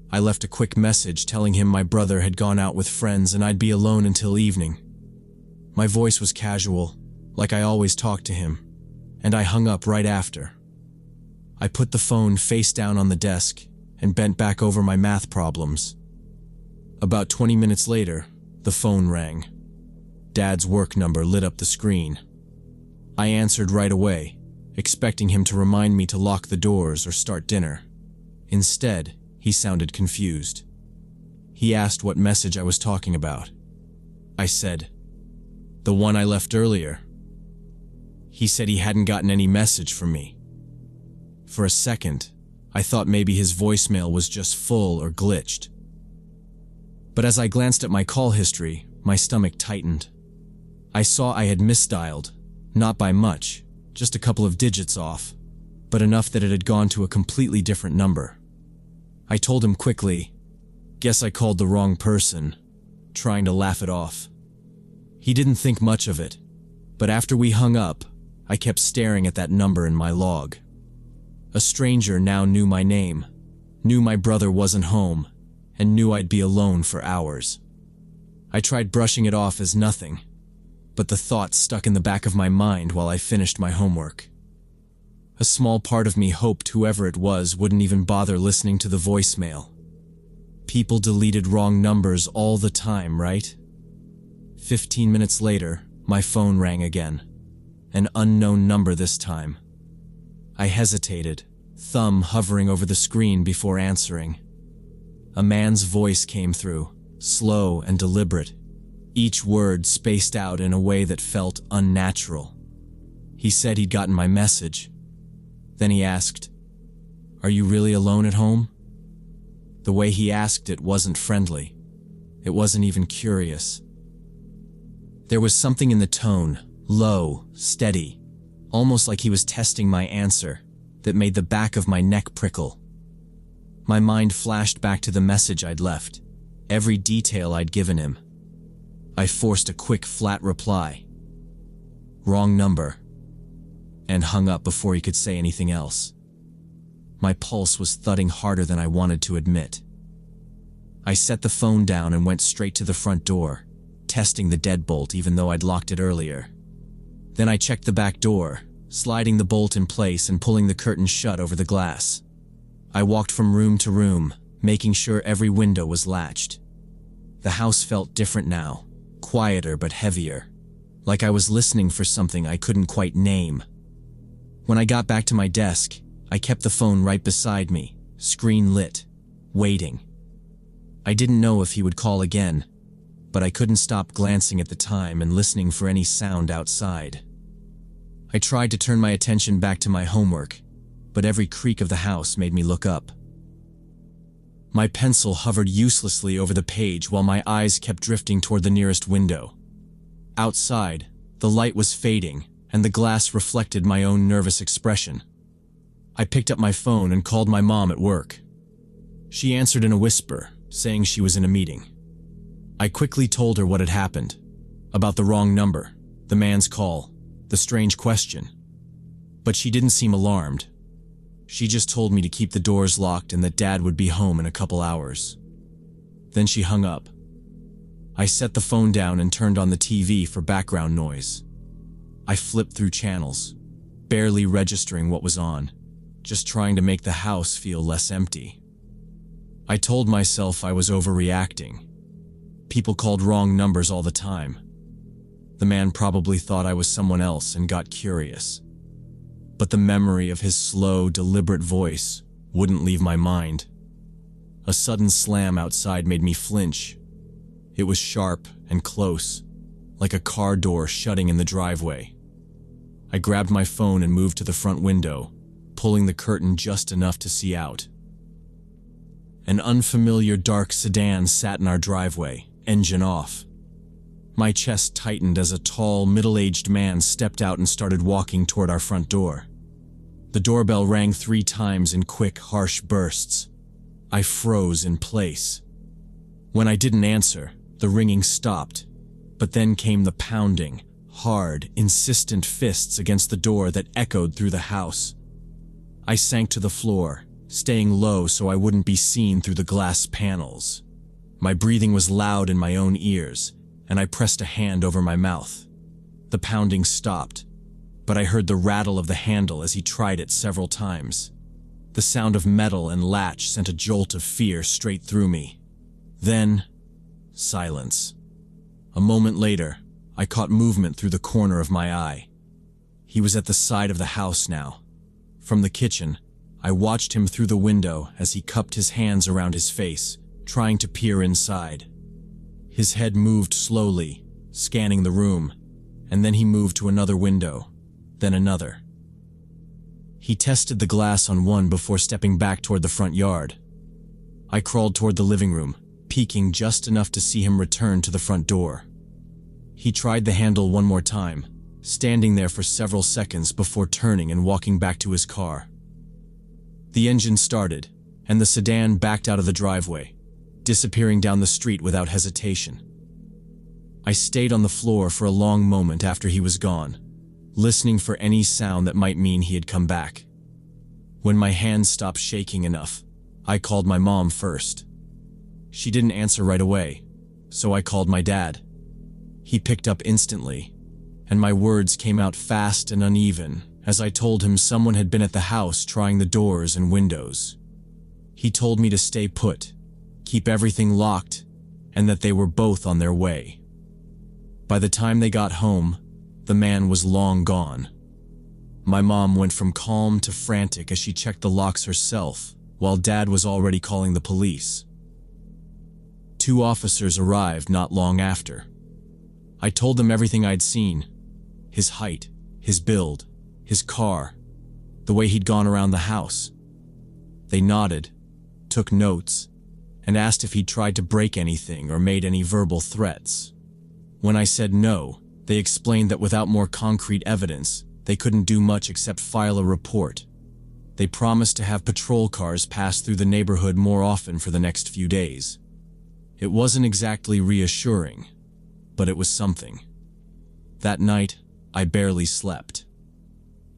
I left a quick message telling him my brother had gone out with friends and I'd be alone until evening. My voice was casual, like I always talked to him, and I hung up right after. I put the phone face down on the desk and bent back over my math problems. About 20 minutes later, the phone rang. Dad's work number lit up the screen. I answered right away, expecting him to remind me to lock the doors or start dinner. Instead, he sounded confused. He asked what message I was talking about. I said, "The one I left earlier." He said he hadn't gotten any message from me. For a second, I thought maybe his voicemail was just full or glitched. But as I glanced at my call history, my stomach tightened. I saw I had misdialed, not by much, just a couple of digits off, but enough that it had gone to a completely different number. I told him quickly, "Guess I called the wrong person," trying to laugh it off. He didn't think much of it, but after we hung up, I kept staring at that number in my log. A stranger now knew my name, knew my brother wasn't home, and knew I'd be alone for hours. I tried brushing it off as nothing, but the thought stuck in the back of my mind while I finished my homework. A small part of me hoped whoever it was wouldn't even bother listening to the voicemail. People deleted wrong numbers all the time, right? 15 minutes later, my phone rang again. An unknown number this time. I hesitated, thumb hovering over the screen before answering. A man's voice came through, slow and deliberate, each word spaced out in a way that felt unnatural. He said he'd gotten my message. Then he asked, "Are you really alone at home?" The way he asked it wasn't friendly. It wasn't even curious. There was something in the tone, low, steady, almost like he was testing my answer, that made the back of my neck prickle. My mind flashed back to the message I'd left, every detail I'd given him. I forced a quick, flat reply. "Wrong number," and hung up before he could say anything else. My pulse was thudding harder than I wanted to admit. I set the phone down and went straight to the front door, testing the deadbolt even though I'd locked it earlier. Then I checked the back door, sliding the bolt in place and pulling the curtain shut over the glass. I walked from room to room, making sure every window was latched. The house felt different now, quieter but heavier, like I was listening for something I couldn't quite name. When I got back to my desk, I kept the phone right beside me, screen lit, waiting. I didn't know if he would call again, but I couldn't stop glancing at the time and listening for any sound outside. I tried to turn my attention back to my homework, but every creak of the house made me look up. My pencil hovered uselessly over the page while my eyes kept drifting toward the nearest window. Outside, the light was fading, and the glass reflected my own nervous expression. I picked up my phone and called my mom at work. She answered in a whisper, saying she was in a meeting. I quickly told her what had happened, about the wrong number, the man's call, the strange question. But she didn't seem alarmed. She just told me to keep the doors locked and that Dad would be home in a couple hours. Then she hung up. I set the phone down and turned on the TV for background noise. I flipped through channels, barely registering what was on, just trying to make the house feel less empty. I told myself I was overreacting. People called wrong numbers all the time. The man probably thought I was someone else and got curious. But the memory of his slow, deliberate voice wouldn't leave my mind. A sudden slam outside made me flinch. It was sharp and close, like a car door shutting in the driveway. I grabbed my phone and moved to the front window, pulling the curtain just enough to see out. An unfamiliar dark sedan sat in our driveway, engine off. My chest tightened as a tall, middle-aged man stepped out and started walking toward our front door. The doorbell rang 3 times in quick, harsh bursts. I froze in place. When I didn't answer, the ringing stopped, but then came the pounding, hard, insistent fists against the door that echoed through the house. I sank to the floor, staying low so I wouldn't be seen through the glass panels. My breathing was loud in my own ears, and I pressed a hand over my mouth. The pounding stopped, but I heard the rattle of the handle as he tried it several times. The sound of metal and latch sent a jolt of fear straight through me. Then, silence. A moment later, I caught movement through the corner of my eye. He was at the side of the house now. From the kitchen, I watched him through the window as he cupped his hands around his face, trying to peer inside. His head moved slowly, scanning the room, and then he moved to another window, then another. He tested the glass on one before stepping back toward the front yard. I crawled toward the living room, peeking just enough to see him return to the front door. He tried the handle one more time, standing there for several seconds before turning and walking back to his car. The engine started, and the sedan backed out of the driveway, disappearing down the street without hesitation. I stayed on the floor for a long moment after he was gone, listening for any sound that might mean he had come back. When my hands stopped shaking enough, I called my mom first. She didn't answer right away, so I called my dad. He picked up instantly, and my words came out fast and uneven as I told him someone had been at the house trying the doors and windows. He told me to stay put, keep everything locked, and that they were both on their way. By the time they got home, the man was long gone. My mom went from calm to frantic as she checked the locks herself, while Dad was already calling the police. 2 officers arrived not long after. I told them everything I'd seen: his height, his build, his car, the way he'd gone around the house. They nodded, took notes, and asked if he'd tried to break anything or made any verbal threats. When I said no, they explained that without more concrete evidence, they couldn't do much except file a report. They promised to have patrol cars pass through the neighborhood more often for the next few days. It wasn't exactly reassuring, but it was something. That night, I barely slept.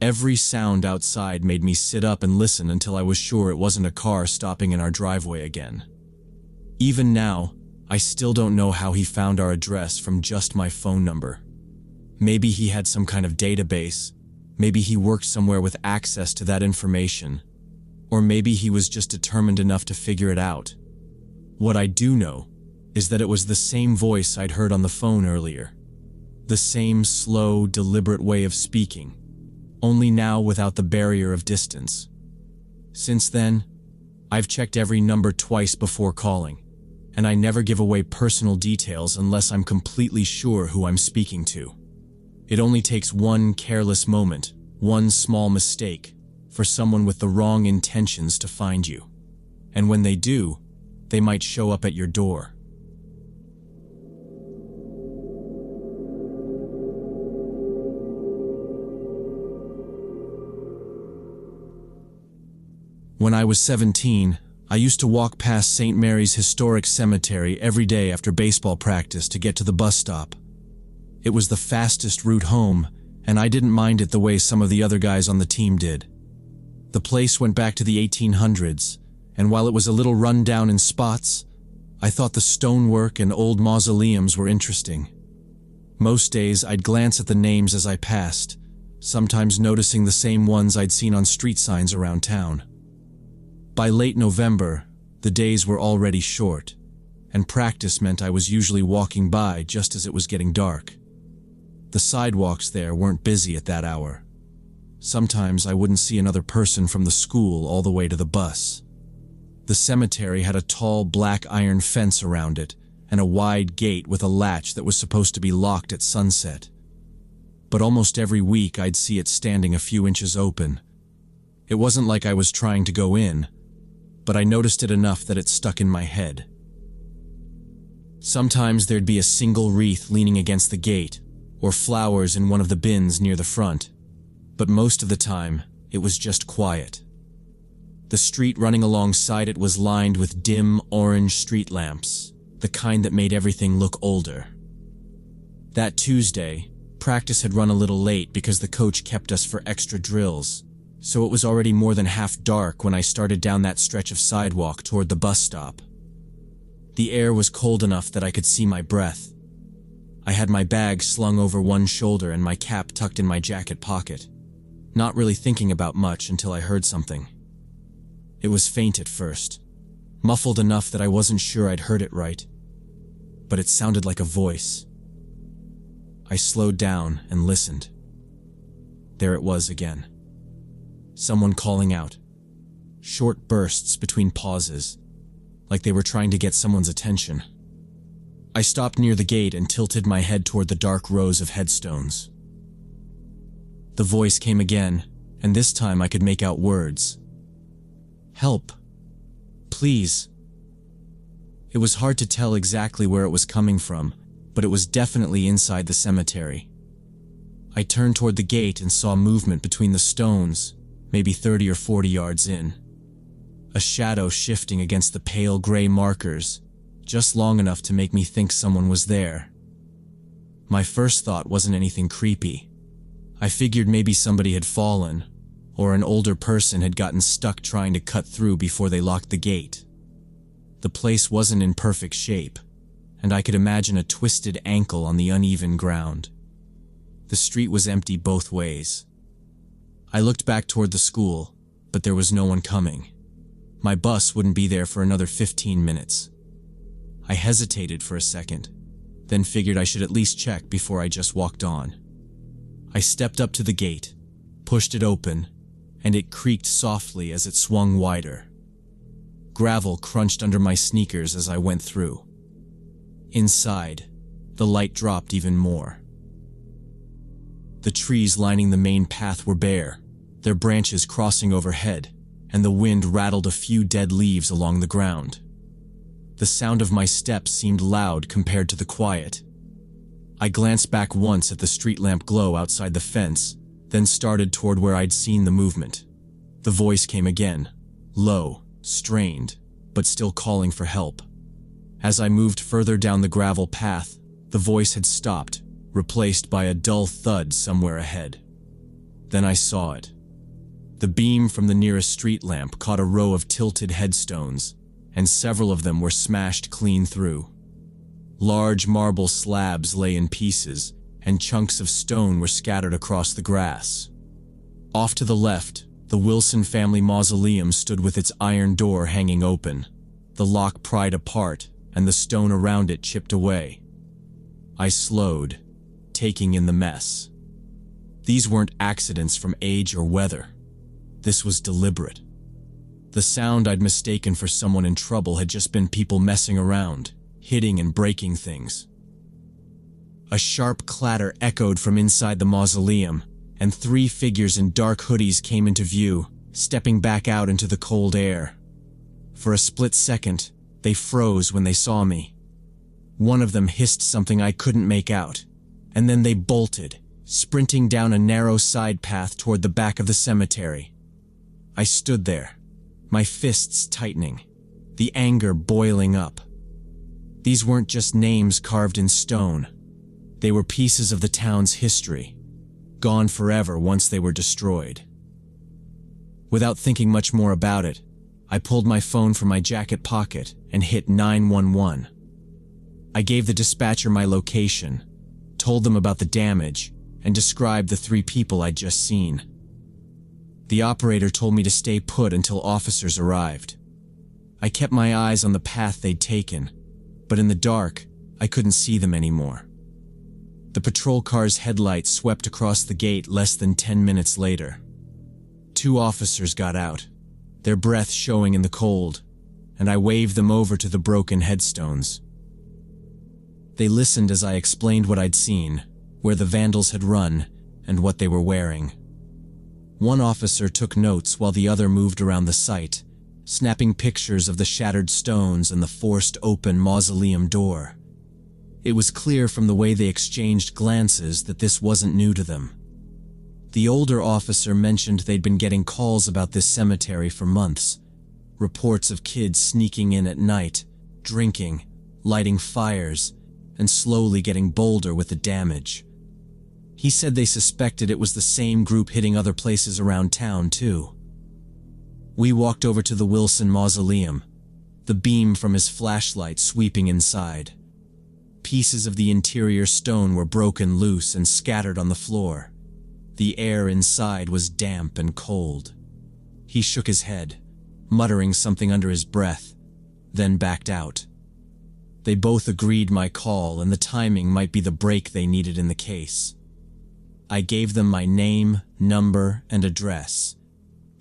Every sound outside made me sit up and listen until I was sure it wasn't a car stopping in our driveway again. Even now, I still don't know how he found our address from just my phone number. Maybe he had some kind of database, maybe he worked somewhere with access to that information, or maybe he was just determined enough to figure it out. What I do know is that it was the same voice I'd heard on the phone earlier. The same slow, deliberate way of speaking, only now without the barrier of distance. Since then, I've checked every number twice before calling, and I never give away personal details unless I'm completely sure who I'm speaking to. It only takes one careless moment, one small mistake, for someone with the wrong intentions to find you. And when they do, they might show up at your door. When I was 17, I used to walk past St. Mary's Historic Cemetery every day after baseball practice to get to the bus stop. It was the fastest route home, and I didn't mind it the way some of the other guys on the team did. The place went back to the 1800s, and while it was a little run down in spots, I thought the stonework and old mausoleums were interesting. Most days I'd glance at the names as I passed, sometimes noticing the same ones I'd seen on street signs around town. By late November, the days were already short, and practice meant I was usually walking by just as it was getting dark. The sidewalks there weren't busy at that hour. Sometimes I wouldn't see another person from the school all the way to the bus. The cemetery had a tall black iron fence around it and a wide gate with a latch that was supposed to be locked at sunset. But almost every week I'd see it standing a few inches open. It wasn't like I was trying to go in, but I noticed it enough that it stuck in my head. Sometimes there'd be a single wreath leaning against the gate, or flowers in one of the bins near the front, but most of the time, it was just quiet. The street running alongside it was lined with dim, orange street lamps, the kind that made everything look older. That Tuesday, practice had run a little late because the coach kept us for extra drills, so it was already more than half dark when I started down that stretch of sidewalk toward the bus stop. The air was cold enough that I could see my breath. I had my bag slung over one shoulder and my cap tucked in my jacket pocket, not really thinking about much until I heard something. It was faint at first, muffled enough that I wasn't sure I'd heard it right, but it sounded like a voice. I slowed down and listened. There it was again. Someone calling out. Short bursts between pauses, like they were trying to get someone's attention. I stopped near the gate and tilted my head toward the dark rows of headstones. The voice came again, and this time I could make out words. Help. Please. It was hard to tell exactly where it was coming from, but it was definitely inside the cemetery. I turned toward the gate and saw movement between the stones, maybe 30 or 40 yards in. A shadow shifting against the pale gray markers, just long enough to make me think someone was there. My first thought wasn't anything creepy. I figured maybe somebody had fallen, or an older person had gotten stuck trying to cut through before they locked the gate. The place wasn't in perfect shape, and I could imagine a twisted ankle on the uneven ground. The street was empty both ways. I looked back toward the school, but there was no one coming. My bus wouldn't be there for another 15 minutes. I hesitated for a second, then figured I should at least check before I just walked on. I stepped up to the gate, pushed it open, and it creaked softly as it swung wider. Gravel crunched under my sneakers as I went through. Inside, the light dropped even more. The trees lining the main path were bare, their branches crossing overhead, and the wind rattled a few dead leaves along the ground. The sound of my steps seemed loud compared to the quiet. I glanced back once at the street lamp glow outside the fence, then started toward where I'd seen the movement. The voice came again, low, strained, but still calling for help. As I moved further down the gravel path, the voice had stopped, replaced by a dull thud somewhere ahead. Then I saw it. The beam from the nearest street lamp caught a row of tilted headstones, and several of them were smashed clean through. Large marble slabs lay in pieces, and chunks of stone were scattered across the grass. Off to the left, the Wilson family mausoleum stood with its iron door hanging open, the lock pried apart, and the stone around it chipped away. I slowed, taking in the mess. These weren't accidents from age or weather. This was deliberate. The sound I'd mistaken for someone in trouble had just been people messing around, hitting and breaking things. A sharp clatter echoed from inside the mausoleum, and 3 figures in dark hoodies came into view, stepping back out into the cold air. For a split second, they froze when they saw me. One of them hissed something I couldn't make out, and then they bolted, sprinting down a narrow side path toward the back of the cemetery. I stood there, my fists tightening, the anger boiling up. These weren't just names carved in stone. They were pieces of the town's history, gone forever once they were destroyed. Without thinking much more about it, I pulled my phone from my jacket pocket and hit 911. I gave the dispatcher my location, told them about the damage, and described the 3 people I'd just seen. The operator told me to stay put until officers arrived. I kept my eyes on the path they'd taken, but in the dark, I couldn't see them anymore. The patrol car's headlights swept across the gate less than 10 minutes later. 2 officers got out, their breath showing in the cold, and I waved them over to the broken headstones. They listened as I explained what I'd seen, where the vandals had run, and what they were wearing. One officer took notes while the other moved around the site, snapping pictures of the shattered stones and the forced open mausoleum door. It was clear from the way they exchanged glances that this wasn't new to them. The older officer mentioned they'd been getting calls about this cemetery for months. Reports of kids sneaking in at night, drinking, lighting fires, and slowly getting bolder with the damage. He said they suspected it was the same group hitting other places around town, too. We walked over to the Wilson Mausoleum, the beam from his flashlight sweeping inside. Pieces of the interior stone were broken loose and scattered on the floor. The air inside was damp and cold. He shook his head, muttering something under his breath, then backed out. They both agreed my call and the timing might be the break they needed in the case. I gave them my name, number, and address,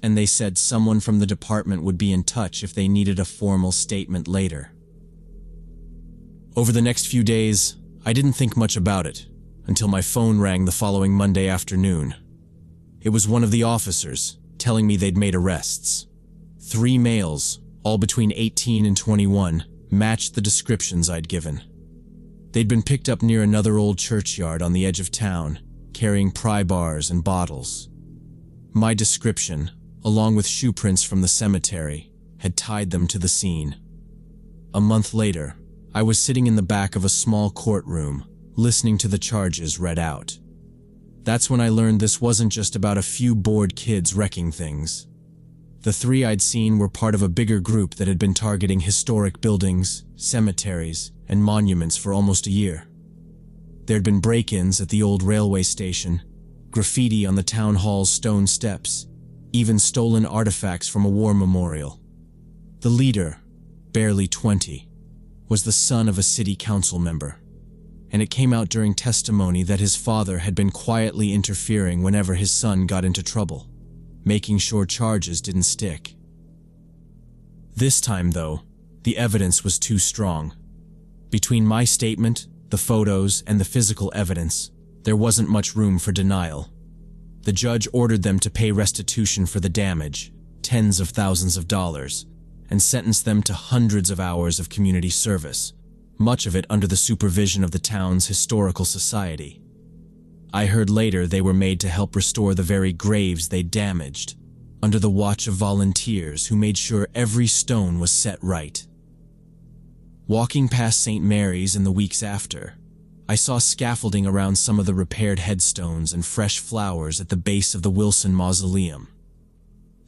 and they said someone from the department would be in touch if they needed a formal statement later. Over the next few days, I didn't think much about it, until my phone rang the following Monday afternoon. It was one of the officers, telling me they'd made arrests. 3 males, all between 18 and 21, matched the descriptions I'd given. They'd been picked up near another old churchyard on the edge of town, carrying pry bars and bottles. My description, along with shoe prints from the cemetery, had tied them to the scene. A month later, I was sitting in the back of a small courtroom, listening to the charges read out. That's when I learned this wasn't just about a few bored kids wrecking things. The 3 I'd seen were part of a bigger group that had been targeting historic buildings, cemeteries, and monuments for almost a year. There'd been break-ins at the old railway station, graffiti on the town hall's stone steps, even stolen artifacts from a war memorial. The leader, barely 20, was the son of a city council member, and it came out during testimony that his father had been quietly interfering whenever his son got into trouble, making sure charges didn't stick. This time, though, the evidence was too strong. Between my statement, the photos, and the physical evidence, there wasn't much room for denial. The judge ordered them to pay restitution for the damage, tens of thousands of dollars, and sentenced them to hundreds of hours of community service, much of it under the supervision of the town's historical society. I heard later they were made to help restore the very graves they damaged, under the watch of volunteers who made sure every stone was set right. Walking past St. Mary's in the weeks after, I saw scaffolding around some of the repaired headstones and fresh flowers at the base of the Wilson Mausoleum.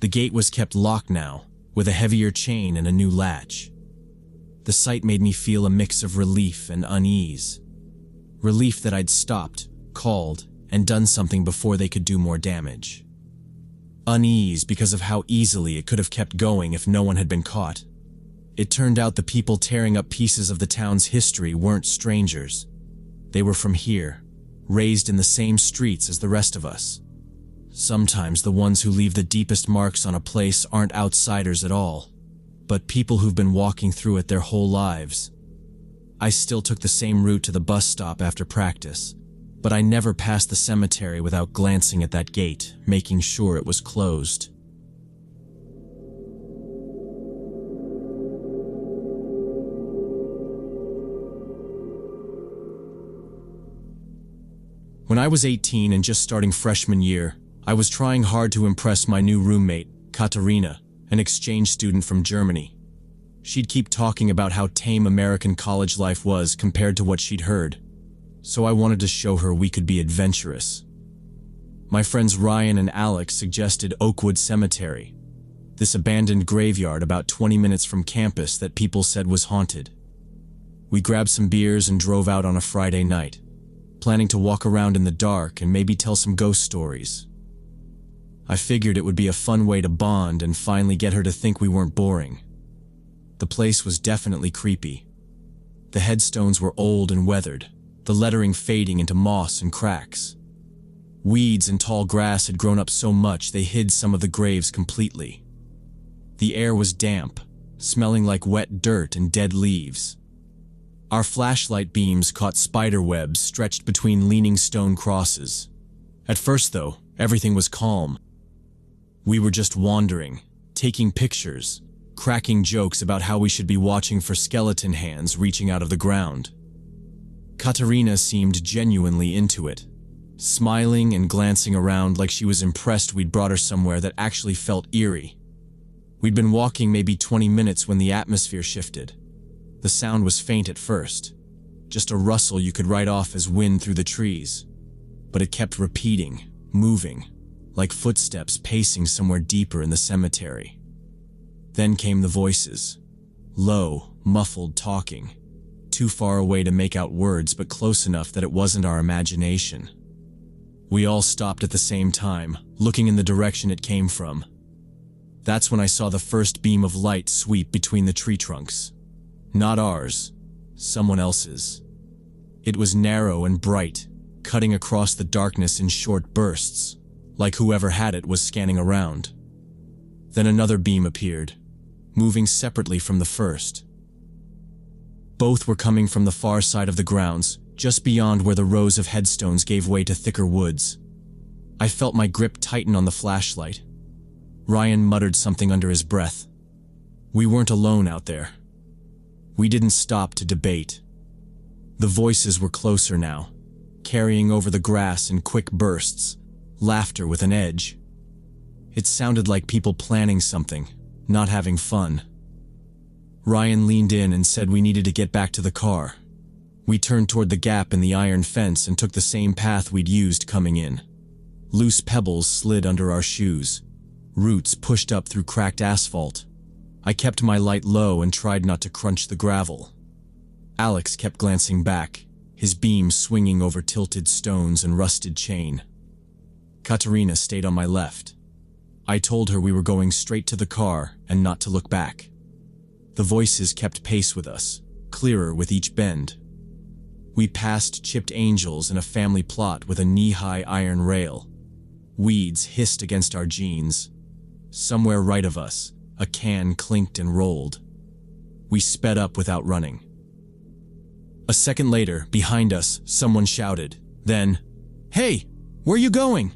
The gate was kept locked now, with a heavier chain and a new latch. The sight made me feel a mix of relief and unease. Relief that I'd stopped, called, and done something before they could do more damage. Unease because of how easily it could have kept going if no one had been caught. It turned out the people tearing up pieces of the town's history weren't strangers. They were from here, raised in the same streets as the rest of us. Sometimes the ones who leave the deepest marks on a place aren't outsiders at all, but people who've been walking through it their whole lives. I still took the same route to the bus stop after practice, but I never passed the cemetery without glancing at that gate, making sure it was closed. When I was 18 and just starting freshman year, I was trying hard to impress my new roommate, Katarina, an exchange student from Germany. She'd keep talking about how tame American college life was compared to what she'd heard, so I wanted to show her we could be adventurous. My friends Ryan and Alex suggested Oakwood Cemetery, this abandoned graveyard about 20 minutes from campus that people said was haunted. We grabbed some beers and drove out on a Friday night, planning to walk around in the dark and maybe tell some ghost stories. I figured it would be a fun way to bond and finally get her to think we weren't boring. The place was definitely creepy. The headstones were old and weathered, the lettering fading into moss and cracks. Weeds and tall grass had grown up so much they hid some of the graves completely. The air was damp, smelling like wet dirt and dead leaves. Our flashlight beams caught spider webs stretched between leaning stone crosses. At first, though, everything was calm. We were just wandering, taking pictures, cracking jokes about how we should be watching for skeleton hands reaching out of the ground. Katerina seemed genuinely into it, smiling and glancing around like she was impressed we'd brought her somewhere that actually felt eerie. We'd been walking maybe 20 minutes when the atmosphere shifted. The sound was faint at first, just a rustle you could write off as wind through the trees. But it kept repeating, moving, like footsteps pacing somewhere deeper in the cemetery. Then came the voices, low, muffled talking, too far away to make out words but close enough that it wasn't our imagination. We all stopped at the same time, looking in the direction it came from. That's when I saw the first beam of light sweep between the tree trunks. Not ours, someone else's. It was narrow and bright, cutting across the darkness in short bursts, like whoever had it was scanning around. Then another beam appeared, moving separately from the first. Both were coming from the far side of the grounds, just beyond where the rows of headstones gave way to thicker woods. I felt my grip tighten on the flashlight. Ryan muttered something under his breath. We weren't alone out there. We didn't stop to debate. The voices were closer now, carrying over the grass in quick bursts, laughter with an edge. It sounded like people planning something, not having fun. Ryan leaned in and said we needed to get back to the car. We turned toward the gap in the iron fence and took the same path we'd used coming in. Loose pebbles slid under our shoes. Roots pushed up through cracked asphalt. I kept my light low and tried not to crunch the gravel. Alex kept glancing back, his beam swinging over tilted stones and rusted chain. Katerina stayed on my left. I told her we were going straight to the car and not to look back. The voices kept pace with us, clearer with each bend. We passed chipped angels and a family plot with a knee-high iron rail. Weeds hissed against our jeans. Somewhere right of us, a can clinked and rolled. We sped up without running. A second later, behind us, someone shouted. Then, "Hey, where you going?"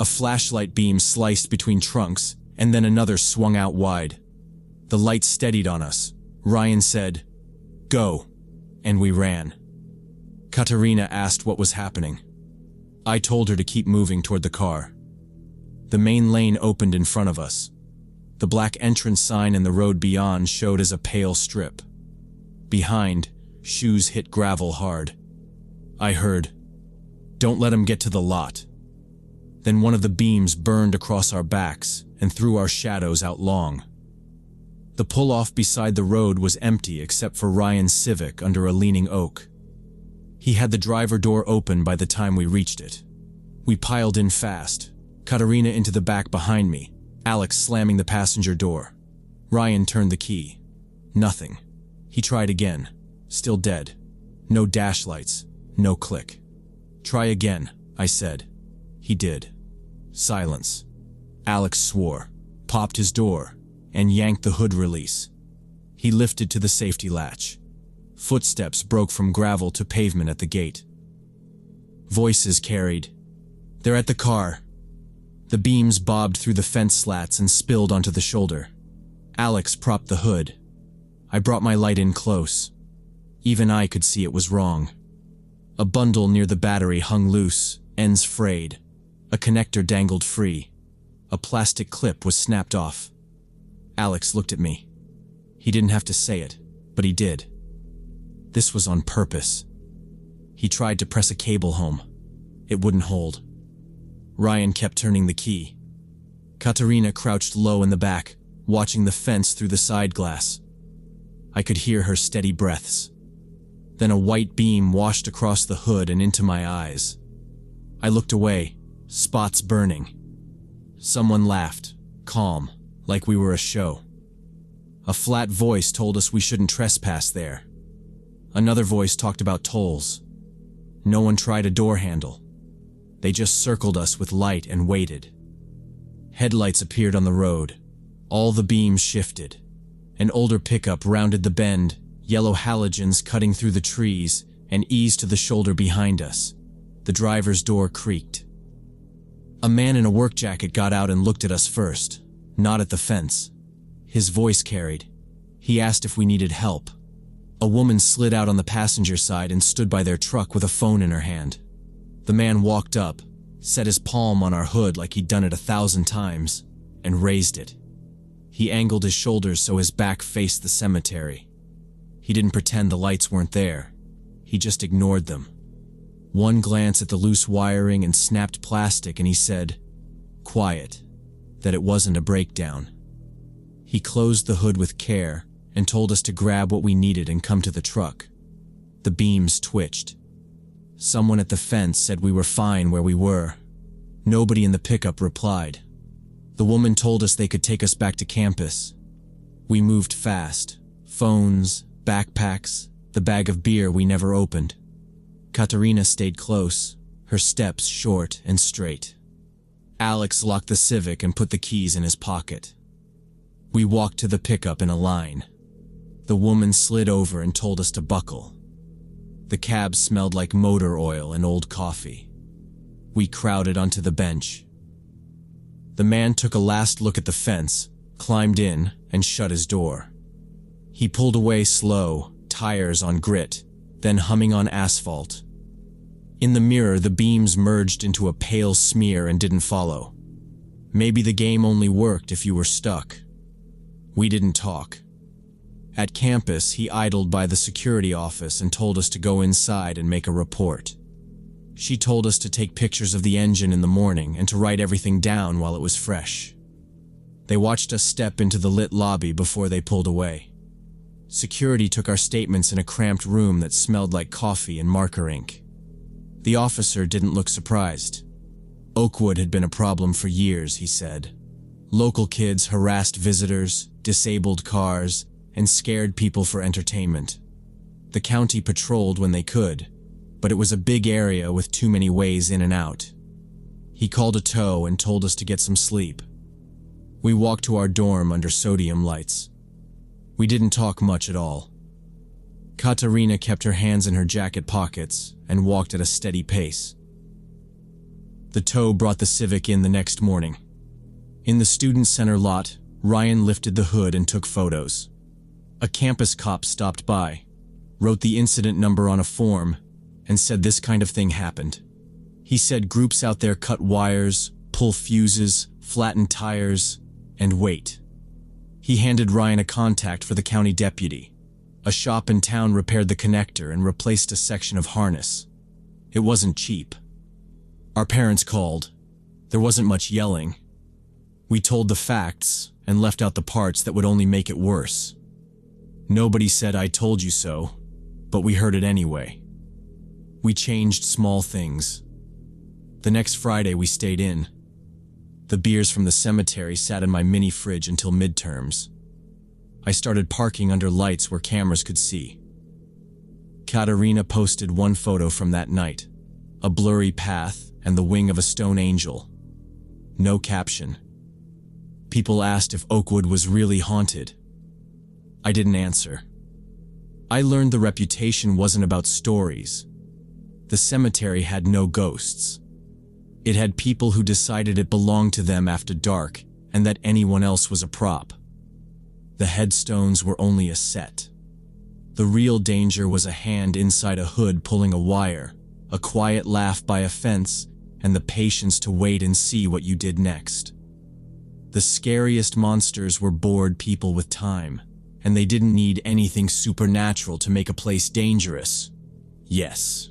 A flashlight beam sliced between trunks, and then another swung out wide. The light steadied on us. Ryan said, "Go," and we ran. Katerina asked what was happening. I told her to keep moving toward the car. The main lane opened in front of us. The black entrance sign in the road beyond showed as a pale strip. Behind, shoes hit gravel hard. I heard, "Don't let him get to the lot." Then one of the beams burned across our backs and threw our shadows out long. The pull-off beside the road was empty except for Ryan's Civic under a leaning oak. He had the driver door open by the time we reached it. We piled in fast, Katerina into the back behind me, Alex slamming the passenger door. Ryan turned the key. Nothing. He tried again. Still dead. No dash lights. No click. "Try again," I said. He did. Silence. Alex swore, popped his door, and yanked the hood release. He lifted to the safety latch. Footsteps broke from gravel to pavement at the gate. Voices carried, "They're at the car." The beams bobbed through the fence slats and spilled onto the shoulder. Alex propped the hood. I brought my light in close. Even I could see it was wrong. A bundle near the battery hung loose, ends frayed. A connector dangled free. A plastic clip was snapped off. Alex looked at me. He didn't have to say it, but he did. This was on purpose. He tried to press a cable home. It wouldn't hold. Ryan kept turning the key. Katerina crouched low in the back, watching the fence through the side glass. I could hear her steady breaths. Then a white beam washed across the hood and into my eyes. I looked away, spots burning. Someone laughed, calm, like we were a show. A flat voice told us we shouldn't trespass there. Another voice talked about tolls. No one tried a door handle. They just circled us with light and waited. Headlights appeared on the road. All the beams shifted. An older pickup rounded the bend, yellow halogens cutting through the trees, and eased to the shoulder behind us. The driver's door creaked. A man in a work jacket got out and looked at us first, not at the fence. His voice carried. He asked if we needed help. A woman slid out on the passenger side and stood by their truck with a phone in her hand. The man walked up, set his palm on our hood like he'd done it 1,000 times, and raised it. He angled his shoulders so his back faced the cemetery. He didn't pretend the lights weren't there. He just ignored them. One glance at the loose wiring and snapped plastic and he said, quiet, that it wasn't a breakdown. He closed the hood with care and told us to grab what we needed and come to the truck. The beams twitched. Someone at the fence said we were fine where we were. Nobody in the pickup replied. The woman told us they could take us back to campus. We moved fast. Phones, backpacks, the bag of beer we never opened. Katerina stayed close, her steps short and straight. Alex locked the Civic and put the keys in his pocket. We walked to the pickup in a line. The woman slid over and told us to buckle. The cab smelled like motor oil and old coffee. We crowded onto the bench. The man took a last look at the fence, climbed in, and shut his door. He pulled away slow, tires on grit, then humming on asphalt. In the mirror, the beams merged into a pale smear and didn't follow. Maybe the game only worked if you were stuck. We didn't talk. At campus, he idled by the security office and told us to go inside and make a report. She told us to take pictures of the engine in the morning and to write everything down while it was fresh. They watched us step into the lit lobby before they pulled away. Security took our statements in a cramped room that smelled like coffee and marker ink. The officer didn't look surprised. Oakwood had been a problem for years, he said. Local kids harassed visitors, disabled cars, and scared people for entertainment. The county patrolled when they could, but it was a big area with too many ways in and out. He called a tow and told us to get some sleep. We walked to our dorm under sodium lights. We didn't talk much at all. Katerina kept her hands in her jacket pockets and walked at a steady pace. The tow brought the Civic in the next morning. In the student center lot, Ryan lifted the hood and took photos. A campus cop stopped by, wrote the incident number on a form, and said this kind of thing happened. He said groups out there cut wires, pull fuses, flatten tires, and wait. He handed Ryan a contact for the county deputy. A shop in town repaired the connector and replaced a section of harness. It wasn't cheap. Our parents called. There wasn't much yelling. We told the facts and left out the parts that would only make it worse. Nobody said "I told you so," but we heard it anyway. We changed small things. The next Friday we stayed in. The beers from the cemetery sat in my mini fridge until midterms. I started parking under lights where cameras could see. Katerina posted one photo from that night, a blurry path and the wing of a stone angel. No caption. People asked if Oakwood was really haunted. I didn't answer. I learned the reputation wasn't about stories. The cemetery had no ghosts. It had people who decided it belonged to them after dark and that anyone else was a prop. The headstones were only a set. The real danger was a hand inside a hood pulling a wire, a quiet laugh by a fence, and the patience to wait and see what you did next. The scariest monsters were bored people with time, and they didn't need anything supernatural to make a place dangerous. Yes.